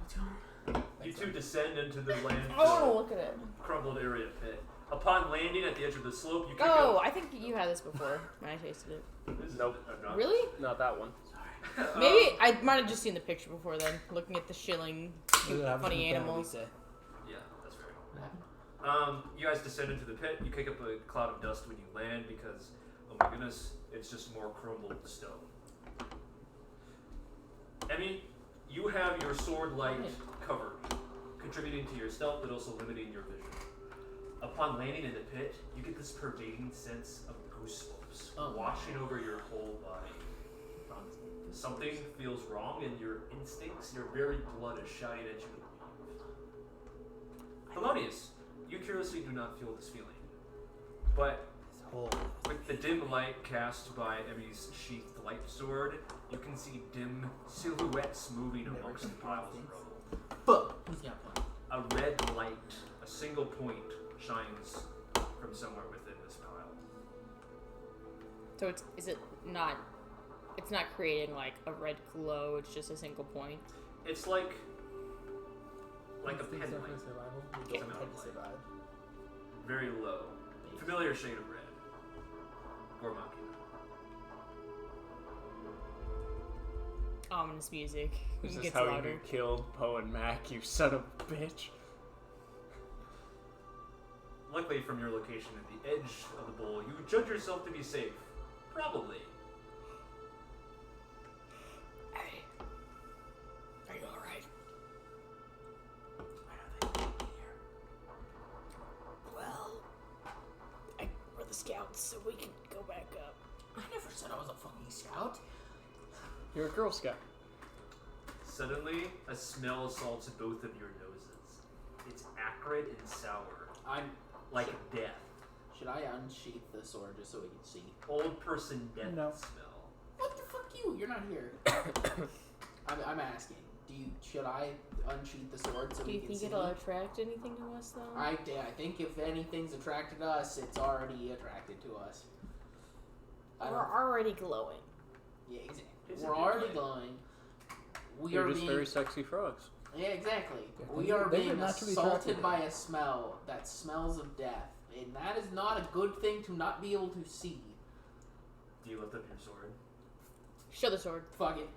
What's going on? you two descend into the I want to landfill look at it. crumbled area pit. Upon landing at the edge of the slope, you kick Oh, up. I think you had this before when I tasted it. Nope. Not. Really? Not that one. Maybe I might have just seen the picture before then, looking at the shilling, cute, Yeah, I'm funny just gonna animals. say. Yeah, that's fair. You guys descend into the pit. You kick up a cloud of dust when you land because, oh my goodness, it's just more crumbled stone. Emmy, you have your sword light covered, contributing to your stealth but also limiting your vision. Upon landing in the pit, you get this pervading sense of goosebumps washing over your whole body. Something feels wrong and your instincts, your very blood is shouting at you to leave. Thelonious, you curiously do not feel this feeling. But with the dim light cast by Emmy's sheathed light sword, you can see dim silhouettes moving amongst the piles of rubble. Fuck! He's got a point. A red light, a single point, shines from somewhere within this pile. So it's not creating like a red glow. It's just a single point. It's like a pen light. Okay. Survive. Very low. Familiar shade of red. Gormaki. Ominous music. Is this Gets how louder. you killed Poe and Mac, you son of a bitch? Luckily, from your location at the edge of the bowl, you judge yourself to be safe. Probably. Hey, are you all right? Well, we're the scouts, so we can go back up. I never said I was a fucking scout. You're a Girl Scout. Suddenly, a smell assaults both of your noses. It's acrid and sour, like death. Should I unsheath the sword just so we can see? Old person death No. smell. What the fuck you? You're not here. I'm asking. Should I unsheath the sword so Do we you can think see? it'll attract anything to us, though? I think if anything's attracted to us, it's already attracted to us. We're already glowing. Yeah, exactly. It's a We're good already point. glowing. We You're are just being very sexy frogs. yeah, exactly. Yeah, We they- are they being would naturally assaulted attract by you. a smell that smells of death, and that is not a good thing to not be able to see. Do you lift up your sword? Show the sword. Fuck it.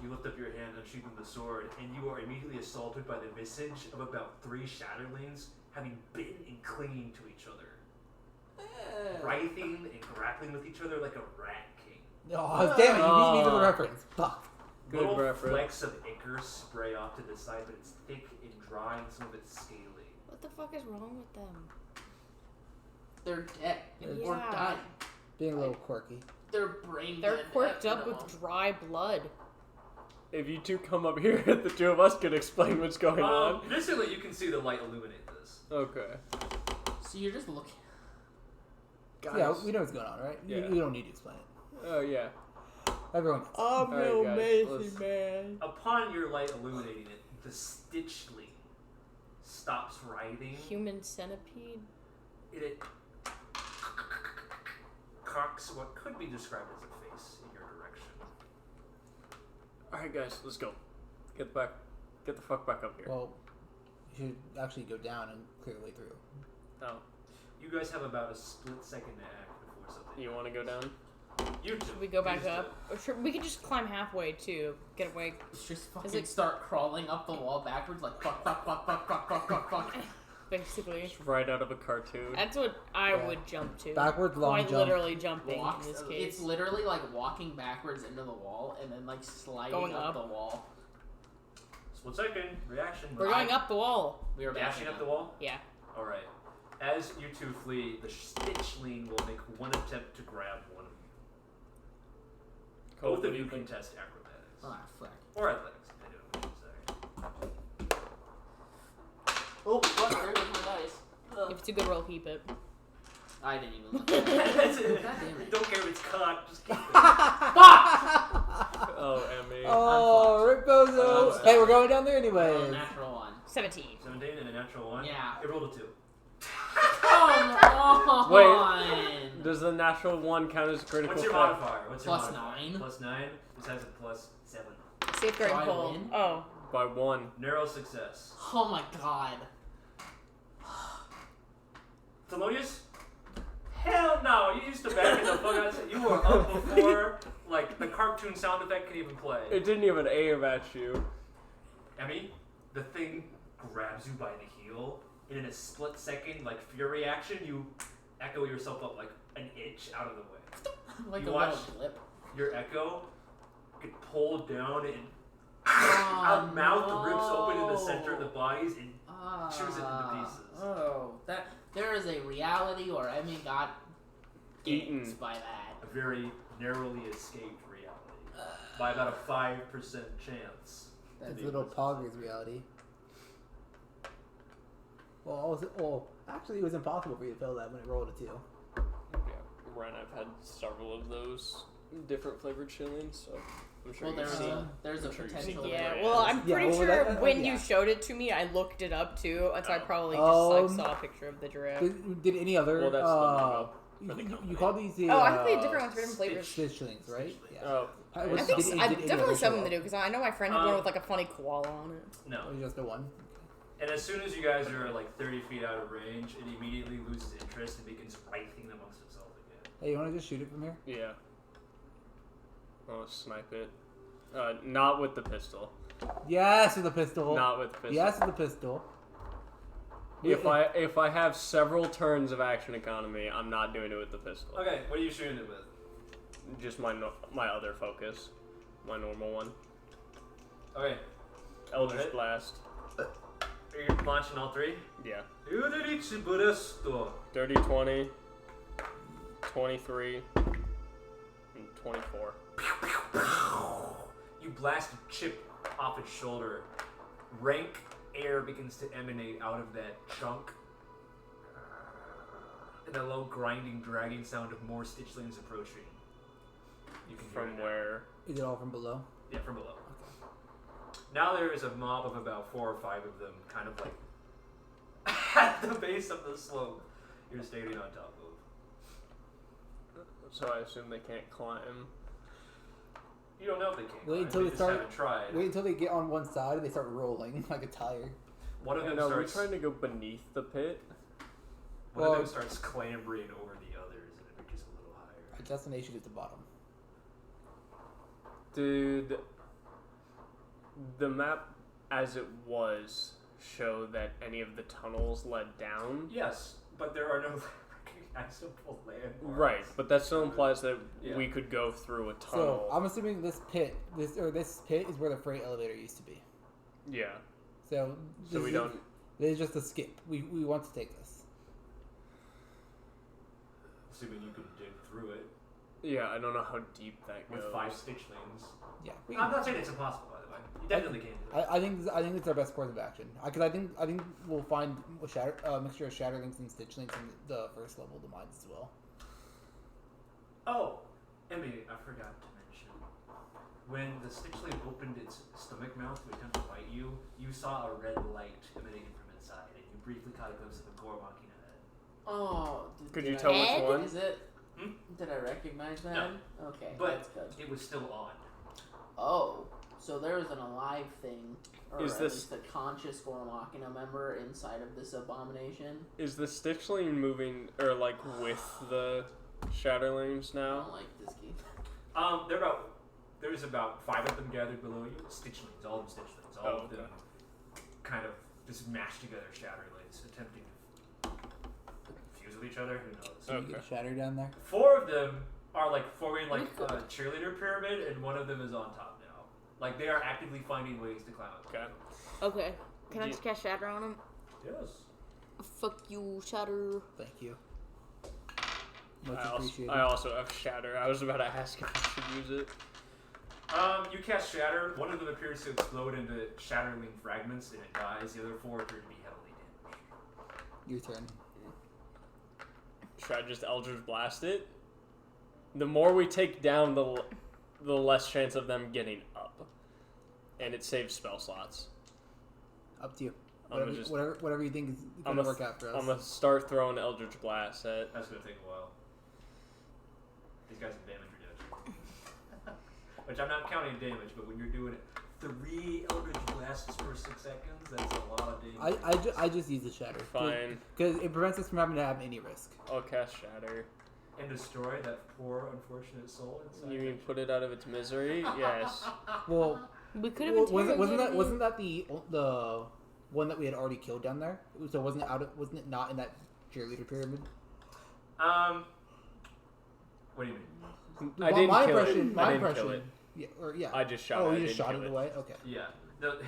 You lift up your hand, unsheathing the sword, and you are immediately assaulted by the visage of about 3 Shatterlings having bitten and clinging to each other, writhing and grappling with each other like a rat king. Oh, damn it! You beat me to the reference. Fuck. Good Little reference. flecks of ichor spray off to the side, but it's thick and dry, and some of it's scaly. What the fuck is wrong with them? They're dead. Yeah. Or dying. Being a little quirky. Their brain They're dead. quirked up No. with dry blood. If you two come up here, the two of us can explain what's going on. Basically, you can see the light illuminate this. Okay. So you're just looking. Guys. Yeah, we know what's going on, right? Yeah. You don't need to explain it. Oh, yeah. Everyone. I'm Alright, no guys, Macy let's- man. Upon your light illuminating it, the Stitchling stops writhing. Human centipede. It cocks what could be described as a face in your direction. Alright, guys, let's go. Get the fuck back up here. Well, you should actually go down and clear the way through. Oh, You guys have about a split second to act before something. you want to go down? You two. Should we go back Please up? Or should, we could just climb halfway too. Get away. Just fucking it- start crawling up the wall backwards like fuck, fuck, fuck, fuck, fuck, fuck, fuck, fuck. Basically. Just right out of a cartoon. That's what I Yeah. would jump to. Backwards, long Quite jump. literally jumping Walks, in this case. it's literally like walking backwards into the wall and then like sliding Going up up. the wall. Split second. Reaction. We're going up the wall. We are Dashing backing up the wall? Yeah. Alright. As you two flee, the Stitchling will make one attempt to grab one of you. Cole, Both what of do you you can think? test acrobatics. Ah, fuck. Or athletics, depending on what you say. Oh, fuck, there goes my dice. If it's a good roll, keep it. I didn't even look. That's it. God damn it. Don't care if it's cut, just keep it. Oh, Emmy. Oh, Rip Bozo. I'm Hey, we're going down there Oh, anyways. natural one. 17. 17 and a natural 1? Yeah. It rolled a 2. Come on! Wait. Does the natural one count as a critical What's your threat? modifier? What's Plus your modifier? 9. Plus 9. This has a plus 7. Safeguarding Do I pole. win? Oh. By 1. Narrow success. Oh my god. Thelonious? Hell no! You used to back in the fuck out. You were up before, like, the cartoon sound effect can even play. It didn't even aim at you. Emmy, the thing grabs you by the heel, and in a split second, like, fury action, you echo yourself up like an inch out of the way. Like You a watch- little blip. Your echo get pulled down, and Oh, a mouth rips open in the center of the no. bodies, and Ah. chews it into pieces. Oh, that there is a reality where Emmy got Eaten. ganked by that. a very narrowly escaped reality. By about a 5% chance. That's little Pogger's reality. Well, actually, it was impossible for you to fill that when it rolled a 2. Yeah, Ren, I've had several of those different flavored chillings, so I'm sure Well, you've seen. there's a I'm sure you've potential. seen Yeah, it. well, I'm Yeah, pretty well, sure that- when yeah. you showed it to me, I looked it up too, and so I probably just saw a picture of the giraffe. Did any other? Well, that's the logo for the you company. call these the? Oh, I think they had different ones for different flavors. Stitchlings, right? Yeah. Oh, I I was- think did any definitely others show something to up? do because I know my friend had one with like a funny koala on it. No. Or just the one? And as soon as you guys are like 30 feet out of range, it immediately loses interest and begins writhing amongst itself again. Hey, you want to just shoot it from here? yeah. Oh, snipe it. Not with the pistol. Yes, with the pistol. Not with the pistol. Yes, with the pistol. If I have several turns of action economy, I'm not doing it with the pistol. Okay, what are you shooting it with? Just my other focus, my normal one. Okay, Eldritch Alright. Blast. are you launching all 3? Yeah. Uderichi Buresto. Dirty 20, 23, and 24. You blast a chip off its shoulder. Rank air begins to emanate out of that chunk. And a low grinding, dragging sound of more Stitchlings approaching. You can hear it From now. where? Is it all from below? Yeah, from below. Now there is a mob of about 4 or 5 of them, kind of like at the base of the slope you're standing on top of. So I assume they can't climb. You don't know if they can. Wait until they they just start. haven't tried. Wait until they get on one side and they start rolling like a tire. One of them And are we starts. trying to go beneath the pit? One of them starts clambering over the others, and it reaches a little higher. Our destination is the bottom. Did the map, as it was, show that any of the tunnels led down? Yes, but there are no recognizable landmarks. Right, but that still implies that Yeah. we could go through a So tunnel. I'm assuming this pit is where the freight elevator used to be. Yeah. So So we don't. This is just a skip. We want to take this. Assuming you can dig through it Yeah, I don't know how deep that with goes. 5 Stitchlings. Yeah. I'm not saying it's impossible, by the way. You definitely can do it. I think it's our best course of action. Because I think we'll find a mixture of Shatterlings and Stitchlings in the first level of the mines as well. Oh, Emmy, I forgot to mention. When the Stitchling opened its stomach mouth to attempt to bite you, you saw a red light emanating from inside, and you briefly caught a glimpse of a gore machina head. Oh, Could did you I- tell which one? Is it? Hmm? Did I recognize that? No. Okay, But that's good. it was still on. Oh, so there was an alive thing, or Is at this- least a conscious Gormachina member inside of this abomination. Is the Stitchling moving, or like with the Shatterlings I now? don't like this game. There's about 5 of them gathered below you. Stitchlings, all of them Stitchlings. All of them kind of just mashed together Shatterlings, attempting to fuse with each other. Who knows? So you get Shatter down there. 4 of them are like forming like a cheerleader pyramid, and one of them is on top now. Like they are actively finding ways to climb up. Okay. Okay. Can I just cast Shatter on him? Yes. Fuck you, Shatter. Thank you. Much appreciated. I also have Shatter. I was about to ask if I should use it. You cast Shatter. One of them appears to explode into Shatterling fragments, and it dies. The other 4 appear to be heavily damaged. Your turn. Should I just Eldritch Blast it? The more we take down, the less chance of them getting up. And it saves spell slots. Up to you. I'm gonna just- Whatever you think is going to work out for us. I'm going to start throwing Eldritch Blast at... That's gonna take a while. These guys have damage reduction. Which I'm not counting damage, but when you're doing 3 Eldritch Blasts per 6 seconds, that's a lot of damage. I just use the Shatter. Fine. Because it prevents us from having to have any risk. I'll cast Shatter. And destroy that poor, unfortunate soul inside. You mean put it out of its misery? Yes. Well, We could have wasn't that the one that we had already killed down there? So wasn't it not in that cheerleader pyramid? What do you mean? I didn't my kill impression, it. My I didn't impression. kill it. Yeah. I just shot it. Oh, I you just didn't shot kill it it. away. Okay. Yeah.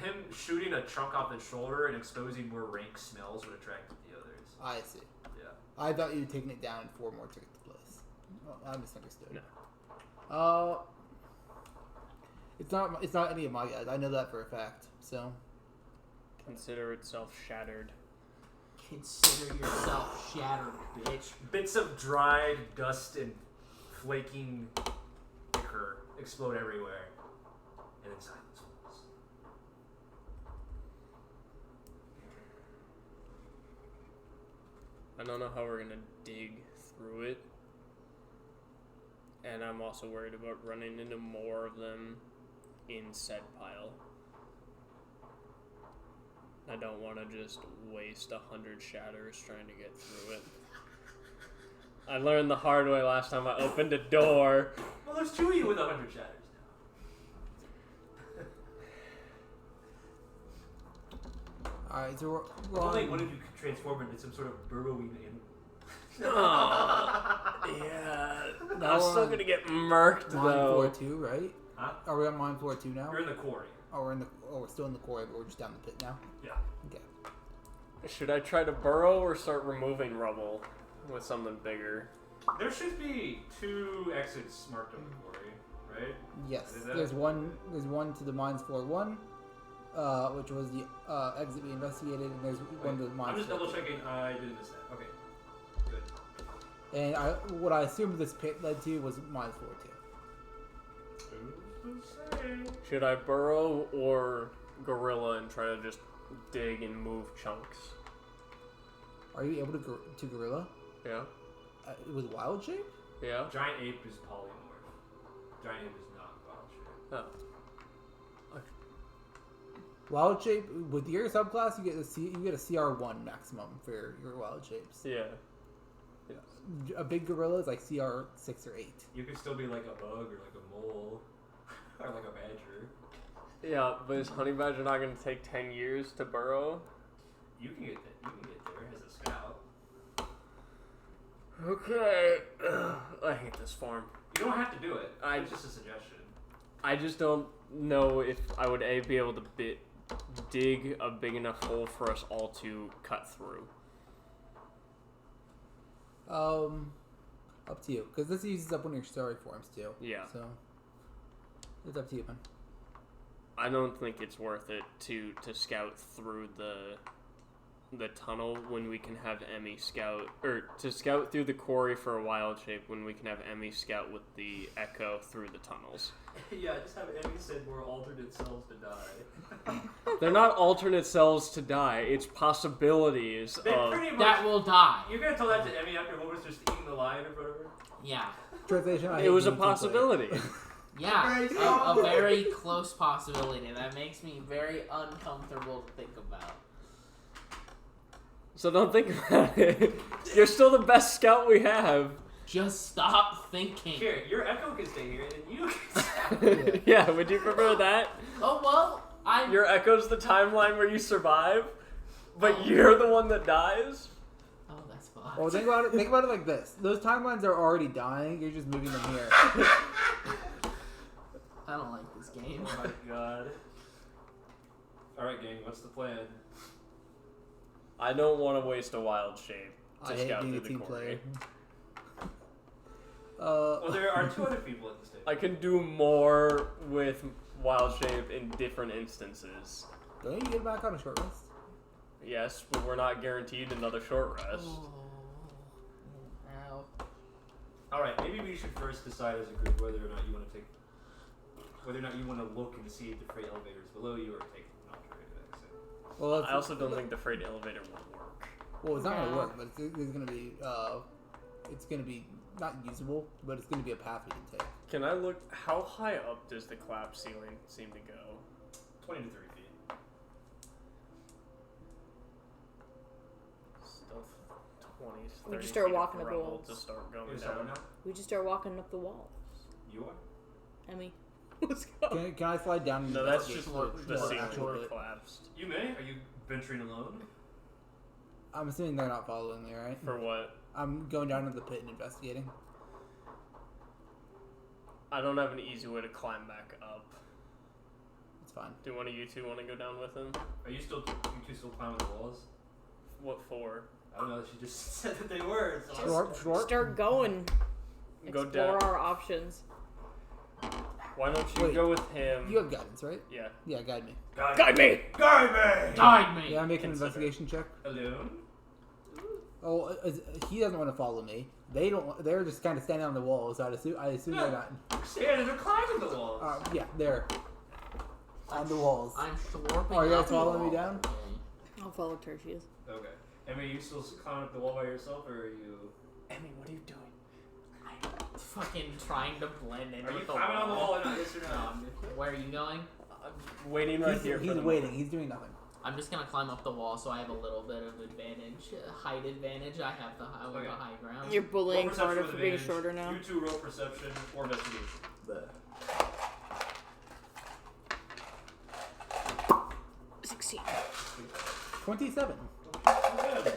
Him shooting a chunk off his shoulder and exposing more rank smells would attract the others. I see. Yeah. I thought you had taken it down 4 more to get the place. Well, I misunderstood. No. It's not any of my guys. I know that for a fact. So Consider itself shattered. Consider yourself shattered, bitch. Bits of dried dust and flaking ichor explode everywhere. And then silence falls. I don't know how we're gonna dig through it. And I'm also worried about running into more of them in said pile. I don't want to just waste 100 shatters trying to get through it. I learned the hard way last time I opened a door. Well, there's 2 of you with 100 shatters now. alright, so we're Only on. one of you could transform into some sort of burrowing in. Yeah. Now I'm we're still on gonna get murked Mine though. floor 2, right? Huh? Are we on mine floor 2 now? You're in the quarry. We're still in the quarry, but we're just down the pit now. Yeah. Okay. Should I try to burrow or start removing rubble with something bigger? There should be 2 exits marked on the quarry, right? Yes. Is that- There's one to the mines floor 1, which was the exit we investigated, and there's one to the mines I'm just floor double 2. checking. I didn't miss that. Okay. Good. And what I assumed this pit led to was mines floor 2. Who's to say? Should I burrow or gorilla and try to just dig and move chunks. Are you able to gorilla? Yeah. With wild shape? Yeah. Giant ape is polymorph. Giant ape is not wild shape. Oh. Wild shape with your subclass, you get a CR1 maximum for your wild shapes. Yeah. A big gorilla is like CR 6 or 8. You could still be like a bug or like a mole or like a badger. Yeah, but is honey badger not going to take 10 years to burrow? You can get there. You can get there as a scout. Okay. I hate this form. You don't have to do it. It's just a suggestion. I just don't know if I would be able to dig a big enough hole for us all to cut through. Up to you, because this uses up one of your story forms too. Yeah. So it's up to you, man. I don't think it's worth it to scout through the tunnel when we can have Emmy scout, or to scout through the quarry for a wild shape when we can have Emmy scout with the echo through the tunnels. Yeah, just have Emmy send more alternate cells to die. They're not alternate cells to die. It's possibilities They of pretty much, That will die. You're gonna tell that to Emmy after Homer's just eating the lion in front of her? Yeah. Translation. I it hate was a being team player. possibility. Yeah, a very close possibility. That makes me very uncomfortable to think about. So don't think about it. You're still the best scout we have. Just stop thinking. Here, your echo can stay here, and then you can stay. Yeah, would you prefer that? Oh well, Your echo's the timeline where you survive, but you're the one that dies? Oh, that's fucked. Well, think about it like this: those timelines are already dying. You're just moving them here. I don't like this game. Oh my god. Alright, gang, what's the plan? I don't want to waste a wild shape I to hate scout being through a the team quarry. player. Well, there are 2 other people at this table. I can do more with wild shape in different instances. Don't you get back on a short rest? Yes, but we're not guaranteed another short rest. Oh. Ow. Alright, maybe we should first decide as a group whether or not you want to take... Whether or not you want to look and see if the freight elevator is below you or take an alternative exit. Well, I also don't think the freight elevator will work. Well, it's not going to No. work, but it's going to be. It's going to be not usable, but it's going to be a path we can take. Can I look? How high up does the collapse ceiling seem to go? 20 to 30 feet. Still 20, 30 We just start feet of walking up the rubble walls. to start going Is that down. one now? We just start walking up the walls. You are? Emmy, let's go. Can I slide down? and No, that's investigate just for the more ceiling actual where bit? it collapsed. You may? Are you venturing alone? I'm assuming they're not following me, right? For what? I'm going down to the pit and investigating. I don't have an easy way to climb back up. It's fine. Do one of you two want to go down with him? Are you two still climbing the walls? What for? I don't know, she just said that they were. So Short. Start going. Go Explore down. our options. Why don't you Wait, go with him? You have guidance, right? Yeah. Yeah, guide me. Guide me! Guide me! Guide me. Yeah, make an Consider. investigation check. Alone? Oh, he doesn't want to follow me. They don't. They're just kind of standing on the walls. So I assume they're not. Standing, they're climbing the walls. Yeah, they're on the walls. I'm slurping. Are you guys up the following me wall. down? Okay. I'll follow Tertius. Okay. Emmy, are you still climbing up the wall by yourself, or are you... Emmy, what are you doing? I'm fucking trying to blend in Are you with the climbing on the wall. wall or not? Yes or no? Where are you going? I'm waiting right here. He's for the waiting. He's doing nothing. I'm just gonna climb up the wall, so I have a little bit of advantage, height advantage. I have the Okay. high ground. You're Roll bullying perception Carter with for being advantage. shorter now. You two roll perception or investigation. 16. 27. Good.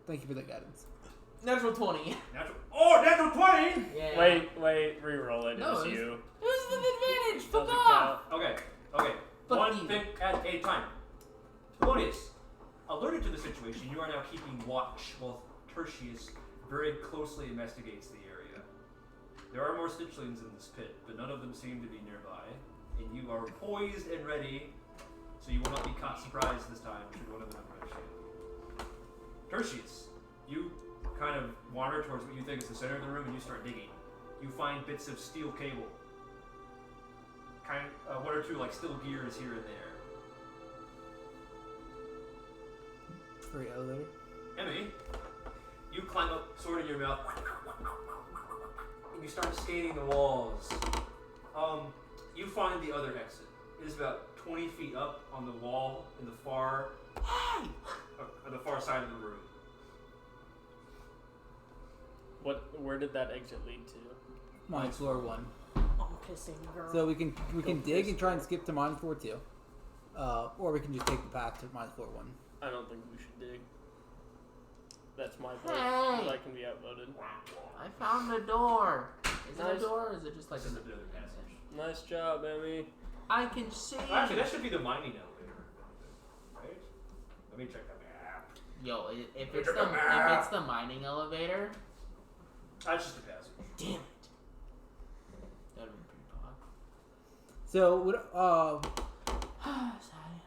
Thank you for that guidance. Natural 20. Natural 20! Yeah. Wait, re-roll it. No, It was it's- you. Who's the advantage? Fuck Doesn't off. count. Okay. Fuck One you. thing at a time. Polonius, alerted to the situation, you are now keeping watch while Tertius very closely investigates the area. There are more Stitchlings in this pit, but none of them seem to be nearby, and you are poised and ready, so you will not be caught surprised this time should one of them approach you. Tertius, you kind of wander towards what you think is the center of the room, and you start digging. You find bits of steel cable. one or two like still gears here and there. Free elevator. Emmy, you climb up, sword in your mouth, and you start skating the walls. You find the other exit. It is about 20 feet up on the wall in the far, on the far side of the room. Where did that exit lead to? Minus floor 1. I'm kissing girl. So we can dig and try and skip to minus floor 2. Or we can just take the path to minus floor 1. I don't think we should dig. That's my vote. Hey! I can be outvoted. I found a door. Is it Nice. a door or is it just like This is a another passage. Nice job, Emmy. I can see. Actually, that should be the mining elevator, right? Let me check the map. Yo, if Look it's at the the map. if it's the mining elevator, That's just a passage. damn it. That'd be pretty pog. So Sigh.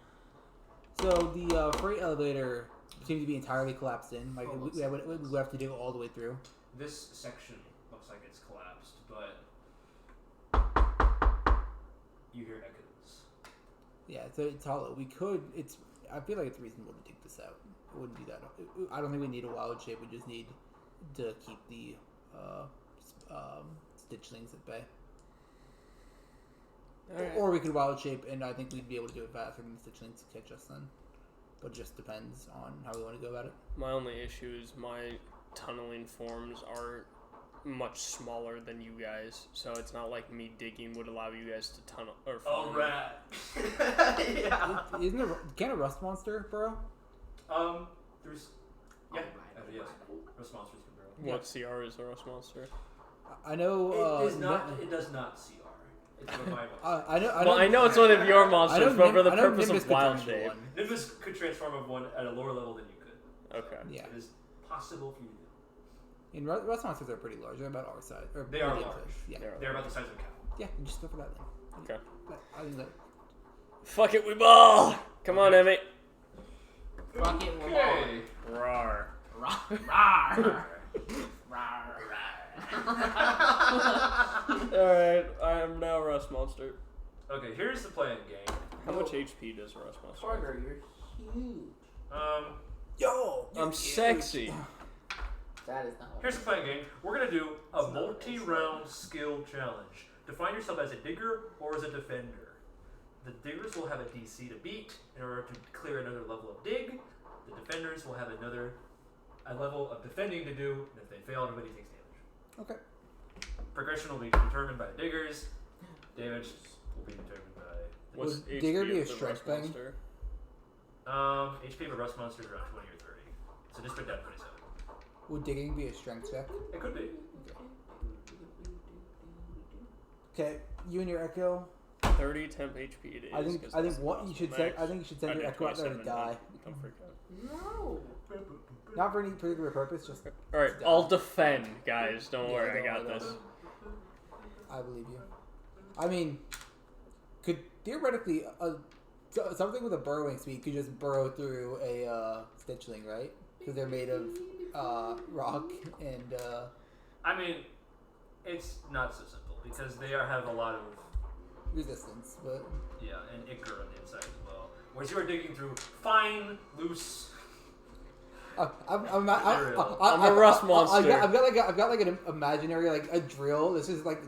so the freight elevator seems to be entirely collapsed in. Like we would have to dig all the way through. This section looks like it's collapsed, but you hear echoes. Yeah, so it's hollow. We could. I feel like it's reasonable to dig this out. It wouldn't be that. I don't think we need a wild shape. We just need to keep the Stitchlings at bay. Alright. Or we could wild shape, and I think we'd be able to do it faster than the Stitchlings catch us then. But it just depends on how we want to go about it. My only issue is my tunneling forms are much smaller than you guys, so it's not like me digging would allow you guys to tunnel or farm. Alright. Yeah. Isn't there? Can a rust monster burrow? There's. Yeah. Yes. Rust monsters can burrow. What CR is the rust monster? I know. It is not. It does not CR. It's a revival. I know it's one of your monsters, but for the purpose of wild shape. Nimbus could transform of one at a lower level than you could. Okay. Yeah. It is possible for you to do. And rust monsters are pretty large. They're about our size. Or They are medium large. size. Yeah. They're about the size of a cow. Yeah. Just go for that then. Okay. But I think that. Fuck it, we ball! Come on, Emmy. Fuck it, we're Okay. Rawr. Rawr. Rawr. Alright, I am now Rust Monster. Okay, here's the playing game. How much HP does a Rust Monster? Carter, you're huge. Yo. I'm sexy. That is not what Here's the playing game. We're gonna do a multi-round skill challenge. Define yourself as a digger or as a defender. The diggers will have a DC to beat in order to clear another level of dig. The defenders will have a level of defending to do, and if they fail, everybody takes damage. Okay. Progression will be determined by the diggers. Damage will be determined by the What's Would HP Digger of be a the strength Rust thing? Monster? HP of a rust monster is around 20 or 30. So just put down 27. Would digging be a strength check? It could be. Okay. You and your echo. 30 temp HP it is. I think what you should send. I think you should send your echo out there to die. Don't freak out. No. Not for any particular purpose. Just. Alright, I'll defend, guys. Don't Yeah, worry, I don't- got this. I believe you. I mean, could theoretically something with a burrowing speed could just burrow through a Stitchling, right? Because they're made of rock and. I mean, it's not so simple because they have a lot of resistance, but and ichor on the inside as well. Whereas you are digging through fine, loose. I'm a rust monster. I've got like an imaginary like a drill. This is like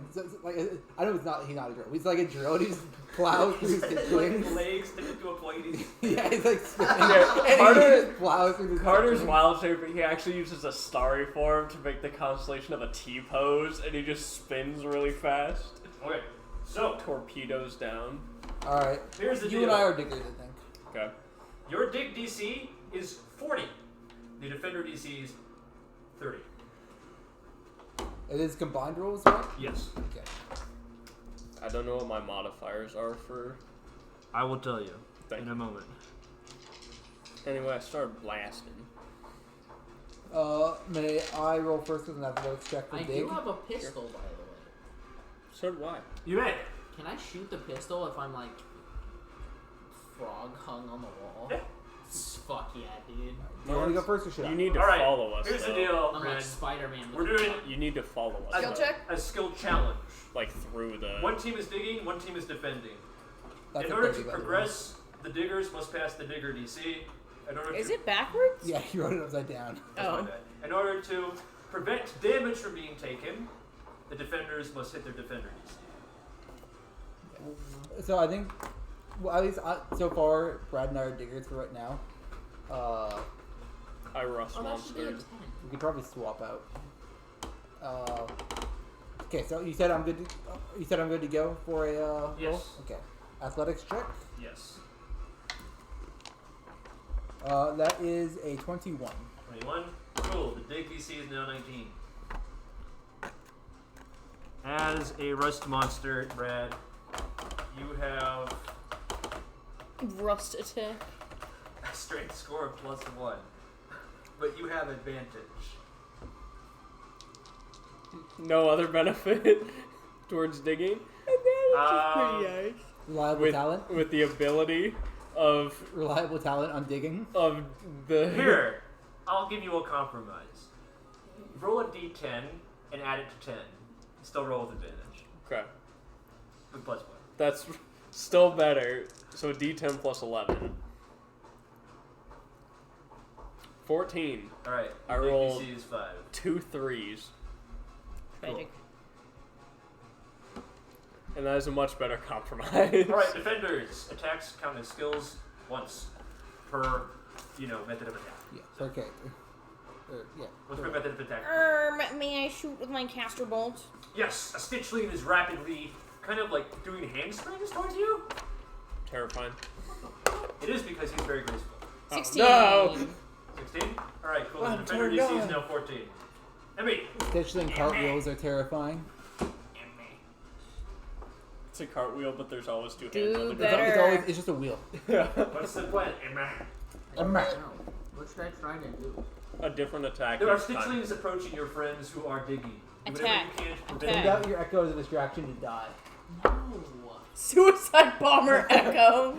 I know he's not a drill. He's like a drill. And he's plows through his Stitchlings. Legs stick into a plate. Yeah, he's like spinning. Yeah, And Carter- he just plows through his Carter's Stitchlings. wild shape, he actually uses a starry form to make the constellation of a T pose, and he just spins really fast. Okay, so Torpedoes down. All right, here's the you deal. and I are diggers, I think. Okay. Your dig DC is 40. The defender DC is 30. It is combined rolls, right? Yes. Okay. I don't know what my modifiers are for. I will tell you Thank in a moment. Anyway, I started blasting. May I roll first with an athletics check for I dig? do have a pistol, by the way. So do I. You may. Can I shoot the pistol if I'm like frog hung on the wall? Yeah. Fuck yeah, dude. Do you want to go first or should I? You need to All right, follow us. Here's the though. deal, I'm Ren. like Spider-Man. We're doing You need to follow us. Skill though. check? a skill challenge. Like through the. One team is digging, one team is defending. That's In a order 30, to by the way. progress, the diggers must pass the digger DC. In order Is to, it backwards? Yeah, you wrote it upside down. That's my Oh. bad. In order to prevent damage from being taken, the defenders must hit their defender DC. So I think, well, at least so far, Brad and I are diggers for right now. I rust Oh, that should be a monster. 10. We could probably swap out. Okay, so you said I'm good. You said I'm good to go for a roll? Yes. Okay. Athletics check. Yes. That is a 21. 21. Cool. The dig DC is now 19. As a rust monster, Brad, you have Rust attack. a strength score of +1, but you have advantage. No other benefit towards digging. Reliable talent. With the ability of Reliable talent on digging. the Here, I'll give you a compromise. Roll a d10 and add it to 10. Still roll with advantage. Okay, With +1. that's still better. So D10 plus 11. 14. Alright. I the dig rolled- DC is 5. 2 3s, Tragic. and that is a much better compromise. Alright, defenders. Attacks count as skills once per, method of attack. Yeah, per character. Yeah. What's per method of attack? May I shoot with my caster bolt? Yes, a Stitchling is rapidly kind of like doing handsprings towards you. Terrifying. It is because he's very graceful. 16. no! 16? Alright, cool. The I'm defender turned DC is on. now 14. Emmy! Stitchling cartwheels are terrifying. It's a cartwheel, but there's always 2 hands Do on the It's, better. it's always it's just a wheel. What's the plan, Emma? I don't know. What should I try to do? A different attack. There are each time. Stitchlings approaching your friends who are digging. Do whatever Attack. you can to Send prevent Attack. out your echo as a distraction to die. No. Suicide bomber echo.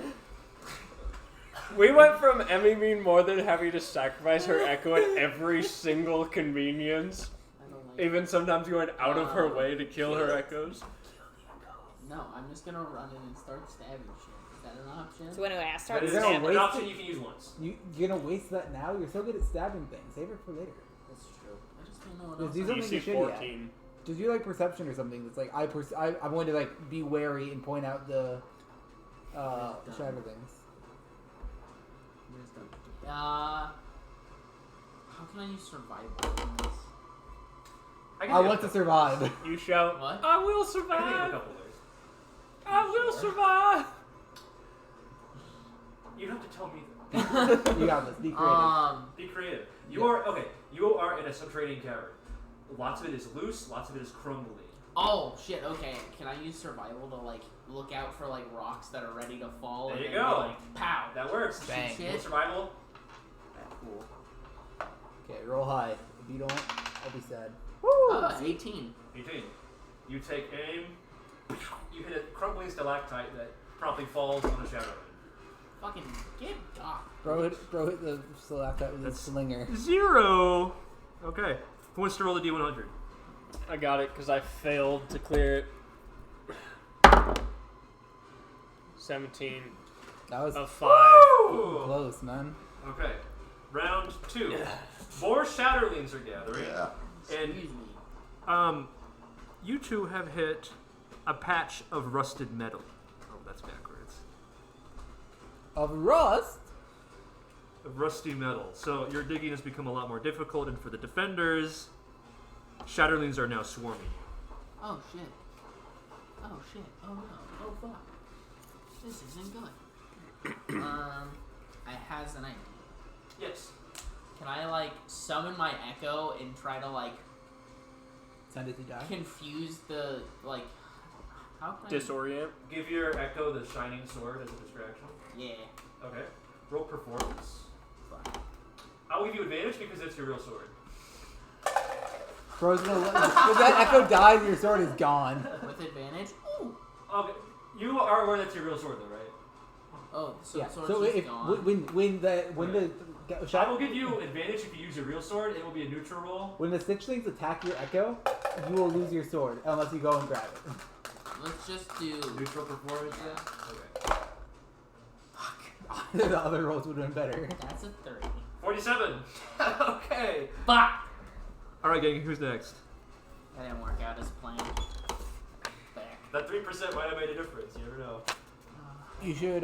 We went from Emmy being more than happy to sacrifice her echo at every single convenience, I don't like even sometimes going out of her way to kill her echoes. No, I'm just gonna run in and start stabbing shit. Is that an option? So anyway, I That started is You're an gonna stabbing. waste option it. you can use once. You're gonna waste that now? You're so good at stabbing things. Save it for later. That's true. I just don't know what Just else. do something DC you should 14. Just do like perception or something that's like I'm going to like be wary and point out the Wisdom. shadow things. Wisdom. How can I use survival in this? can I think want of to a survive. You shout, What? I will I can think of a survive! couple ways. I will survive! You don't have to tell me that. You got this. Be creative. Be creative. Yeah. You are in a subterranean cavern. Lots of it is loose, lots of it is crumbly. Oh shit. Okay. Can I use survival to like look out for like rocks that are ready to fall? There and you then go. Be like, pow. That works. Bang. Roll survival. Cool. Okay, roll high. If you don't, I'll be sad. 18. 18. You take aim. You hit a crumbling stalactite that promptly falls on a shadow. Fucking get God. Bro hit the stalactite with his slinger. 0. Okay. Who wants to roll the D100? I got it because I failed to clear it. 17 That was of 5. Ooh. close, man. Okay. Round 2. More Shatterlings are gathering. And Excuse me. you two have hit a patch of rusted metal. Oh, that's backwards. Of rust? Of rusty metal. So your digging has become a lot more difficult, and for the defenders, Shatterlings are now swarming. Oh shit. Oh shit. Oh no. Oh fuck. This isn't good. I has an idea. Yes. Can I like summon my echo and try to like Send it to die. confuse the like? How can I? Disorient. Give your echo the shining sword as a distraction. Yeah. Okay. Roll performance. Fuck. I'll give you advantage because it's your real sword. Bro's gonna let if that echo dies, your sword is gone. With advantage. Ooh. Okay. You are aware that's your real sword, though, right? Oh, so Yeah. the sword's So just if gone. when the I will give you advantage if you use your real sword. It will be a neutral roll. when the Stitchlings attack your Echo, you will lose your sword unless you go and grab it. Let's just do. Neutral performance. Yeah. Okay. The other rolls would have been better. That's a 30. 47. Okay. Fuck! All right, gang. Who's next? That didn't work out as planned. There. That 3% might have made a difference. You never know. You should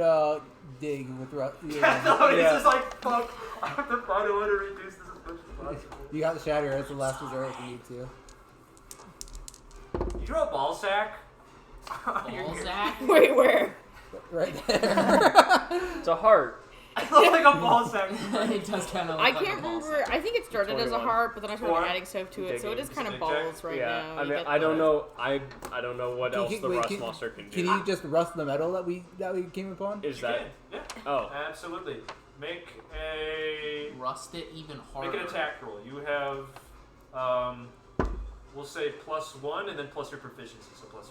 dig with No, it's just like fuck. I have to find a way to reduce this as much as possible. You got the Shatter as the last resort if you need to. You draw a ball sack. Ballsack? Wait, where? Right there. It's a heart. It looks like a ball sack. It does kind of look I like can't a ball remember. I think it started as a 21. heart, but then I started Four. adding stuff to it, so it is kind of Stick balls right yeah, now. I You mean, get I don't the- know. I don't know what else the rust can, monster can do. Can you just rust the metal that we came upon? Is You that? can, yeah, Oh, absolutely. Make a Rust it even harder. make an attack roll. You have, we'll say +1 and then plus your proficiency, so +5.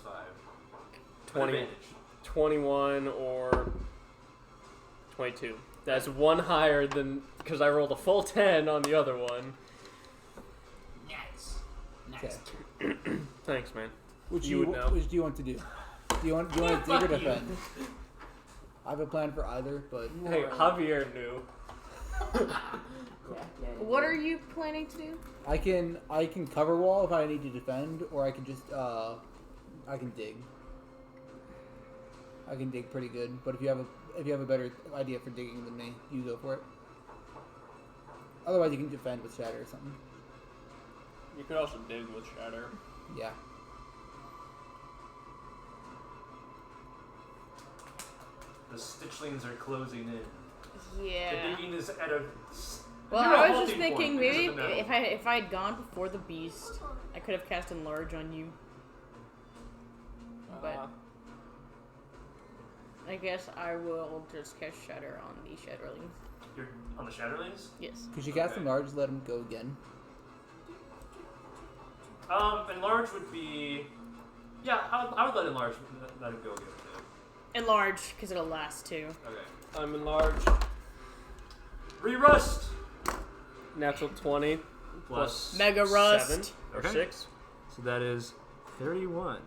20. Advantage. 21 or 22. That's one higher than because I rolled a full 10 on the other one. Nice. Nice. Okay. Thanks, man. Which You would know. Which do you want to do? Do you want to dig or fuck you. defend? I have a plan for either, but Hey, Javier knew. What are you planning to do? I can cover wall if I need to defend, or I can just I can dig. I can dig pretty good, but if you have a better idea for digging than me, you go for it. Otherwise, you can defend with Shatter or something. You could also dig with Shatter. Yeah. The Stitchlings are closing in. The Yeah. digging is at a. Well, you're I at a was just halting thinking point because maybe of the metal. if I had gone before the beast, I could have cast enlarge on you. But I guess I will just cast shatter on the Shatterlings. You're on the Shatterlings? Yes. Could you cast Okay. enlarge? Let him go again. Enlarge would be. Yeah, I would let enlarge let him go again too. Enlarge, because it'll last too. Okay. I'm enlarged. Re-rust! Natural 20 plus Mega rust. 7 or Okay. 6. So that is 31.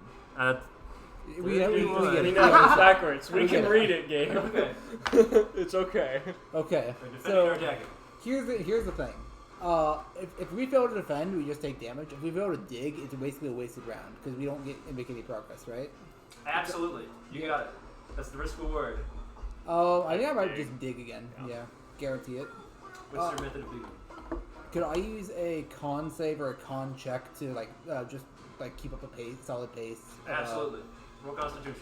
We get We it. know it's backwards. We We can get it. read it, Gabe. Okay. It's okay. Okay. Defending So or attacking? here's the thing. If we fail to defend, we just take damage. If we fail to dig, it's basically a wasted round because we don't make any progress, right? Absolutely. You got it. That's the risk reward. I think I might Dig. just dig again. Yeah, guarantee it. What's your method of digging? Could I use a con save or a con check to just keep up a solid pace? Absolutely. Roll Constitution.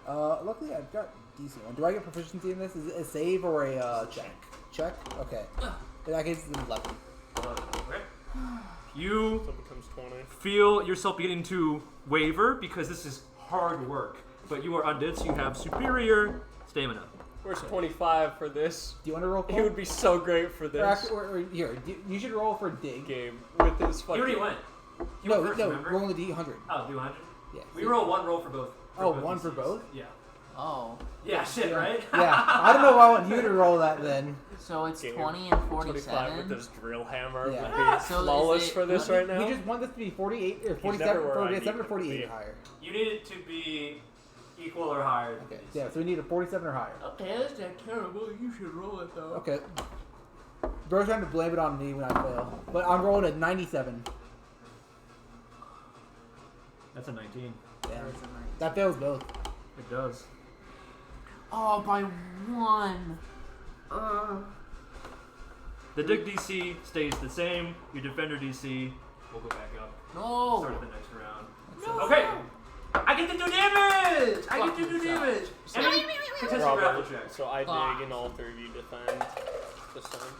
Luckily I've got decent one. Do I get proficiency in this? Is it a save or a check? Check. Okay. In that case, it's an 11. Okay. You So it becomes 20. feel yourself beginning to waver because this is hard work, but you are undead, so you have superior stamina. Where's 25 for this? Do you want to roll? He would be so great for this Or here, you should roll for dig. game with his You fucking. already went. You No, went first, no, remember? rolling the D100. Oh, do 100? Yeah. We roll one roll for both. One for DCs. both? Yeah. Oh. Yeah, shit, Yeah. right? Yeah. I don't know why I want you to roll that then. So it's Game. 20 and 25 with 47. this drill hammer Yeah. would be So is flawless it- for this right now. We just want this to be 48 or never 47, where I 47 or need 48 it or to higher. You need it to be equal or higher. than Okay. these. Yeah. So we need a 47 or higher. Okay, that's not terrible. You should roll it though. Okay. Bro's trying to blame it on me when I fail, but I'm rolling at 97. That's a 19. Damn. That fails both. It does. Oh, by 1. The dig DC stays the same. Your defender DC will go back up. No. Start the next round. Okay. I get to do damage! I get to do damage! Emily, contest the grapple check. So I Fuck. dig and all three of you defend this time.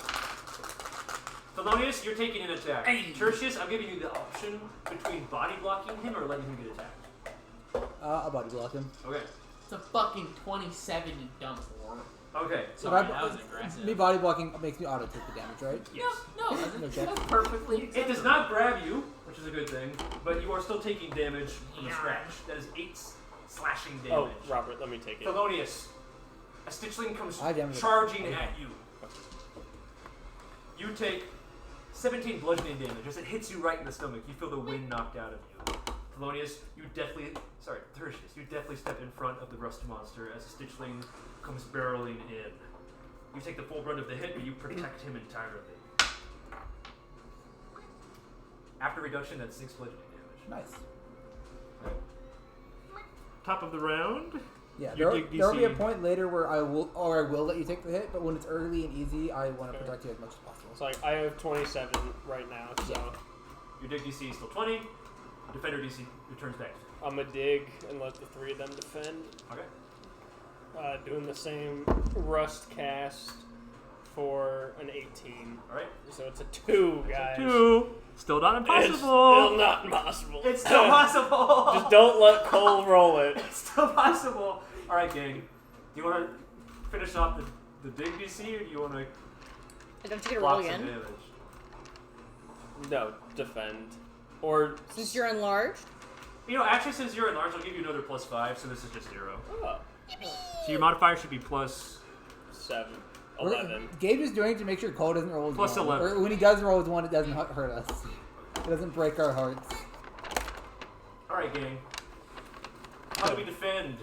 Thelonious, you're taking an attack. Tertius, I'm giving you the option between body blocking him or letting him get attacked. I'll body block him. Okay. It's a fucking 27, you dumb whore. Okay. Sorry, that was aggressive. Me body blocking makes me auto take the damage, right? Yes. No, No check. that's perfectly It acceptable. does not grab you, which is a good thing, but you are still taking damage from the scratch. That is 8 slashing Oh, damage. Robert, let me take it. Thelonious, a Stitchling comes I damage it. charging at you. You take 17 bludgeoning damage. As it hits you right in the stomach, you feel the wind knocked out of you. Thelonious, Tertius, you definitely step in front of the rust monster as the Stitchling comes barreling in. You take the full brunt of the hit, but you protect him entirely. After reduction, that's 6 bludgeoning damage. Nice. Top of the round. Yeah, Your there dig will be a DC. point later where I will let you take the hit, but when it's early and easy, I want to protect you as much as possible. It's like I have 27 right now, so Your dig DC is still 20. Defender DC returns back. I'm gonna dig and let the 3 of them defend. Okay. Doing the same rust cast for an 18. Alright. So it's a 2, guys. 2. Still not impossible. It's still not impossible. It's still possible. Just don't let Cole roll it. It's still possible. Alright, gang. Do you want to finish off the dig DC, or do you want to I don't get a roll block some again. damage? No, defend. Or Since you're enlarged. You know, actually, since you're enlarged, I'll give you another +5, so this is just 0. oh, So your modifier should be plus 7, 11. Gage is doing it to make sure Cole doesn't roll his Plus 1. 11. Or when he does roll his 1, it doesn't hurt us. It doesn't break our hearts. Alright, gang. How do we defend?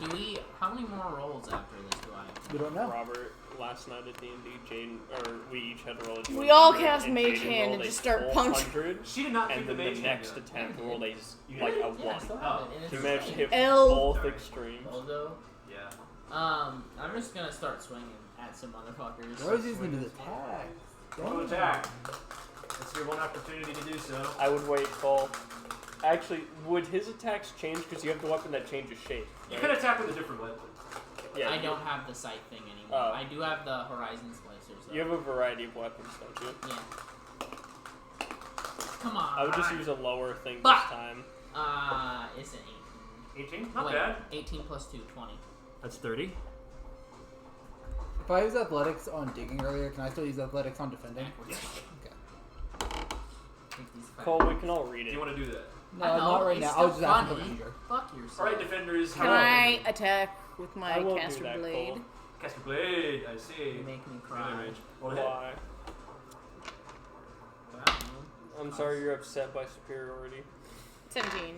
How many more rolls after this do I have? We don't know. Robert, last night at D&D, Jaden, or we each had to roll a We all 100, cast and Mage Jaden Hand rolled and a just start full punching. 100, She did not and keep the then the mage next hand. attempt rolled a, You like did? a Yeah, I 1. still have it, and He it's managed to hit L. both Sorry. extremes. Bozo. Yeah. I'm just gonna start swinging at some motherfuckers. What is using his attack? Roll attack. It's your one opportunity to do so. I would wait, Cole. Actually, would his attacks change because you have the weapon that changes shape? You right? can attack with a different weapon. Yeah, I don't have the sight thing anymore. Oh. I do have the horizon slicers though. You have a variety of weapons, don't you? Yeah. Come on. I would just use a lower thing this Bah! time. It's an 18? Not Wait, bad. 18 plus 2, 20. That's 30. If I use athletics on digging earlier, can I still use athletics on defending? Yes. Okay. Take these back. Cole, we can all read Do it. you want to do that? No, I know, not right it's now. I was still just asking for funny. leisure. Fuck yourself. Alright, defenders. Can I attack with my I will do caster that, blade? Cole. Cast your blade. I see. You make me Melee cry. range. Roll ahead. Why? Wow. I'm sorry you're upset by superiority. 17.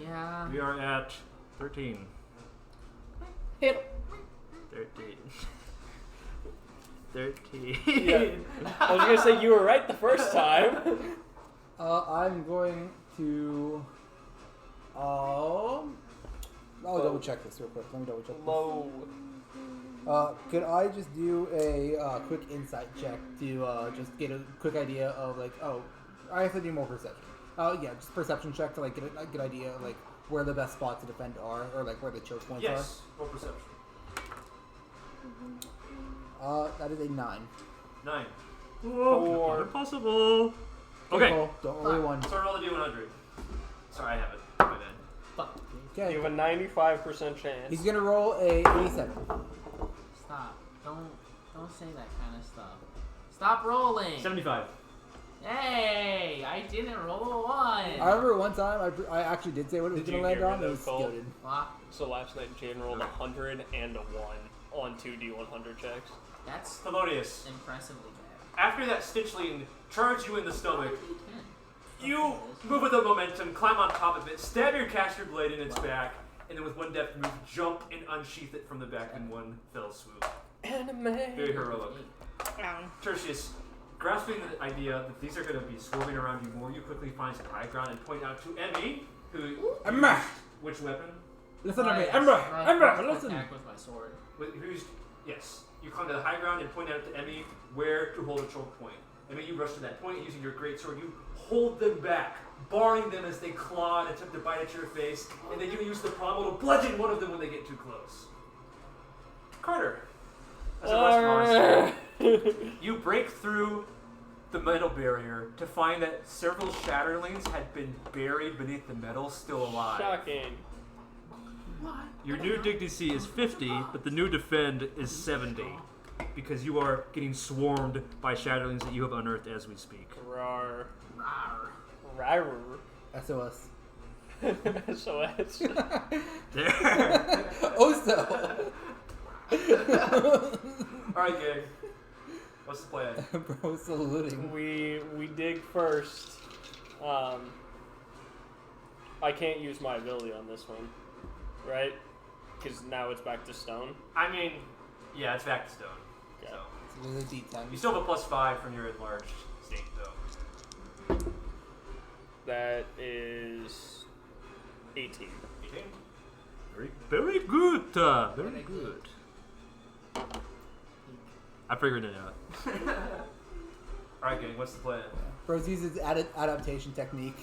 Yeah. We are at 13. Hit. 13. 13. Yeah. I was gonna say you were right the first time. I'm going to. I'll double check this real quick. Let me double check. Low. Could I just do a quick insight check to just get a quick idea of like, oh, I have to do more perception. Yeah, just perception check to like get a good idea of like where the best spots to defend are, or like where the choke points Yes. Roll perception. are. That is a 9. 9. Four. Not impossible. Okay. Cool. Don't roll a 1. So roll the D100. Sorry, I have it. My bad. Fuck. Okay. You have a 95% chance. He's gonna roll a 87. Stop. Don't say that kind of stuff. Stop rolling. 75. Hey, I didn't roll a 1. I remember one time I actually did say what it was Did gonna you land hear me on. It though, was Cole? goated. Wow, So last night Jaden rolled 100 and a 1 on 2d100 checks. that's Thelonious. impressively bad. After that Stitchling charged you in the stomach, D10. you move with the momentum, climb on top of it, stab your caster blade in its back, and then with one deft move, jump and unsheath it from the back in one fell swoop. Anime. Very heroic. Down. Tertius, grasping the idea that these are going to be swarming around you more, you quickly find some high ground and point out to Emmy, who Emma! used which weapon? Listen to me, Yes, Emma! my Emma! first Listen! Attack with my sword. Yes. You climb to the high ground and point out to Emmy where to hold a choke point. Emmy, you rush to that point using your great sword. You hold them back, barring them as they claw and attempt to bite at your face, and then you use the pommel to bludgeon one of them when they get too close. Carter, as a rust monster, you break through the metal barrier to find that several Shatterlings had been buried beneath the metal, still alive. Shocking. Your new dig DC is 50, but the new defend is 70. because you are getting swarmed by shatterlings that you have unearthed as we speak. Rar. Rawr. Rar. SOS. SOS. There. Oso. Alright, gang. What's the plan? Bro, saluting. We dig first. I can't use my ability on this one, right? Because now it's back to stone. I mean, yeah, it's back to stone. Okay. So. So there's a D10. You still have a +5 from your enlarged state, though. That is 18. 18? Very good. Very good. I figured it out. Alright, gang, what's the plan? Bros uses adaptation technique.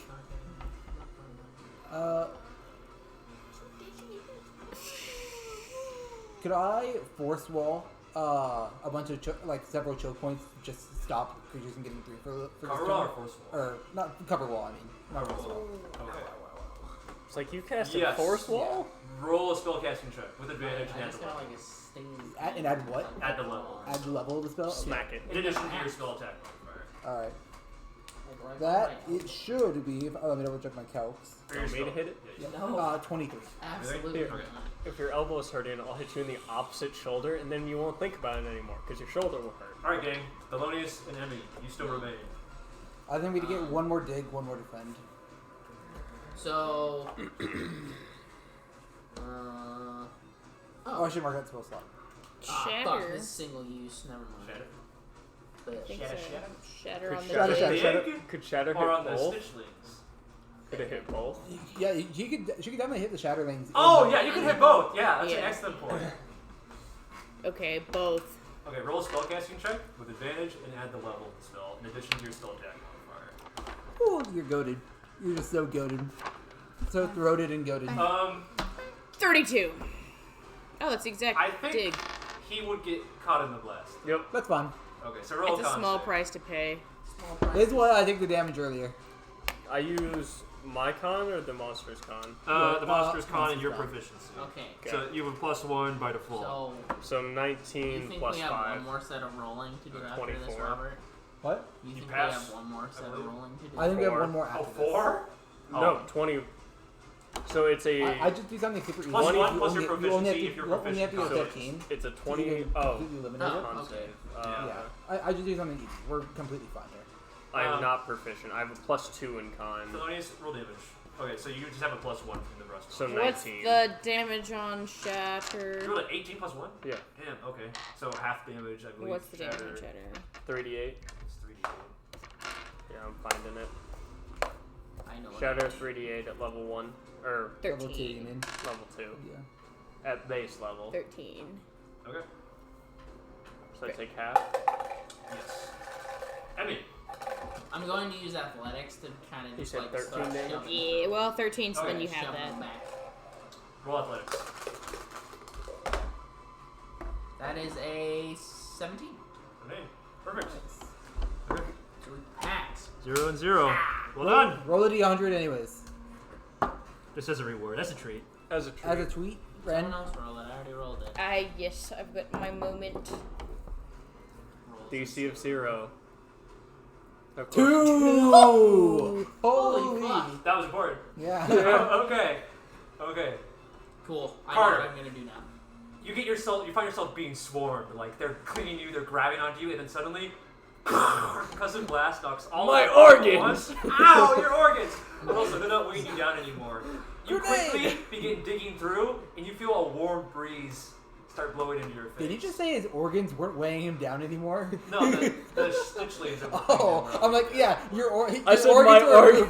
Could I force wall a bunch of several choke points just to stop creatures from getting through for Cover this wall or turn? force wall? Or not cover wall, I mean. Not Cover force wall. wall. Okay. It's like you cast Yes. a force wall? Roll a spellcasting check with advantage I and add just the got level. like a sting. And add what? Add the level. Add the level of the spell? Smack it. In addition to your spell attack modifier. Alright. Like, That, right it should be, let me double check my calcs. For your Want me to spell. hit it? Yeah, No. 23. Absolutely Here. not. If your elbow's hurting, I'll hit you in the opposite shoulder, and then you won't think about it anymore, because your shoulder will hurt. Alright, gang. Thelonious and Emmy, you still remain. I think we need to get one more dig, one more defend. So. Oh, I should mark that spell slot. Fuck, Shatter. this is single use. Never mind. Shatter? But I think Shatter, so. shatter? Shatter Could on the shatter, dig. shatter, Big Could Shatter Or on hit the both? Stitchlings? Could it hit both? Yeah, she could definitely hit the Shatterlings. Oh, yeah, you can hit both. Yeah, that's an Yeah. excellent point. Okay, both. Okay, roll a spellcasting check with advantage and add the level of the spell, in addition to your spell attack modifier. Ooh, you're goated. You're just so goated. So throated and goated. 32. Oh, that's the exact I think dig. he would get caught in the blast. Yep. That's fine. Okay, so roll It's a con small save. price to pay. This is what I think the damage earlier. I use my con or the monster's con? The monster's con and monster's your con. proficiency. Okay. So you have a +1 by default. So, So you 19 think plus we have 5. one more set of rolling to do after this, 24. Robert? What? You think we pass, have one more set of believe. rolling to do? I think we have 4. one more Oh, after 4? No, 20. So it's a. I just do something super easy. Plus You 1 plus only- your you only have proficiency to- if you're you only have to proficient. go so 15. it's a So you 20. can Oh, completely eliminate Oh, it. con okay. save. Yeah. I just do something easy. We're completely fine here. I am not proficient. I have a +2 in con. Thelonious, roll damage. Okay, so you just have a +1 from the rest. So What's 19. the damage on You Shatter? rolled an 18 plus 1? Yeah. Damn, okay. So half damage, I believe. What's the damage on Shatter. Shatter? 3d8. It's 3d8. Yeah, I'm finding it. I know. what Shatter it is. 3d8 at level 1. Or Level 2, you 13. mean? level 2. Yeah. At base level. 13. Okay. So I take half. Yes. Emmy. I'm going to use athletics to kind of You just said like 13 start damage? shoving- Yeah, well, 13, so then Okay, you have shoving that. them back. Roll athletics. That is a 17. Okay. Perfect. Nice. Okay. So we pass. 0 and 0. Well done. Roll a d100 anyways. Just as a reward. That's a treat. As a treat. As a tweet, Ren. Someone else roll it. I already rolled it. Yes, I've got my moment. Roll DC of 0. Of course. 2! Holy fuck. That was important. Yeah. Okay. Okay. Cool. I know Carter. what I'm gonna do now. You find yourself being swarmed. Like they're clinging you, they're grabbing onto you, and then suddenly, cousin blast knocks all My of them at organs! once. Ow, your organs! But also, they're not weighing you down anymore. You Grenade! quickly begin digging through, and you feel a warm breeze start blowing into your face. Did he just say his organs weren't weighing him down anymore? No, the Stitchlings are Oh, I'm like, yeah, your I said my organs.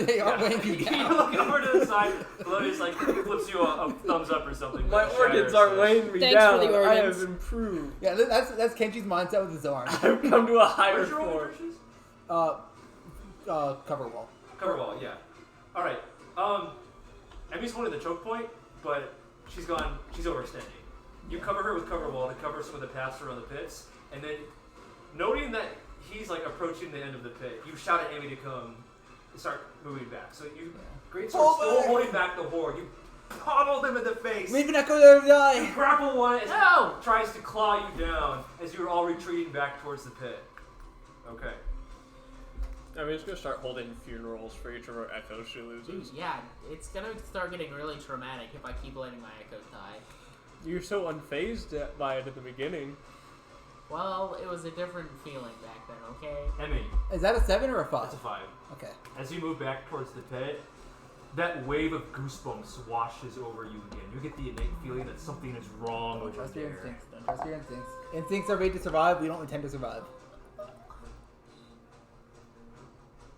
They are weighing you You down. look over to the side, Glorious like flips you a thumbs up or something. My but organs shatters aren't says, weighing me Thanks down. for the I organs. have improved. Yeah, that's Kenji's mindset with his arm. I've come to a higher Where's your form. organs? Cover wall. Cover wall, yeah. Alright. Emmy's holding the choke point, but she's overextending. You cover her with cover wall to cover some of the paths around the pits, and then noting that he's like approaching the end of the pit, you shout at Emmy to come and start moving back. So you great sword Pull still back! holding back the horde. You pummel them in the face. Leave an echo there to You die. grapple one as No! it tries to claw you down as you're all retreating back towards the pit. Okay. I'm just gonna start holding funerals for each of our echoes she loses. Dude, yeah, it's gonna start getting really traumatic if I keep letting my echoes die. You're so unfazed by it at the beginning. Well, it was a different feeling back then, okay? Emmy, Is that a 7 or a 5? that's a 5. Okay. As you move back towards the pit, that wave of goosebumps washes over you again. You get the innate feeling that something is wrong Don't over trust your there. instincts. Don't trust your instincts. Instincts are made to survive. We don't intend to survive.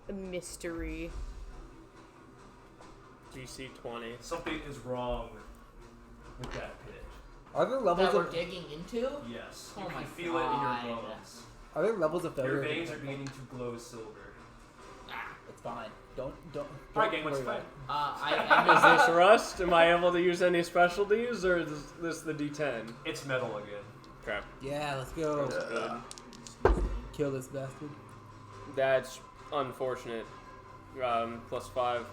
A mystery. DC 20. Something is wrong with that pit. Are there levels That we're of digging into? Yes. Oh You my can feel it in God. your bones. Are there levels of failure? Your veins are beginning to glow silver. It's fine. Don't. Alright, gang, what's worry fine? I Is this rust? Am I able to use any specialties, or is this the D10? It's metal again. Crap. Yeah, let's go. That's good. Kill this bastard. That's unfortunate. Plus 5.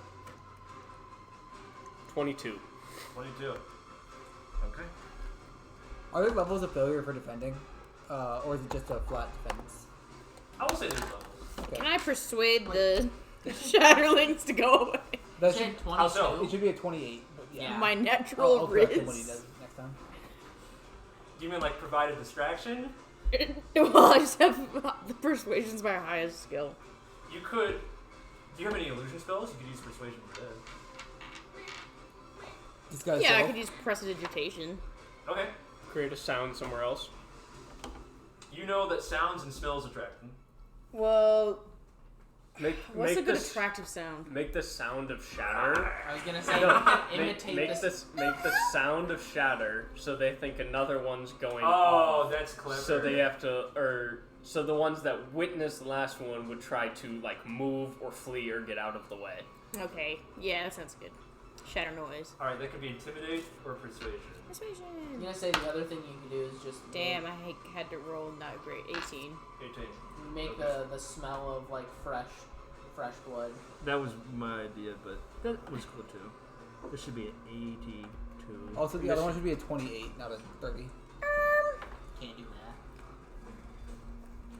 22. 22. Okay. Are there levels of failure for defending, or is it just a flat defense? I will say there's levels. Okay. Can I persuade the Shatterlings to go away? That said should, 22. How so? it should be a 28. But yeah. Yeah. My I'll natural correct him when he riz. does it next time. Do you mean like provide a distraction? Well, I just have the persuasion's my highest skill. You could. Do you have any illusion spells? You could use persuasion instead. This guy's Yeah, I self. could use prestidigitation. Okay. Create a sound somewhere else. You know that sounds and smells attract them. Well, Make what's make a good this attractive sound? make the sound of shatter. I was gonna say, No, you can imitate make this. make the sound of shatter, so they think another one's going Oh, off. that's clever. So they have to, or so the ones that witnessed the last one would try to like move or flee or get out of the way. Okay, yeah, that sounds good. Shatter noise. Alright, that could be intimidate or persuasion. I'm Persuasion. gonna say the other thing you can do is just Damn, I had to roll not great. 18. 18. make the smell of like fresh blood. That was my idea, but that was cool too. This should be an 82. Also, the other one should be a 28, not a 30. Can't do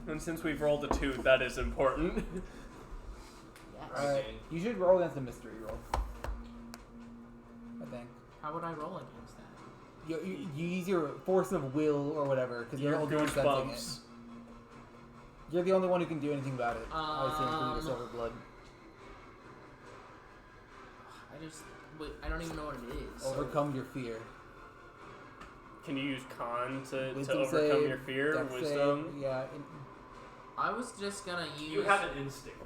that. And since we've rolled a 2, that is important. Yes. Alright, you should roll against the mystery roll. I think. How would I roll against that? You use your force of will or whatever, because you're the only one sensing it. Goosebumps. You're the only one who can do anything about it. I assume including the silver blood. I don't even know what it is. Overcome your fear. Can you use con to Wisdom overcome save, your fear? Dex Wisdom. save, yeah. I was just gonna use. You have an instinct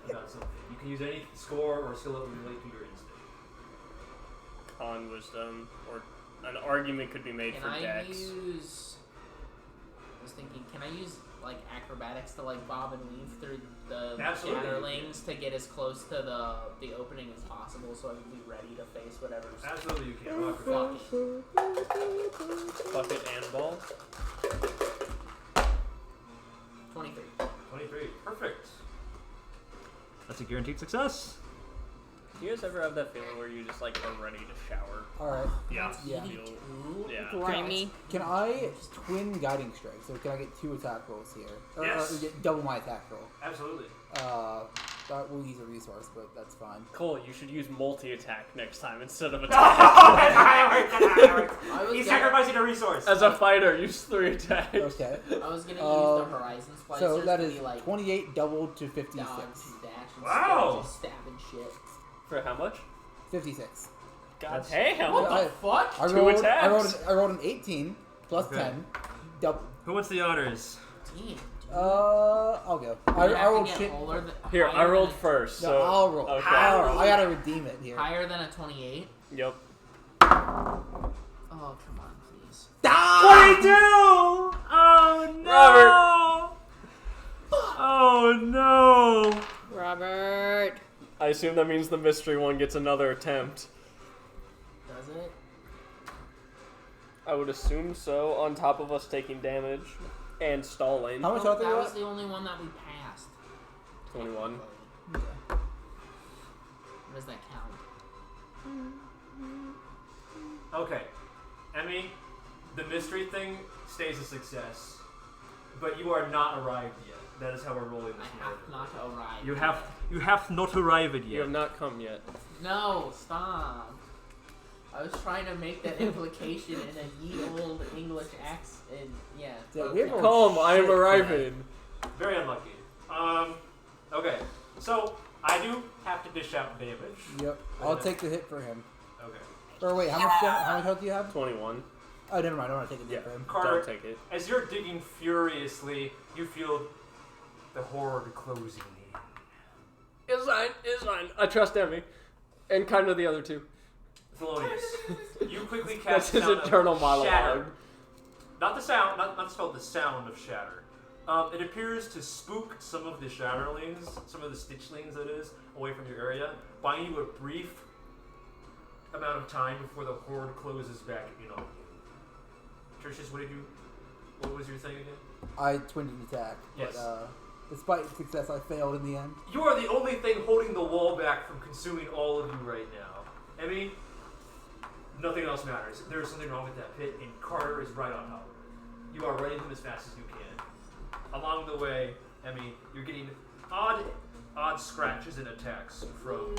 about something. You can use any score or skill that would relate to your instinct. Con wisdom, or an argument could be made Can for I Dex. use? I was thinking, can I use like acrobatics to like bob and weave through the Absolutely. Shatterlings to get as close to the opening as possible, so I can be ready to face whatever's. Absolutely, you can. Rock Fuck it. Bucket and ball. 23. 23. Perfect. That's a guaranteed success. Do you guys ever have that feeling where you just like are ready to shower? Alright. Yeah. Yeah. Yeah. Grimy. Can I twin guiding strike? So can I get 2 attack rolls here? Yes. Or get double my attack roll? Absolutely. We'll use a resource, but that's fine. Cole, you should use multi-attack next time instead of Oh, attack. that's how it works, that's how it works. I was He's gonna- sacrificing a resource. As a fighter, use 3 attacks. Okay. I was gonna use the Horizon Splicers So that to is be like 28 doubled to 56. dodge and dash and Wow. just stabbing shit. For how much? 56. God That's- damn. What I- the fuck? I Two rolled, attacks. I rolled an 18 plus Okay. 10. Double. Who wants the honors? Damn. I'll go. I rolled shit. Here, I higher rolled than first. No, So I'll roll. Okay. I gotta redeem it here. higher than a 28. Yep. Oh, come on, please. 22! Oh no! Robert. Oh no! Robert. I assume that means the mystery one gets another attempt. Does it? I would assume so, on top of us taking damage and stalling. How much Oh, health are that you was at? the only one that we passed. 21. What does that count? Okay. Emmy, the mystery thing stays a success, but you are not arrived yet. That is how we're rolling this I have not arrived. You have not arrived You have not come yet. No, stop. I was trying to make that implication in a ye old English accent. Yeah. Yeah, we have a- Come, I am Shit, arriving. Very unlucky. Okay. So, I do have to dish out damage. Yep. I'll take the hit for him. Okay. Or wait, how much health do you have? 21. Oh, never mind. I don't want to take the hit for him. Carter, Don't take it. as you're digging furiously, you feel the horde closing in. It's fine. I trust Emmy. And kind of the other two. Thelonious, you quickly That's cast his sound of internal monologue. Shatter. Not the sound, not spelled the sound of shatter. It appears to spook some of the Shatterlings, some of the Stitchlings that is, away from your area, buying you a brief amount of time before the horde closes back in on you. Tertius, what was your thing again? I twinned an attack. Yes. But, despite success, I failed in the end. You are the only thing holding the wall back from consuming all of you right now. Emmy, nothing else matters. There is something wrong with that pit, and Carter is right on top of it. You are running him as fast as you can. Along the way, Emmy, you're getting odd scratches and attacks from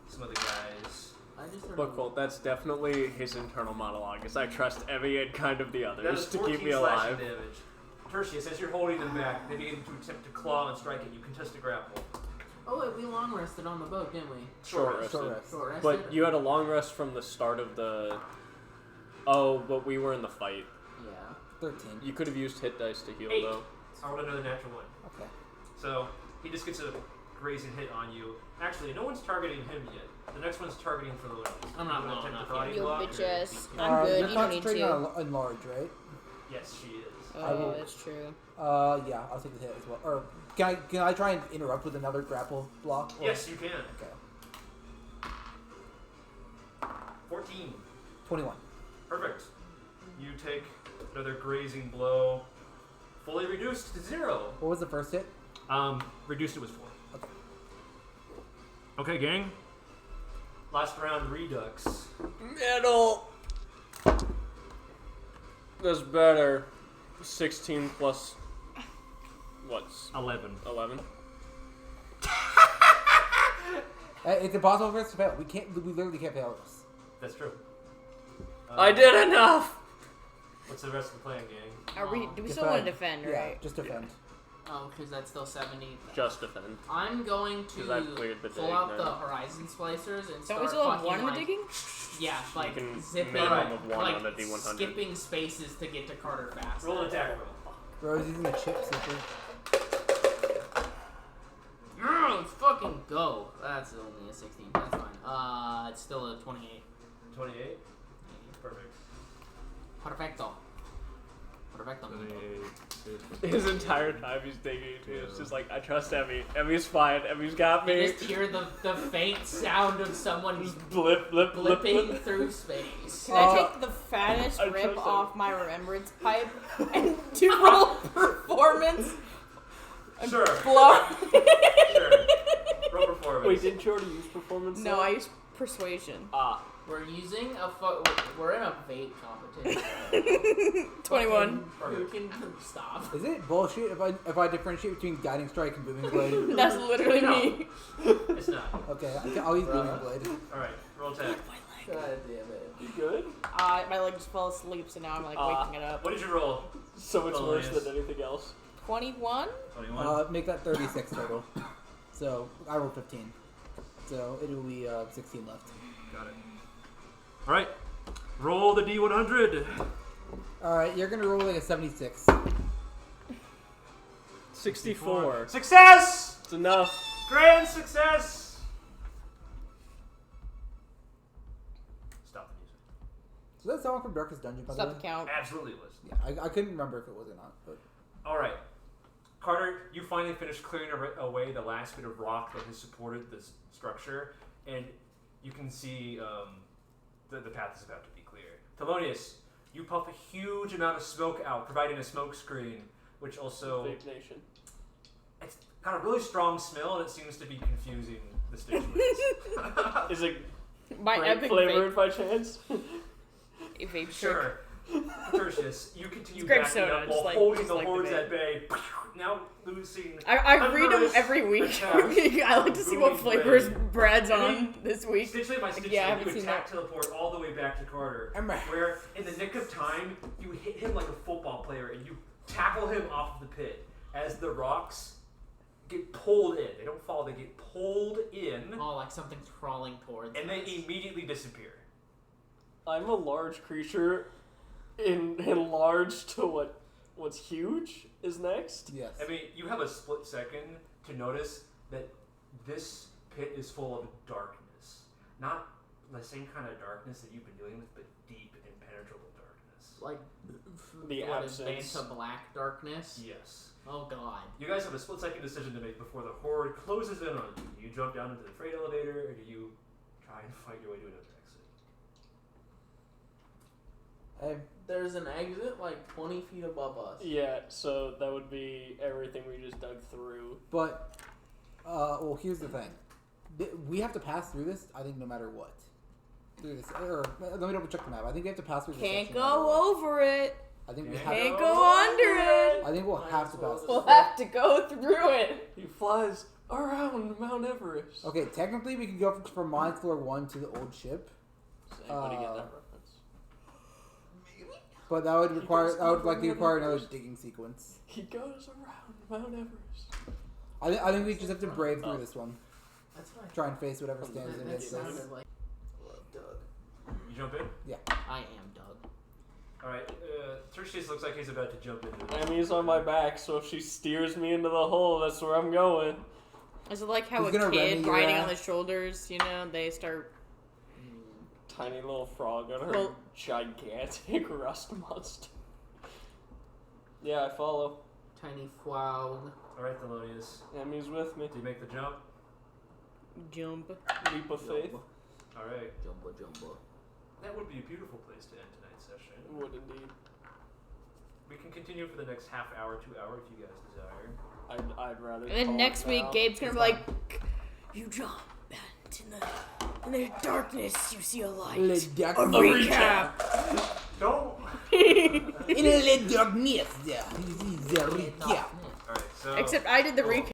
some of the guys. I just heard Look, Colt, that's definitely his internal monologue, is I trust Emmy and kind of the That others is to 14 keep me slashing alive. damage. Tertius, as you're holding them back, they begin to attempt to claw and strike at you. Contest a grapple. Oh wait, we long rested on the boat, didn't we? Short Short rested. rest. Short rested. But you had a long rest from the start of the... Oh, but we were in the fight. Yeah. 13. You could have used hit dice to heal, 8. though. I rolled another natural one. Okay. So, he just gets a grazing hit on you. Actually, no one's targeting him yet. The next one's targeting for the left. I'm not You wanna low attempt enough to body yet. You block, or- bitches. I'm good. You're You don't need concentrating to. on enlarge, right? Yes, she is. I will- Oh, that's true. Yeah, I'll take the hit as well. Or can I try and interrupt with another grapple block? Or- Yes, you can. Okay. 14. 21. Perfect. You take another grazing blow. Fully reduced to 0. What was the first hit? Reduced it was 4. Okay. Okay, gang. Last round redux. Middle! That's better. 16 plus... What's 11. 11? It's impossible for us to fail. We literally can't fail this. That's true. I did enough! What's the rest of the plan, gang? Are we? Do we still want to defend, Yeah, right? just defend. Oh, because that's still 70. Just defend. I'm going 'Cause I've to cleared the pull dig out the now. horizon splicers and Don't start we still have fucking, one in the like, digging? Yeah, like can zipping, minimum of one like on a D100. skipping spaces to get to Carter fast. Roll an attack roll. Rose using the chip super. Let's fucking go. That's only a 16. That's fine. It's still a 28. 28. Perfect. Perfecto. Perfecto. His entire time he's digging into it. It's just like, I trust Emmy. Emmy's fine. Emmy's got You me. just hear the faint sound of someone Blip, blip, blip, blipping blip. through space. Can I take the fattest I rip trust off my remembrance pipe and do roll performance? Sure. Blow. Sure. Roll performance. Wait, didn't you already use performance? No, I use persuasion. Ah. We're using we're in a vape competition. 21. Who can stop? Is it bullshit if I differentiate between guiding strike and booming blade? That's literally me. It's not. Okay, I'll use booming blade. Alright, roll attack. God damn it. You good? My leg just fell asleep, so now I'm like waking it up. What did you roll? So much Oh, worse yes. than anything else. 21? 21. Make that 36 total. So I rolled 15. So it will be 16 left. Got it. Alright. Roll the D100. Alright, you're gonna roll like a 76. 64. Success! It's enough. Grand success! Stop the music. So that's someone from Darkest Dungeon, by the Stop way? the count. Absolutely was. Yeah, I couldn't remember if it was or not. But Alright. Carter, you finally finished clearing away the last bit of rock that has supported this structure, and you can see the path is about to be clear. Thelonious, you puff a huge amount of smoke out, providing a smoke screen, which also... Vape Nation. It's got a really strong smell, and it seems to be confusing the Stitchlings. Is it My grape epic flavored by chance? vape trick. Sure. Tertius, you continue It's grape backing soda, up just while like- holding just the like the hordes vape. at bay. Now losing. I read them unnervous every week. attacks. I like to see what Booming flavors rain. Brad's And on this week. Stitchling by Stitchling, Yeah, I haven't you seen attack that. teleport all the way back to Carter. Where, in the nick of time, you hit him like a football player and you tackle him off the pit as the rocks get pulled in. They don't fall, they get pulled in, Oh, like something's crawling towards and us. they immediately disappear. I'm a large creature, enlarged to what's huge is next. Yes. I mean, you have a split second to notice that this pit is full of darkness. Not the same kind of darkness that you've been dealing with, but deep, impenetrable darkness. Like The what is absence. Vanta black darkness? Yes. Oh god. You guys have a split second decision to make before the horde closes in on you. Do you jump down into the freight elevator, or do you try and fight your way to another exit? There's an exit like 20 feet above us. Yeah, so that would be everything we just dug through. But, well, here's the thing. We have to pass through this, I think, no matter what. Through this, or let me double check the map. I think we have to pass through this Can't section no matter go what. over it. I think we have Can't go under it. I think we'll have to pass We'll through. have to go through it. He flies around Mount Everest. Okay, technically we can go from mine floor 1 to the old ship. Anybody get that reference? But that would likely require another digging sequence. He goes around Mount Everest. I think we just have to brave through this one. That's what I Try and face whatever stands That against us. sounded like. You jump in? I am Doug. Alright, Tertius looks like he's about to jump into it. Emmy's on my back, so if she steers me into the hole, that's where I'm going. Is it like how He's a gonna kid Remy your riding ass. on the shoulders, you know, they start... Tiny little frog on her Well- gigantic rust monster. Yeah, I follow. Tiny Fwog. Alright, Thelonious. Emmy's with me. Do you make the jump? Jump. Leap of faith. Alright. Jumbo Jumbo. That would be a beautiful place to end tonight's session. Would indeed. We can continue for the next half hour, 2 hours if you guys desire. I'd rather. And then talk next week, now. Gabe's gonna be like, you jump, and in the darkness, you see a light. Le A darkness. recap. Don't! In le darkness, there is a recap. Alright, so. Except I did the recap.